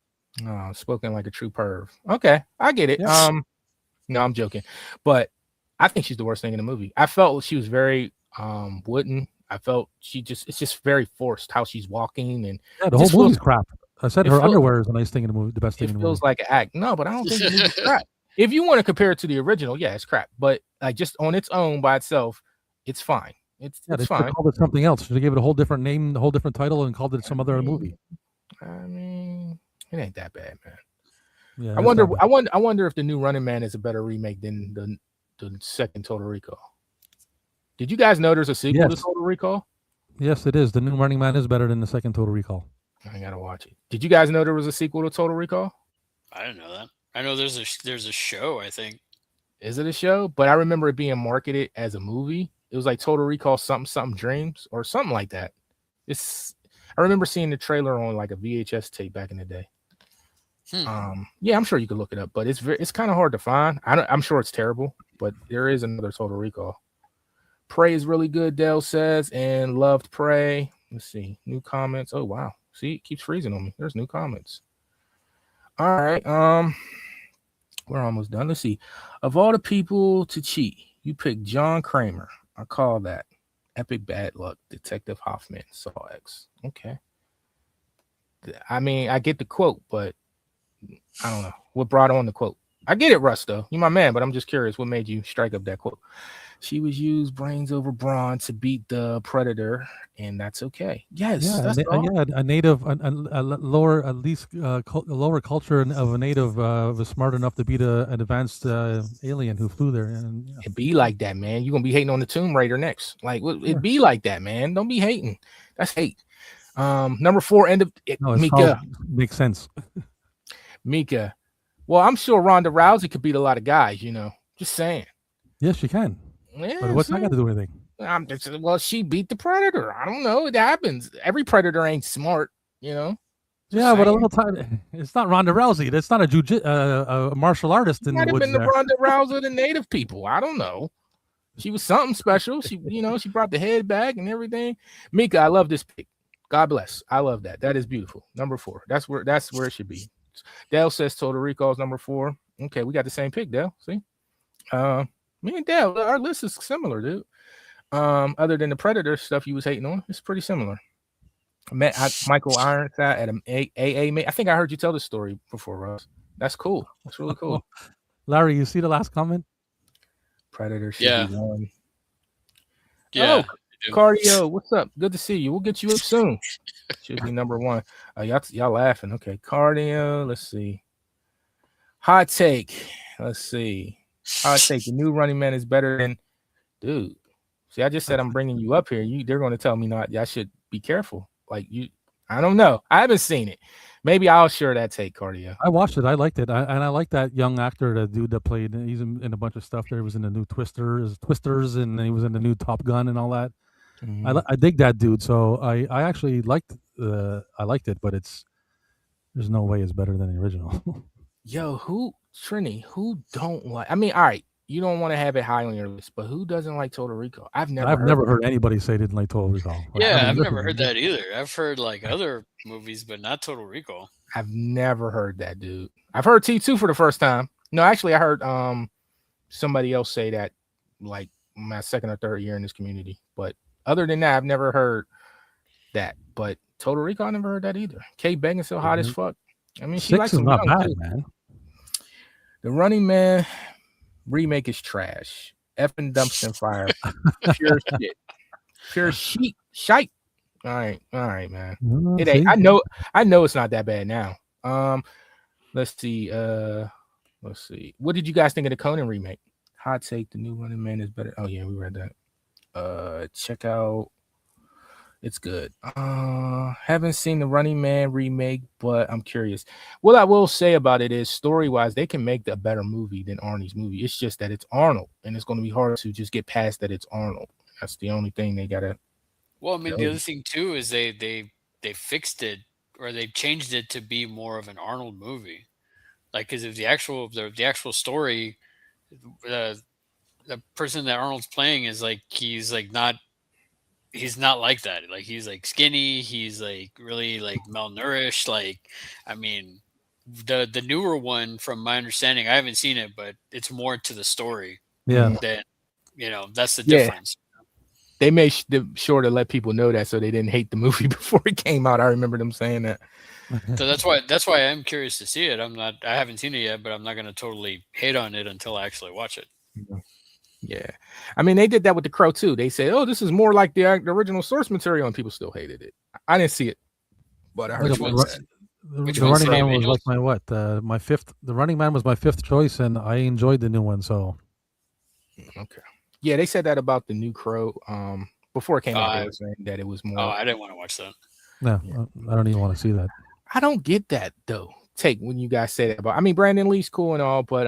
Oh, spoken like a true perv. Okay, I get it. Yeah. No, I'm joking, but I think she's the worst thing in the movie. I felt she was very wooden. I felt it's just very forced how she's walking, and the whole movie's crap. I said her underwear is a nice thing in the movie, the best thing in the movie. It feels like an act. No, but I don't think the movie's crap. If you want to compare it to the original, yeah, it's crap. But like just on its own by itself, it's fine. It's fine. They called it something else. They gave it a whole different name, a whole different title, and called it some other movie. I mean, it ain't that bad, man. Yeah, I wonder if the new Running Man is a better remake than the second Total Recall. Did you guys know there's a sequel to Total Recall? Yes, it is. The new Running Man is better than the second Total Recall. I gotta watch it. Did you guys know there was a sequel to Total Recall? I didn't know that. I know there's a show, I think. Is it a show? But I remember it being marketed as a movie. It was like Total Recall something Dreams or something like that. I remember seeing the trailer on like a VHS tape back in the day. Yeah, I'm sure you could look it up, but it's kind of hard to find. I'm sure it's terrible, but there is another Total Recall. Prey is really good, Dell says, and loved Prey. Let's see. New comments. Oh wow. See, it keeps freezing on me. There's new comments. All right. We're almost done. Let's see. Of all the people to cheat, you picked John Kramer. I call that epic bad luck. Detective Hoffman saw X. Okay. I mean, I get the quote, but I don't know what brought on the quote. I get it, Russ, though. You're my man, but I'm just curious what made you strike up that quote. She was used brains over brawn to beat the predator, and that's okay. Yes, that's a native, a lower, at least lower culture of a native was smart enough to beat an advanced alien who flew there. And it be like that, man. You're gonna be hating on the Tomb Raider next. Like it be like that, man. Don't be hating. That's hate. Number 4, end of it. No, Mika makes sense. Mika. Well, I'm sure Ronda Rousey could beat a lot of guys, Just saying. Yes, she can. Yeah, but what's that got to do with anything? Well, she beat the predator. I don't know. It happens. Every predator ain't smart, Yeah, but a little time. It's not Ronda Rousey. It's not a martial artist in the woods. Might have been the Ronda Rousey of the native people. I don't know. She was something special. She, she brought the head back and everything. Mika, I love this pick. God bless. I love that. That is beautiful. Number 4. That's where it should be. Dale says Total Recall is number 4. Okay, we got the same pick, Dale. See? Me and Dale, our list is similar, dude. Other than the Predator stuff you was hating on, it's pretty similar. I met Michael Ironside at an AA. I think I heard you tell this story before, Russ. That's cool. That's really cool. Larry, you see the last comment? Predator should be one. Yeah. Oh, Cardio, what's up? Good to see you. We'll get you up soon. Should be number 1. Y'all laughing. Okay, Cardio. Let's see. Hot take. Let's see. Hot take. The new Running Man is better than, dude. See, I just said I'm bringing you up here. They're going to tell me not. I should be careful. Like I don't know. I haven't seen it. Maybe I'll share that take, Cardio. I watched it. I liked it. I like that young actor, the dude that played. He's in a bunch of stuff. There, he was in the new Twisters, and he was in the new Top Gun and all that. Mm-hmm. I dig that dude. So I actually liked it, but there's no way it's better than the original. Yo, who don't like? I mean, all right, you don't want to have it high on your list, but who doesn't like Total Recall? I've never heard anybody say they didn't like Total Recall. Yeah, I've never heard that either. I've heard like other movies, but not Total Recall. I've never heard that, dude. I've heard T2 for the first time. No, actually, I heard somebody else say that like my second or third year in this community. But other than that, I've never heard that. But Total Recall, I never heard that either. Kate Beckinsale, hot as fuck. I mean, she 6 likes is not bad, too. man. The Running Man remake is trash. Effing dumpster fire. Pure shit. Pure shite. All right, man. It ain't. I know it's not that bad now. Let's see. What did you guys think of the Conan remake? Hot take: the new Running Man is better. Oh yeah, we read that. Check out It's good. Haven't seen the Running Man remake, but I'm curious. What I will say about it is, story wise, they can make a better movie than Arnie's movie. It's just that it's Arnold, and it's going to be hard to just get past that it's Arnold. That's the only thing they gotta Well, I mean, the go. other thing too is they fixed it or they changed it to be more of an Arnold movie. Like, because of the actual story, the the person that Arnold's playing is like he's not like that. Like he's like skinny. He's like really like malnourished. Like, I mean, the newer one, from my understanding, I haven't seen it, but it's more to the story Yeah. Mhm. than that's the Yeah, difference. they made sure to let people know that so they didn't hate the movie before it came out. I remember them saying that. So that's why I'm curious to see it. I haven't seen it yet, but I'm not gonna totally hate on it until I actually watch it. Mhm. Yeah, I mean they did that with The Crow too. They said, "Oh, this is more like the original source material," and people still hated it. I didn't see it, but I heard Which people one's said. which The one's Running Steve Man was like Angels? my what? My fifth. The Running Man was my fifth choice, and I enjoyed the new one. So Okay. Yeah, they said that about the new Crow. Before it came out, they Uh, were saying that it was oh, more. I didn't want to watch that. no, Yeah. I don't even want to see that. I don't get that though. Take when you guys say that about. I mean, Brandon Lee's cool and all, but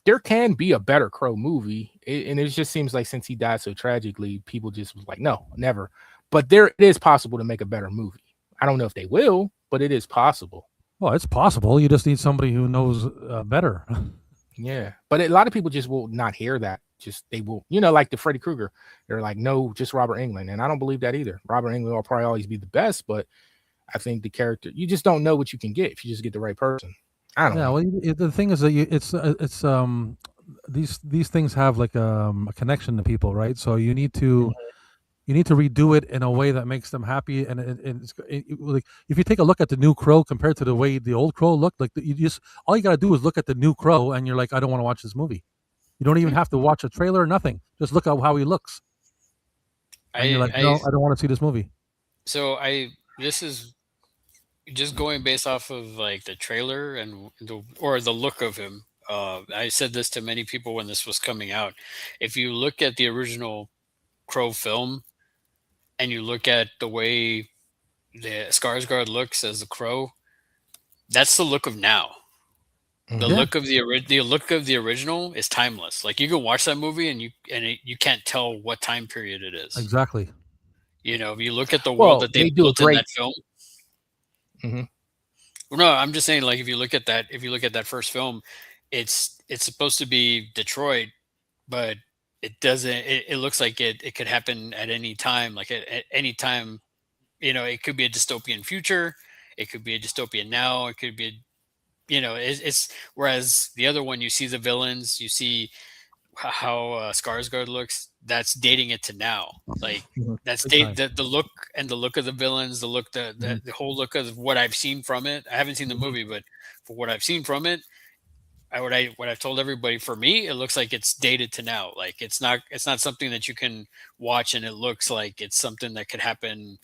there can be a better Crow movie, and it just seems like since he died so tragically, people just was like, no, never. But it is possible to make a better movie. I don't know if they will, but it is possible. Well, it's possible. You just need somebody who knows better. Yeah, but a lot of people just will not hear that. Just they will, like the Freddy Krueger. They're like, no, just Robert Englund, and I don't believe that either. Robert Englund will probably always be the best, but I think the character you just don't know what you can get if you just get the right person. I don't Yeah. know. Well, the thing is that it's these things have like a connection to people, right? So you need to redo it in a way that makes them happy. And like if you take a look at the new Crow compared to the way the old Crow looked, like you just all you got to do is look at the new Crow, and you're like, I don't want to watch this movie. You don't even have to watch a trailer or nothing. Just look at how he looks, and you're like, I no, I don't want to see this movie. so I this is just going based off of like the trailer and the look of him. I said this to many people when this was coming out. If you look at the original Crow film and you look at the way the Skarsgård looks as the Crow, that's the look of now. The Mhm. Yeah, look of the look of the original is timeless. Like you can watch that movie and you can't tell what time period it is. exactly. If you look at the world Well, that they they do a built in great. that film. Mhm. Well, no, I'm just saying, like, if you look at that first film, it's supposed to be Detroit, but it doesn't. It looks like it could happen at any time. Like at any time, it could be a dystopian future. It could be a dystopian now. It could be, it's whereas the other one, you see the villains, you see how Skarsgård looks. That's dating it to now. Like Mhm. that's Big time. the look and the look of the villains, the look Mhm. the whole look of what I've seen from it. I haven't seen the Mhm. movie, but for what I've seen from it, what I've told everybody, for me, it looks like it's dated to now. Like it's not something that you can watch and it looks like it's something that could happen.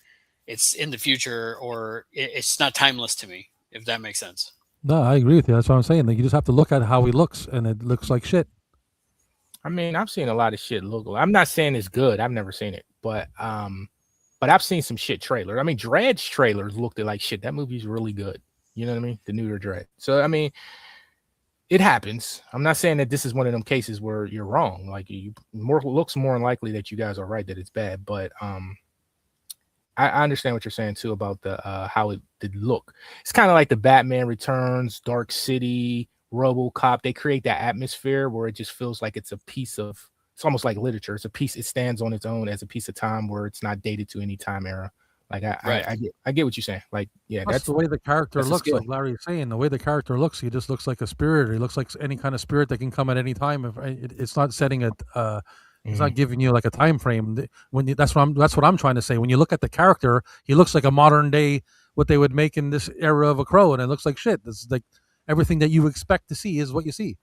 It's in the future, or it's not timeless to me. If that makes sense. No, I agree with you. That's what I'm saying. Like, you just have to look at how he looks, and it looks like shit. I mean, I've seen a lot of shit look. I'm not saying it's good. I've never seen it, but I've seen some shit trailers. I mean, Dredge trailers looked like shit. That movie's really good. You know what I mean? The newer Dredge. So I mean, it happens. I'm not saying that this is one of them cases where you're wrong. Like you looks more likely that you guys are right that it's bad, but I understand what you're saying too about the how it did look. It's kind of like the Batman Returns, Dark City, RoboCop. They create that atmosphere where it just feels like it's a piece of. It's almost like literature. It's a piece. It stands on its own as a piece of time where it's not dated to any time era. Like Right. I get what you're saying. Like yeah, Plus, the way the character that's a looks, skill. like Larry's saying, the way the character looks, he just looks like a spirit, or he looks like any kind of spirit that can come at any time. If it's not setting it, it's Mhm. not giving you like a time frame. That's what I'm trying to say. When you look at the character, he looks like a modern day what they would make in this era of a Crow, and it looks like shit. It's like everything that you expect to see is what you see.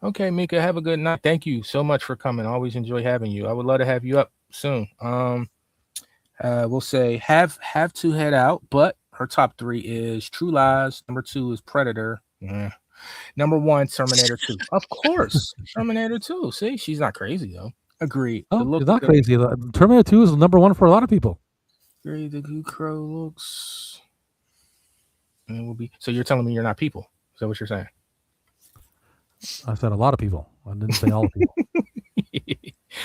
Okay, Mika, have a good night. Thank you so much for coming. Always enjoy having you. I would love to have you up soon. We'll say have to head out, but her top three is True Lies. Number two is Predator. Number one, Terminator 2. Of course, Terminator 2. See, she's not crazy though. Agreed. The Oh, look it's not of crazy. Terminator 2 is number one for a lot of people. the Blue Crow looks, and it will be. So you're telling me you're not people? Is that what you're saying? I said a lot of people. I didn't say all people.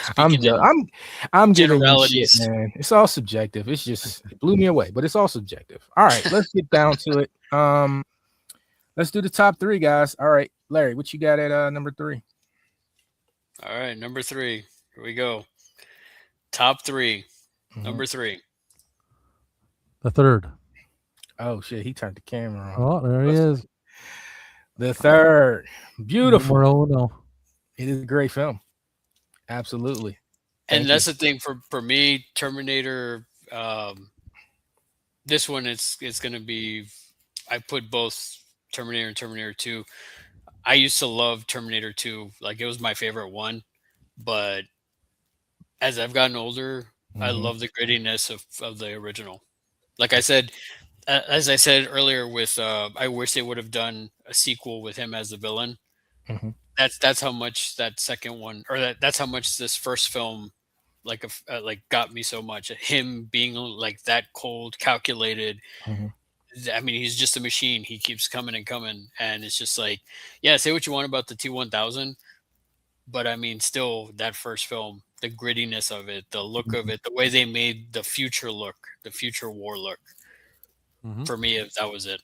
Speaking in I'm giving you shit, generalities. man. It's all subjective. It's just it blew me away, but it's all subjective. All right, let's get down to it. Let's do the top three, guys. All right, Larry, what you got at number 3? All right, number 3. Here we go. Top 3. Number 3. The third. Oh shit, he turned the camera on. Oh, there he is. The third, beautiful. Numero uno. It is a great film. Absolutely. And Thank that's you. the thing for me, Terminator. This one, it's gonna be. I put both Terminator and Terminator 2. I used to love Terminator 2, like it was my favorite one. But as I've gotten older, I Mhm, love the grittiness of the original. Like I said, as I said earlier, with I wish they would have done a sequel with him as the villain. mhm, That's how much that second one, or that's how much this first film, like got me so much. Him being like that cold, calculated. mhm. I mean, he's just a machine. He keeps coming and coming, and it's just like, yeah, say what you want about the T-1000, but I mean, still that first film, the grittiness of it, the look of Mhm. it, the way they made the future look, the future war look. Mm-hmm. For me, that was it.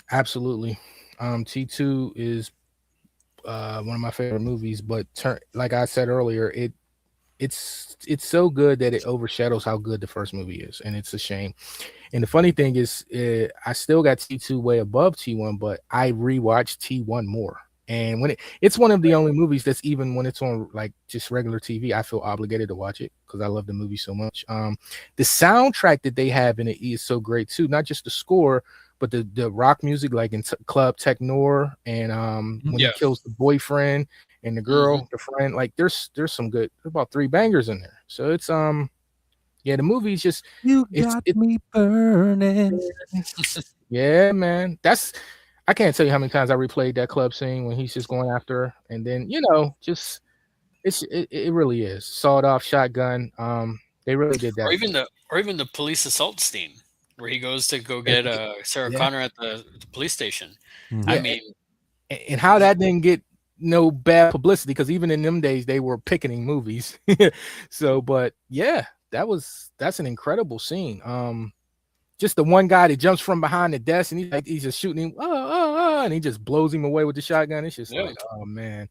Absolutely. T2 is one of my favorite movies, but like I said earlier, it's so good that it overshadows how good the first movie is, and it's a shame. And the funny thing is, I still got T2 way above T1, but I rewatched T1 more. And when it's one of the only movies that's, even when it's on like just regular TV, I feel obligated to watch it because I love the movie so much. The soundtrack that they have in it is so great too, not just the score, but the rock music, like in Club Technor, and when he Yeah. kills the boyfriend and the Hmm. girl, the friend, like there's some good, there's about 3 bangers in there. So it's yeah, the movie's just You it's got me burning. yeah, man. I can't tell you how many times I replayed that club scene when he's just going after her, and then just it really is sawed off shotgun. They really did Or that. even the police assault scene where he goes to go And get Sarah yeah, Connor at the police station. I yeah, Mm-hmm. mean, and how that didn't get no bad publicity, because even in them days they were picketing movies. So, but yeah, that's an incredible scene. Just the one guy that jumps from behind the desk and he's just shooting him, and he just blows him away with the shotgun. It's just yeah. like, oh man.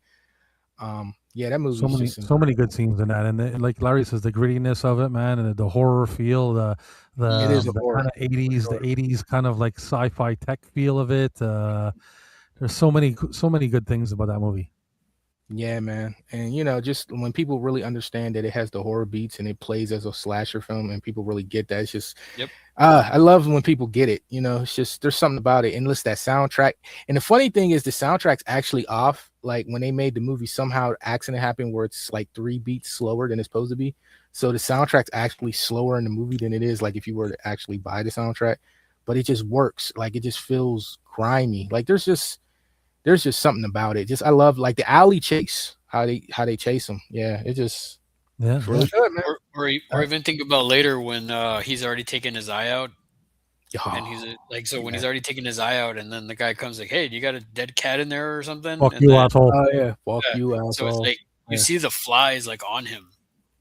Yeah, that So movie's many, just so many good incredible. scenes in that, and like Larry says, the grittiness of it, man, and the horror feel, It is a the horror kind of for '80s, sure. the '80s kind of like sci-fi tech feel of it. There's so many good things about that movie. Yeah, man. And just when people really understand that it has the horror beats and it plays as a slasher film and people really get that, it's just Yep. I love when people get it. It's just there's something about it. And listen, that soundtrack. And the funny thing is the soundtrack's actually off. Like when they made the movie, somehow an accident happened where it's like 3 beats slower than it's supposed to be. So the soundtrack's actually slower in the movie than it is like if you were to actually buy the soundtrack. But it just works. Like it just feels grimy. Like there's just something about it. Just I love like the alley chase, how they chase them. Yeah, Yeah, it's yeah. really good, man. Or even think about later when he's already taken his eye out, and Oh, he's like, so when yeah. he's already taken his eye out, and then the guy comes like, hey, do you got a dead cat in there or something? Fuck And you, then asshole. Oh yeah. Fuck yeah, you, so it's asshole. like you Yeah. see the flies like on him,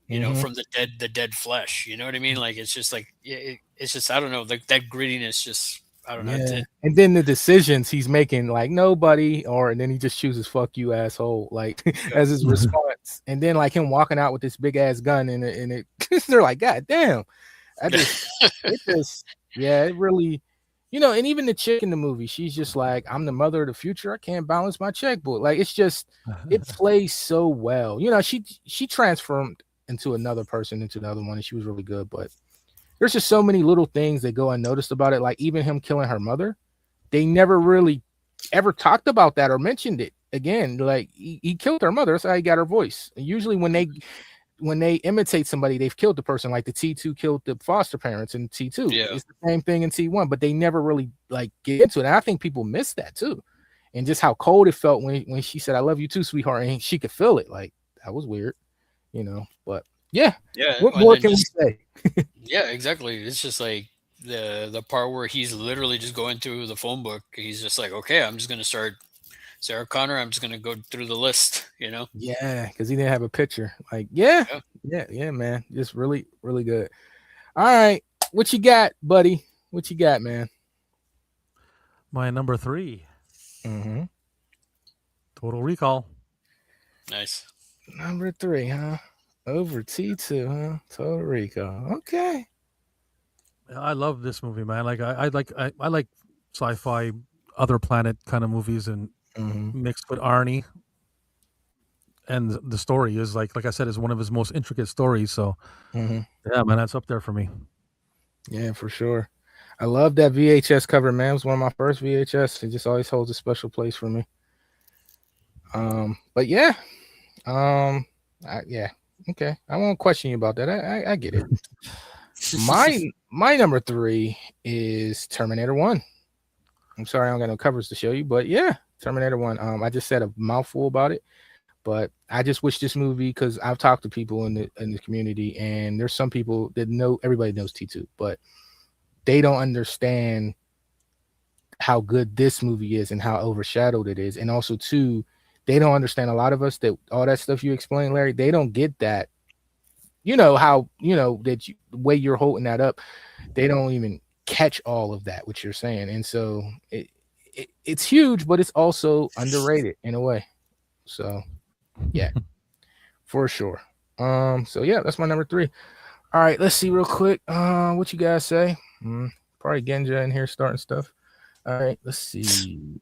Hmm. from the dead flesh. You know what I mean? Like it's just like it's just, I don't know, like that grittiness. Just, I don't know. Yeah. And then the decisions he's making, like nobody, and then he just chooses "fuck you, asshole," like as his response. And then like him walking out with this big ass gun, and it, they're like, God damn. I just, it just, yeah, it really, and even the chick in the movie, she's just like, I'm the mother of the future. I can't balance my checkbook. Like it's just, it plays so well. She transformed into another person, into another one, and she was really good. But there's just so many little things that go unnoticed about it. Like even him killing her mother, they never really ever talked about that or mentioned it again. Like he killed her mother. That's how he got her voice. And usually when they imitate somebody, they've killed the person. Like the T2 killed the foster parents in T2. Yeah. It's the same thing in T1, but they never really like get into it. And I think people miss that too. And just how cold it felt when she said, "I love you too, sweetheart," and she could feel it. Like that was weird, you know. But yeah, Yeah, what and more then can we just say? yeah, exactly. It's just like the part where he's literally just going through the phone book. He's just like, okay, I'm just gonna start Sarah Connor. I'm just gonna go through the list. You know. Yeah, because he didn't have a picture. Like, yeah, Yeah. yeah, man. Just really, really good. All right. What you got, buddy? What you got, man? My number 3, Mm-hmm. Total Recall. Nice. Number 3, huh? Over T2, huh? Total Recall. Okay. I love this movie, man. Like I like sci-fi, other planet kind of movies, and Mm-hmm. mixed with Arnie. And the story is like I said, is one of his most intricate stories. So Mm-hmm. yeah, man, that's up there for me. Yeah, for sure. I love that VHS cover, man. It was one of my first VHS. It just always holds a special place for me. But yeah, um, yeah, okay. I won't question you about that. I get it. My number 3 is Terminator 1. I'm sorry I don't got no covers to show you, but yeah, Terminator 1. I just said a mouthful about it, but I just wish this movie, because I've talked to people in the community, and there's some people that know, everybody knows T2, but they don't understand how good this movie is and how overshadowed it is. And also too, they don't understand, a lot of us, that all that stuff you explained, Larry, they don't get that. You know how, that the way you're holding that up, they don't even catch all of that what you're saying. And so it's huge, but it's also underrated in a way. So yeah, for sure. So yeah, that's my number 3. All right, let's see real quick. What you guys say? Probably Genja in here starting stuff. All right, let's see.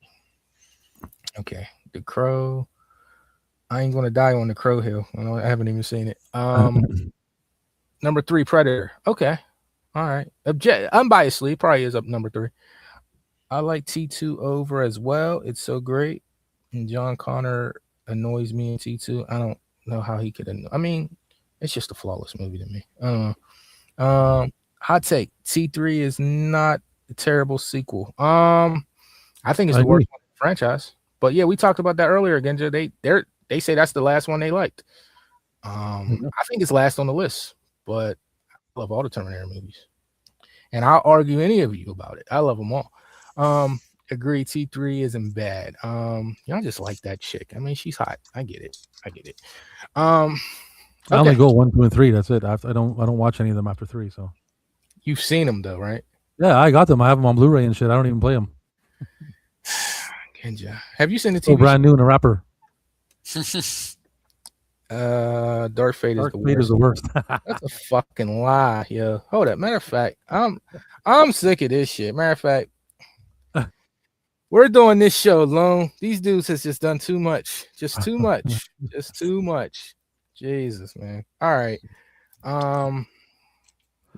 Okay, The Crow. I ain't gonna die on The Crow Hill. I haven't even seen it. Number 3, Predator. Okay, all right. Unbiasedly, probably is up number 3. I like T2 over as well. It's so great. And John Connor annoys me in T2. I don't know how he could. I mean, it's just a flawless movie to me. Hot take: T3 is not a terrible sequel. I think it's I the worst agree. one in the franchise. But yeah, we talked about that earlier. Genja, they say that's the last one they liked. I think it's last on the list, but I love all the Terminator movies, and I'll argue any of you about it. I love them all. Agree. T3 isn't bad. Y'all just like that chick. I mean, she's hot. I get it. Um, I only okay. go 1, 2, and 3. That's it. I don't watch any of them after 3. So You've seen them though, right? yeah, I got them. I have them on Blu-ray and shit. I don't even play them. Genja, have you seen the Still TV brand new in a wrapper. Dark Fate Dark is the Fate is worst. the worst. That's a fucking lie, yo. Hold up. Matter of fact, I'm sick of this shit. Matter of fact, we're doing this show alone. These dudes has just done too much. Just too much. Just too much. Jesus, man. All right.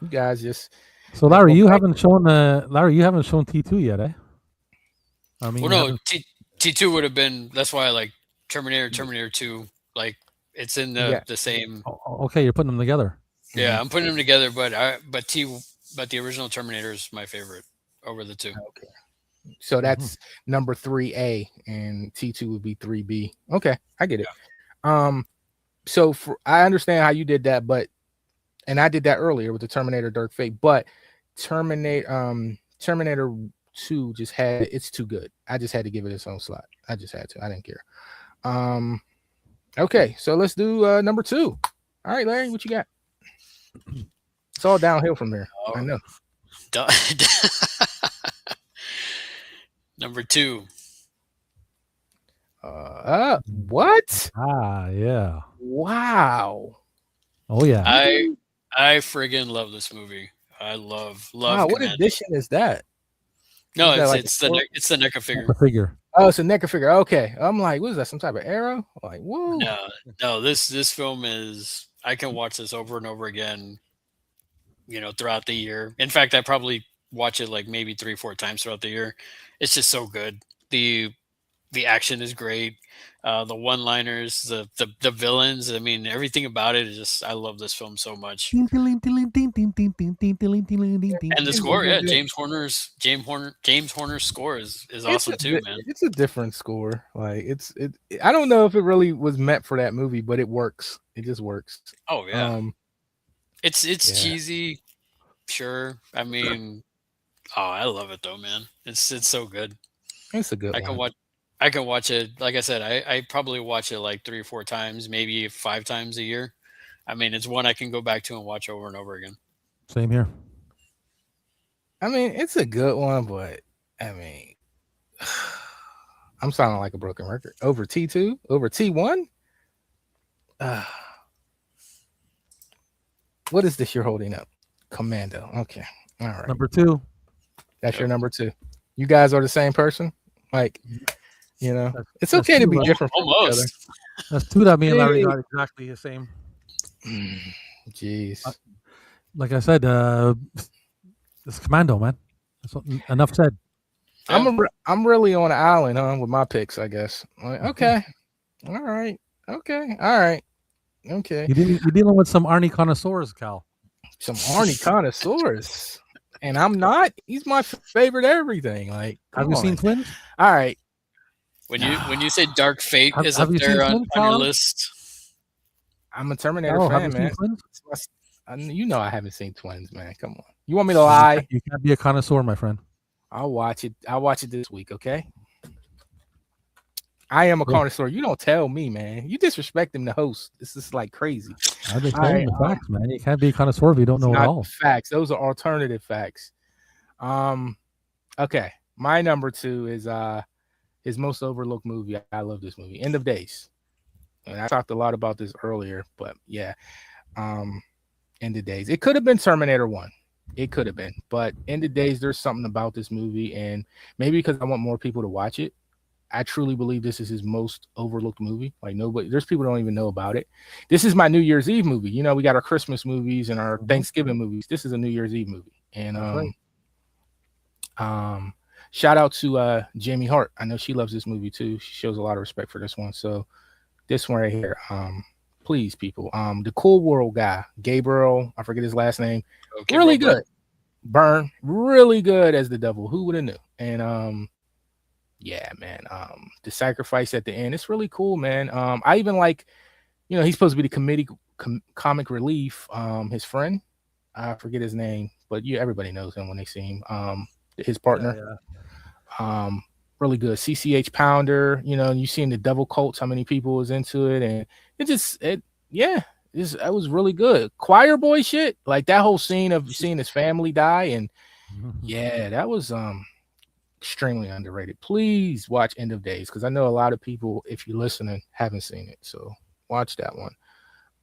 You guys just So let's Larry, go you back. haven't shown T2 yet, eh? I mean, Well, you no, haven't. T2 would have been. That's why I like Terminator 2. Like it's in Yeah. the same. Okay, you're putting them together. Yeah, I'm putting them together, but the original Terminator is my favorite over the two. Okay. So Mhm. that's number 3A, and T2 would be 3B. Okay, I get it. So I understand how you did that, and I did that earlier with the Terminator Dark Fate, but Terminator 2 it's too good. I just had to give it its own slot. I just had to. I didn't care. Okay, so let's do number 2. All right, Larry, what you got? It's all downhill from there. I know. Number 2. What? Yeah. Wow. Oh yeah. I friggin' love this movie. I love Wow, what Commando. edition is that? No, Is that like it's the NECA figure. The figure. Oh, it's a NECA figure. Okay. I'm like, what is that? Some type of arrow? Like, whoa. No, this film is. I can watch this over and over again. Throughout the year. In fact, I probably watch it like maybe 3-4 times throughout the year. It's just so good. The The action is great. The one-liners, the villains. I mean, everything about it is just. I love this film so much. And the score, yeah, James Horner's score is awesome too, man. It's a different score. Like I don't know if it really was meant for that movie, but it works. It just works. Oh yeah. It's cheesy, sure. I mean, I love it though, man. It's so good. It's a good one. I can watch it. Like I said, I probably watch it like 3 or 4 times, maybe 5 times a year. I mean, it's one I can go back to and watch over and over again. Same here. I mean, it's a good one, but I mean, I'm sounding like a broken record. Over T2, over T1. What is this you're holding up? Commando. Okay. All right. Number 2. That's your number 2. You guys are the same person? Like, you know, it's okay to be different from each other. That's 2 that me and Larry got exactly the same. Jeez. Like I said, it's Commando, man. Enough said. I'm really on an island, huh, with my picks, I guess. Like, okay. All right. Okay. All right. Okay. You're dealing with some Arnie connoisseurs, Cal. Some Arnie connoisseurs. And I'm not. He's my favorite everything. Like, have you seen Twins? All right. When you say Dark Fate is up there on your list. I'm a Terminator fan, man. You know I haven't seen Twins, man. Come on. You want me to lie? You can't be a connoisseur, my friend. I'll watch it. I'll watch it this week, okay? I am a connoisseur. You don't tell me, man. You disrespecting the host. This is like crazy. I'm just telling you the facts, man. You can't be a connoisseur if you don't know it all. Facts. Those are alternative facts. Okay. My number 2 is his most overlooked movie. I love this movie. End of Days. And I talked a lot about this earlier, but yeah. End of Days. It could have been Terminator 1. It could have been. But End of Days, there's something about this movie, and maybe because I want more people to watch it, I truly believe this is his most overlooked movie. Like, there's people who don't even know about it. This is my New Year's Eve movie. You know, we got our Christmas movies and our Thanksgiving movies. This is a New Year's Eve movie. And shout out to Jamie Hart. I know she loves this movie too. She shows a lot of respect for this one. So this one right here, please, people. The Cool World guy, Gabriel, I forget his last name. Okay, really good. Byrne, really good as the devil. Who would have knew? And yeah, man. The sacrifice at the end, it's really cool, man. I even like, you know, he's supposed to be the comic relief. His friend, I forget his name, but everybody knows him when they see him. His partner. Yeah. Really good. CCH Pounder, you know, you seen the Devil Cults, how many people was into it, and it was really good. Choir boy shit, like that whole scene of seeing his family die, and yeah, that was extremely underrated. Please watch End of Days, because I know a lot of people, if you're listening, haven't seen it, so watch that one.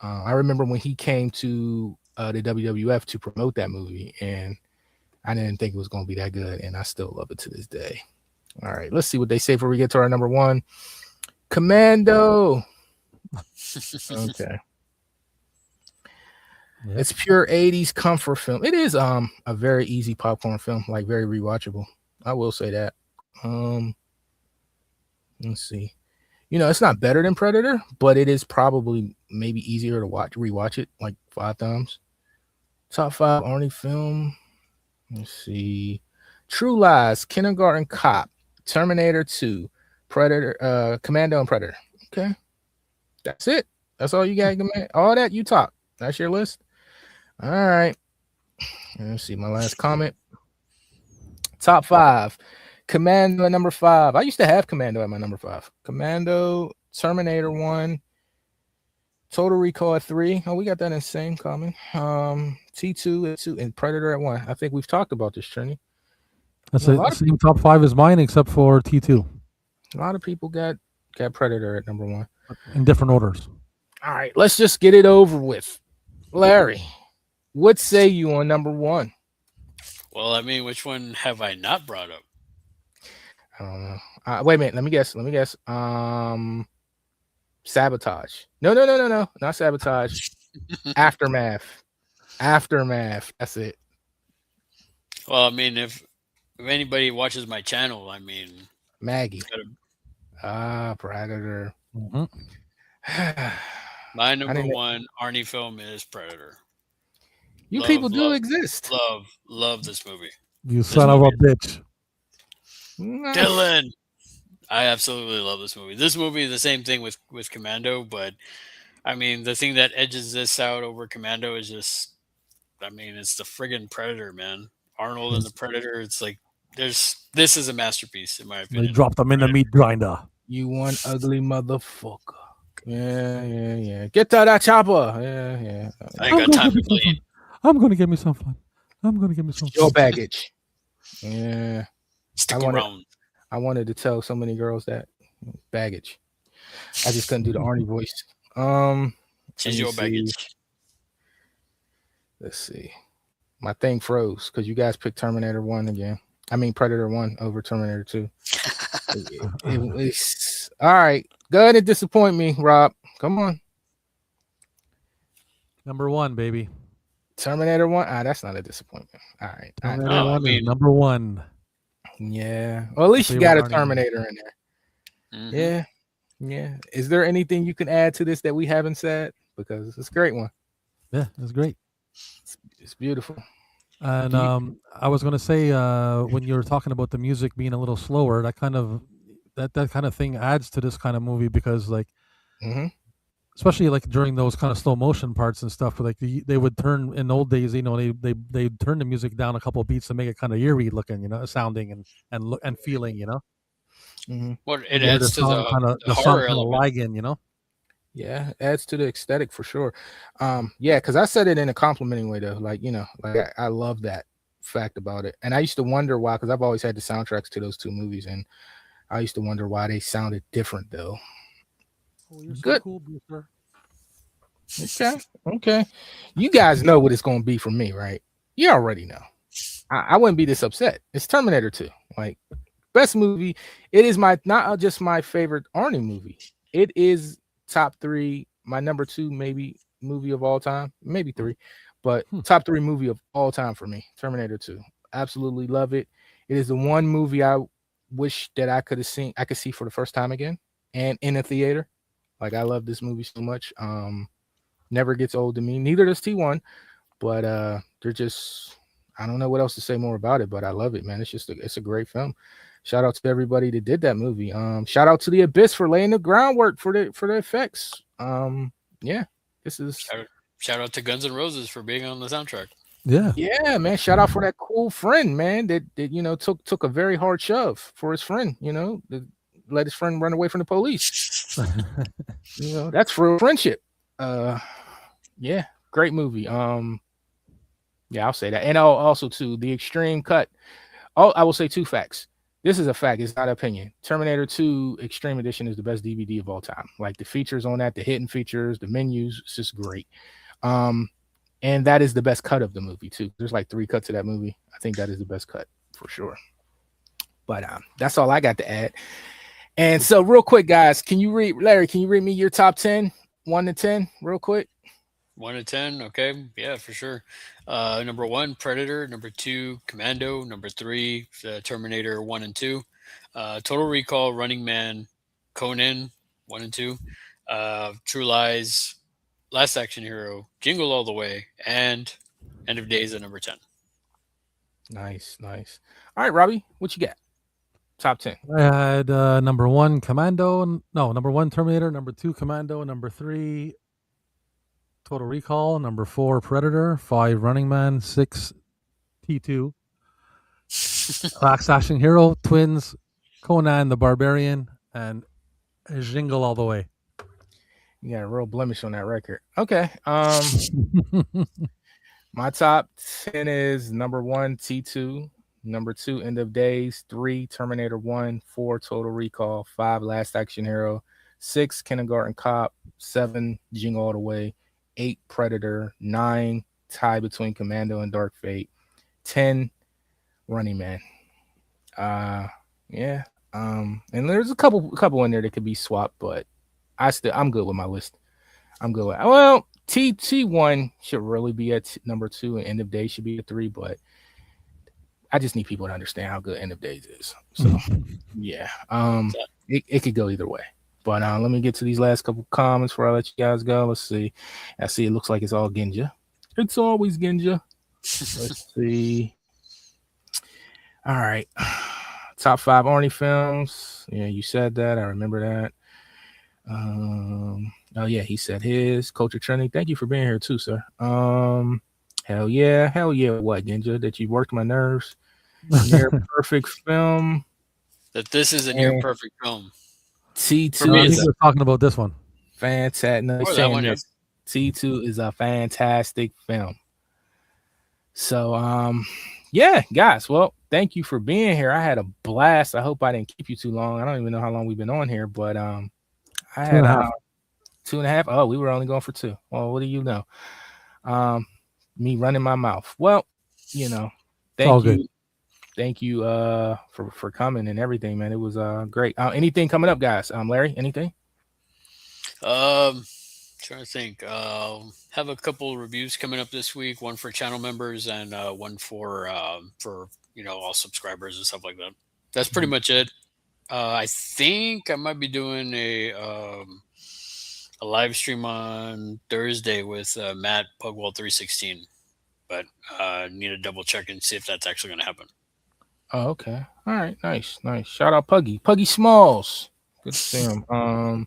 I remember when he came to the WWF to promote that movie, and I didn't think it was going to be that good, and I still love it to this day. All right, let's see what they say before we get to our number 1. Commando. Okay. Yep. It's pure 80s comfort film. It is a very easy popcorn film, like very rewatchable. I will say that. Let's see. You know, it's not better than Predator, but it is probably maybe easier to rewatch it like 5 times. Top 5 Arnie film. Let's see. True Lies, Kindergarten Cop, Terminator 2, Predator, Commando, and Predator. Okay. That's it. That's all you got. All that you talk. That's your list. All right. Let's see my last comment. Top 5. Commando at number 5. I used to have Commando at my number 5. Commando, Terminator 1, Total Recall at 3. Oh, we got that in the same comment. T2 at 2, and Predator at 1. I think we've talked about this, Trini. That's the same top 5 as mine, except for T2. A lot of people got Predator at number 1. In different orders. All right, let's just get it over with. Larry, what say you on number 1? Well, I mean, which one have I not brought up? I don't know. Wait a minute. Let me guess. Sabotage. No. Not Sabotage. Aftermath. That's it. Well, I mean, if anybody watches my channel, I mean, Maggie. Predator. Mm-hmm. My number one Arnie film is Predator. You people Love, do love, exist. love this movie. You This son of a movie, bitch. Dylan. I absolutely love this movie. This movie is the same thing with Commando, but I mean the thing that edges this out over Commando is just, I mean, it's the friggin' Predator, man. Arnold and the Predator. It's like this is a masterpiece in my They opinion. dropped them in the meat grinder. You one ugly motherfucker. Yeah. Get to that chopper. Yeah. I ain't got time to bleed. I'm gonna get me some fun. I'm gonna get me some Your fun. baggage. Yeah. Stick around. I wanted to tell so many girls that baggage. I just couldn't do the Arnie voice. She's your baggage. Let's see. My thing froze because you guys picked Terminator 1 again. I mean Predator 1 over Terminator 2. All right. Go ahead and disappoint me, Rob. Come on. Number 1, baby. Terminator 1. That's not a disappointment. All right. Terminator 1 is number 1. Yeah. Well, at least you got a Terminator in there. Mm-hmm. Yeah. Is there anything you can add to this that we haven't said? Because it's a great one. Yeah, it's great. It's beautiful. And I was going to say, when you were talking about the music being a little slower, that kind of thing adds to this kind of movie because, like, especially like during those kind of slow motion parts and stuff, like they would turn in old days, you know, they turn the music down a couple of beats to make it kind of eerie looking, you know, sounding and feeling, you know. Mm-hmm. Well, it adds to the song kind of lagging, you know. Yeah, it adds to the aesthetic for sure. Yeah, because I said it in a complimenting way though. Like, you know, like I love that fact about it. And I used to wonder why, because I've always had the soundtracks to those two movies, and I used to wonder why they sounded different though. Oh, you're so cool, Booster. Okay. You guys know what it's gonna be for me, right? You already know. I wouldn't be this upset. It's Terminator 2. Like, best movie. It is not just my favorite Arnie movie. It is top 3, my number 2 maybe movie of all time, maybe 3, but top 3 movie of all time for me. Terminator 2. Absolutely love it. It is the one movie I wish that I could see for the first time again and in a theater. Like, I love this movie so much. Never gets old to me. Neither does T1, but they're just, I don't know what else to say more about it, but I love it, man. It's a great film. Shout out to everybody that did that movie. Shout out to the Abyss for laying the groundwork for the effects. Yeah, this is shout out to Guns N' Roses for being on the soundtrack. Yeah, man. Shout out for that cool friend, man, that you know took a very hard shove for his friend, you know, let his friend run away from the police. You know, that's real friendship. Yeah, great movie. Yeah, I'll say that. And also too, the extreme cut. Oh, I will say 2 facts. This is a fact. It's not opinion. Terminator 2 Extreme Edition is the best DVD of all time. Like, the features on that, the hidden features, the menus, it's just great. And that is the best cut of the movie too. There's like 3 cuts of that movie. I think that is the best cut for sure. But that's all I got to add. And so, real quick, guys, Larry, can you read me your top 10, 1 to 10, real quick? 1 to 10, okay, yeah, for sure. Number 1, Predator. Number 2, Commando. Number 3, Terminator 1 and 2. Total Recall, Running Man, Conan 1 and 2. True Lies, Last Action Hero, Jingle All the Way, and End of Days at number 10. Nice. All right, Robbie, what you got? Top 10. I had number 1 Commando. No, number 1 Terminator. Number 2 Commando. Number 3 Total Recall. Number 4 Predator. 5 Running Man. 6 T2. Last Action Hero, Twins, Conan the Barbarian, and Jingle All the Way. You got a real blemish on that record. Okay. My top 10 is number 1 T2, number 2 End of Days, 3 Terminator 1, 4 Total Recall, 5 Last Action Hero, 6 Kindergarten Cop, 7 Jingle All the Way, 8 Predator, 9 tie between Commando and Dark Fate, 10 Running Man. Yeah. And there's a couple in there that could be swapped, but I'm good with my list. I'm good with, well, T1 should really be at number 2 and End of Days should be at 3, but I just need people to understand how good End of Days is. So yeah. it could go either way. But let me get to these last couple comments before I let you guys go. Let's see. I see it looks like it's all Ginja. It's always Ginja. Let's see. All right. Top 5 Arnie films. Yeah, you said that. I remember that. Oh yeah, he said his Culture Trending. Thank you for being here too, sir. Hell yeah, what, Ginja? That you worked my nerves. Near perfect film. That this is a near perfect film. T2. I think we're talking about this one. Fantastic. No, that one is. T2 is a fantastic film. So yeah, guys. Well, thank you for being here. I had a blast. I hope I didn't keep you too long. I don't even know how long we've been on here, but I had 2.5. Oh, we were only going for 2. Well, what do you know? Me running my mouth. Well, thank you. Good. Thank you for coming and everything, man. It was great. Anything coming up, guys? Larry, anything? Trying to think. Have a couple of reviews coming up this week. One for channel members and one for all subscribers and stuff like that. That's pretty much it. I think I might be doing a live stream on Thursday with Matt Pugwall 316, but need to double check and see if that's actually going to happen. Oh, okay. All right. Nice. Shout out Puggy Smalls. Good to see him.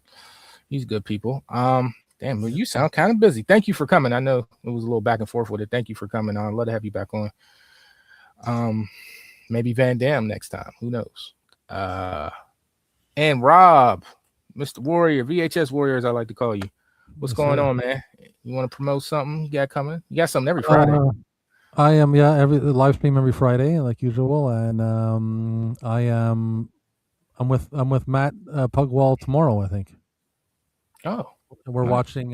He's good people. Damn, well, you sound kind of busy. Thank you for coming. I know it was a little back and forth with it. Thank you for coming on. I'd love to have you back on. Maybe Van Dam next time. Who knows? And Rob, Mr. Warrior, VHS Warrior, as I like to call you. What's going on, man? You want to promote something you got coming? You got something every Friday. I am, every live stream every Friday, like usual, and I'm with Matt Pugwall tomorrow, I think. Oh, we're watching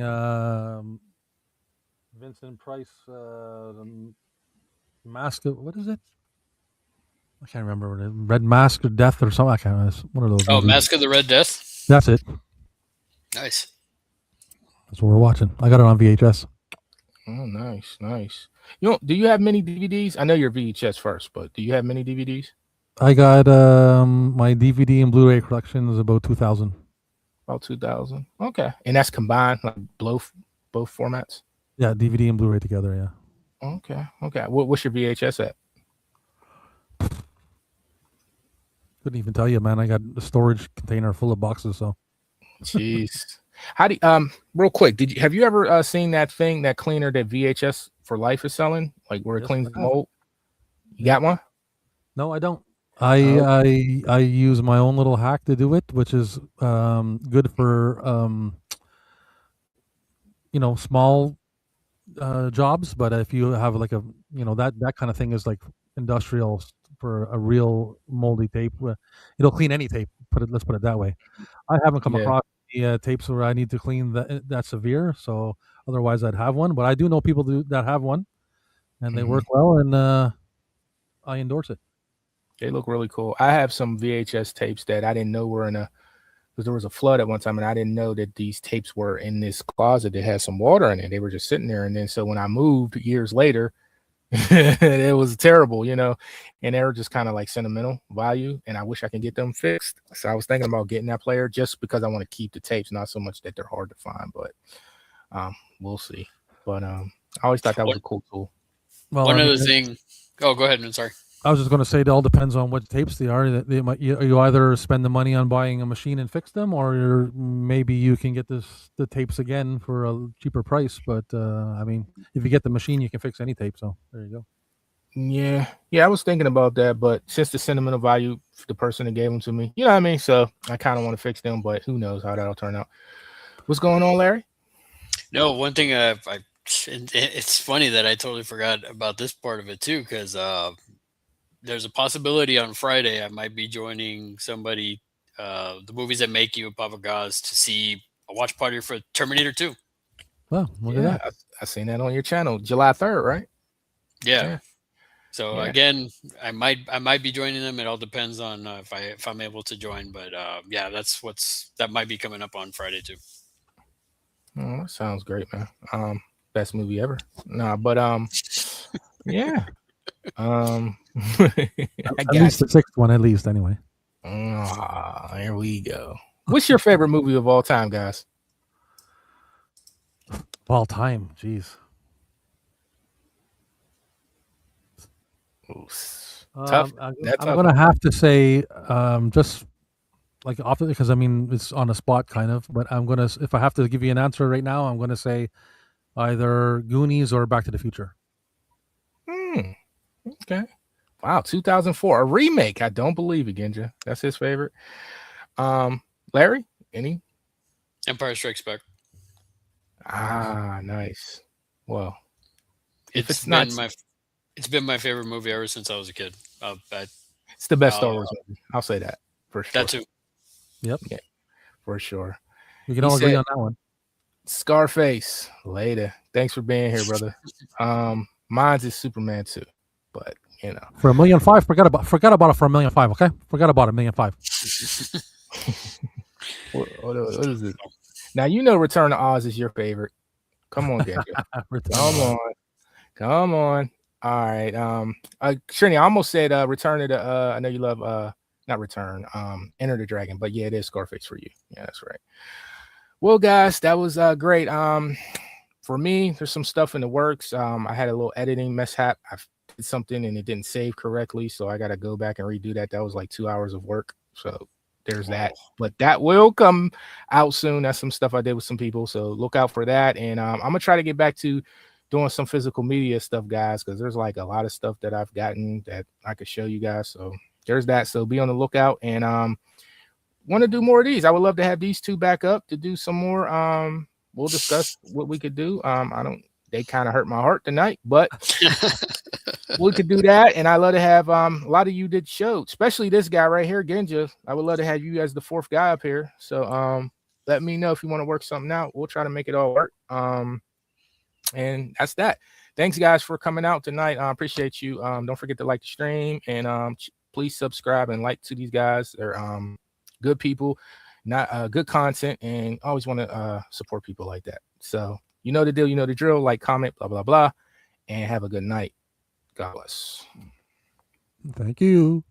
Vincent Price, Mask of, what is it? I can't remember. Red Mask of Death or something. I can't remember. One of those. Oh, movies. Mask of the Red Death. That's it. Nice. That's what we're watching. I got it on VHS. Oh, nice. Do you have many DVDs? I know you're VHS first, but do you have many DVDs? I got my DVD and Blu-ray collection is about 2,000. About 2,000. Okay, and that's combined, like both formats. Yeah, DVD and Blu-ray together. Yeah. Okay. What's your VHS at? Couldn't even tell you, man. I got a storage container full of boxes. So. Jeez. How do you, real quick? Have you ever seen that cleaner that VHS for Life is selling, like where it cleans the mold? You got one? No, I don't. I use my own little hack to do it, which is good for small jobs. But if you have like that kind of thing is like industrial for a real moldy tape. It'll clean any tape. Let's put it that way. I haven't come across the tapes where I need to clean that severe. So otherwise, I'd have one. But I do know people that have one, and they work well, and I endorse it. They look really cool. I have some VHS tapes that I didn't know were because there was a flood at one time, and I didn't know that these tapes were in this closet that had some water in it. They were just sitting there, and then so when I moved years later, it was terrible, and they were just kind of like sentimental value, and I wish I could get them fixed. So I was thinking about getting that player just because I want to keep the tapes, not so much that they're hard to find, but we'll see. But I always thought that was a cool tool. Well, one other thing. Oh, go ahead. I'm sorry. I was just going to say it all depends on what tapes they are. You either spend the money on buying a machine and fix them, or maybe you can get the tapes again for a cheaper price. But I mean, if you get the machine, you can fix any tape. So there you go. Yeah, I was thinking about that, but since the sentimental value for the person that gave them to me, you know what I mean? So I kind of want to fix them, but who knows how that'll turn out. What's going on, Larry? No, one thing it's funny that I totally forgot about this part of it too, because there's a possibility on Friday I might be joining somebody, the Movies That Make You, Papa Gaz, to see a watch party for Terminator 2. Well, look at that. I seen that on your channel, July 3rd, right? Yeah. So again, I might be joining them. It all depends on if I'm able to join. But that might be coming up on Friday too. Oh, that sounds great, man. Best movie ever. Nah, but yeah. At least the 6th one, at least, anyway. Here we go. What's your favorite movie of all time, guys? All time, jeez. Tough. I'm gonna have to say, just like often, because I mean it's on the spot, kind of. But I'm gonna, if I have to give you an answer right now, I'm gonna say either Goonies or Back to the Future. Okay. Wow, 2004, a remake. I don't believe it, Genja. That's his favorite. Larry, any? Empire Strikes Back. Nice. Well, if it's been my favorite movie ever since I was a kid. It's the best Star Wars movie. I'll say that for sure. That too. Yep. Yeah, for sure. We can all agree on that one. Scarface. Later. Thanks for being here, brother. Mine's is Superman 2. But you know, for $1.5 million, forget about it for $1.5 million. Okay, forget about $1.5 million. What is it? Now you know Return to Oz is your favorite. Come on, Genja. Come on. All right. Trini, I almost said Return to the. I know you love not Return. Enter the Dragon, but yeah, it is Scarface for you. Yeah, that's right. Well, guys, that was great. For me, there's some stuff in the works. I had a little editing mishap. I did something and it didn't save correctly, so I got to go back and redo that. That was like 2 hours of work. So there's that. But that will come out soon. That's some stuff I did with some people. So look out for that. And I'm gonna try to get back to doing some physical media stuff, guys, because there's like a lot of stuff that I've gotten that I could show you guys. So there's that. So be on the lookout. And want to do more of these. I would love to have these two back up to do some more. We'll discuss what we could do. They kind of hurt my heart tonight, but we could do that. And I love to have a lot of you did show, especially this guy right here, Genja. I would love to have you as the fourth guy up here. So let me know if you want to work something out. We'll try to make it all work. And that's that. Thanks, guys, for coming out tonight. I appreciate you. Don't forget to like the stream and please subscribe and like to these guys. They're good people, not good content, and always want to support people like that. So you know the deal, you know the drill. Like, comment, blah, blah, blah, and have a good night. God bless. Thank you.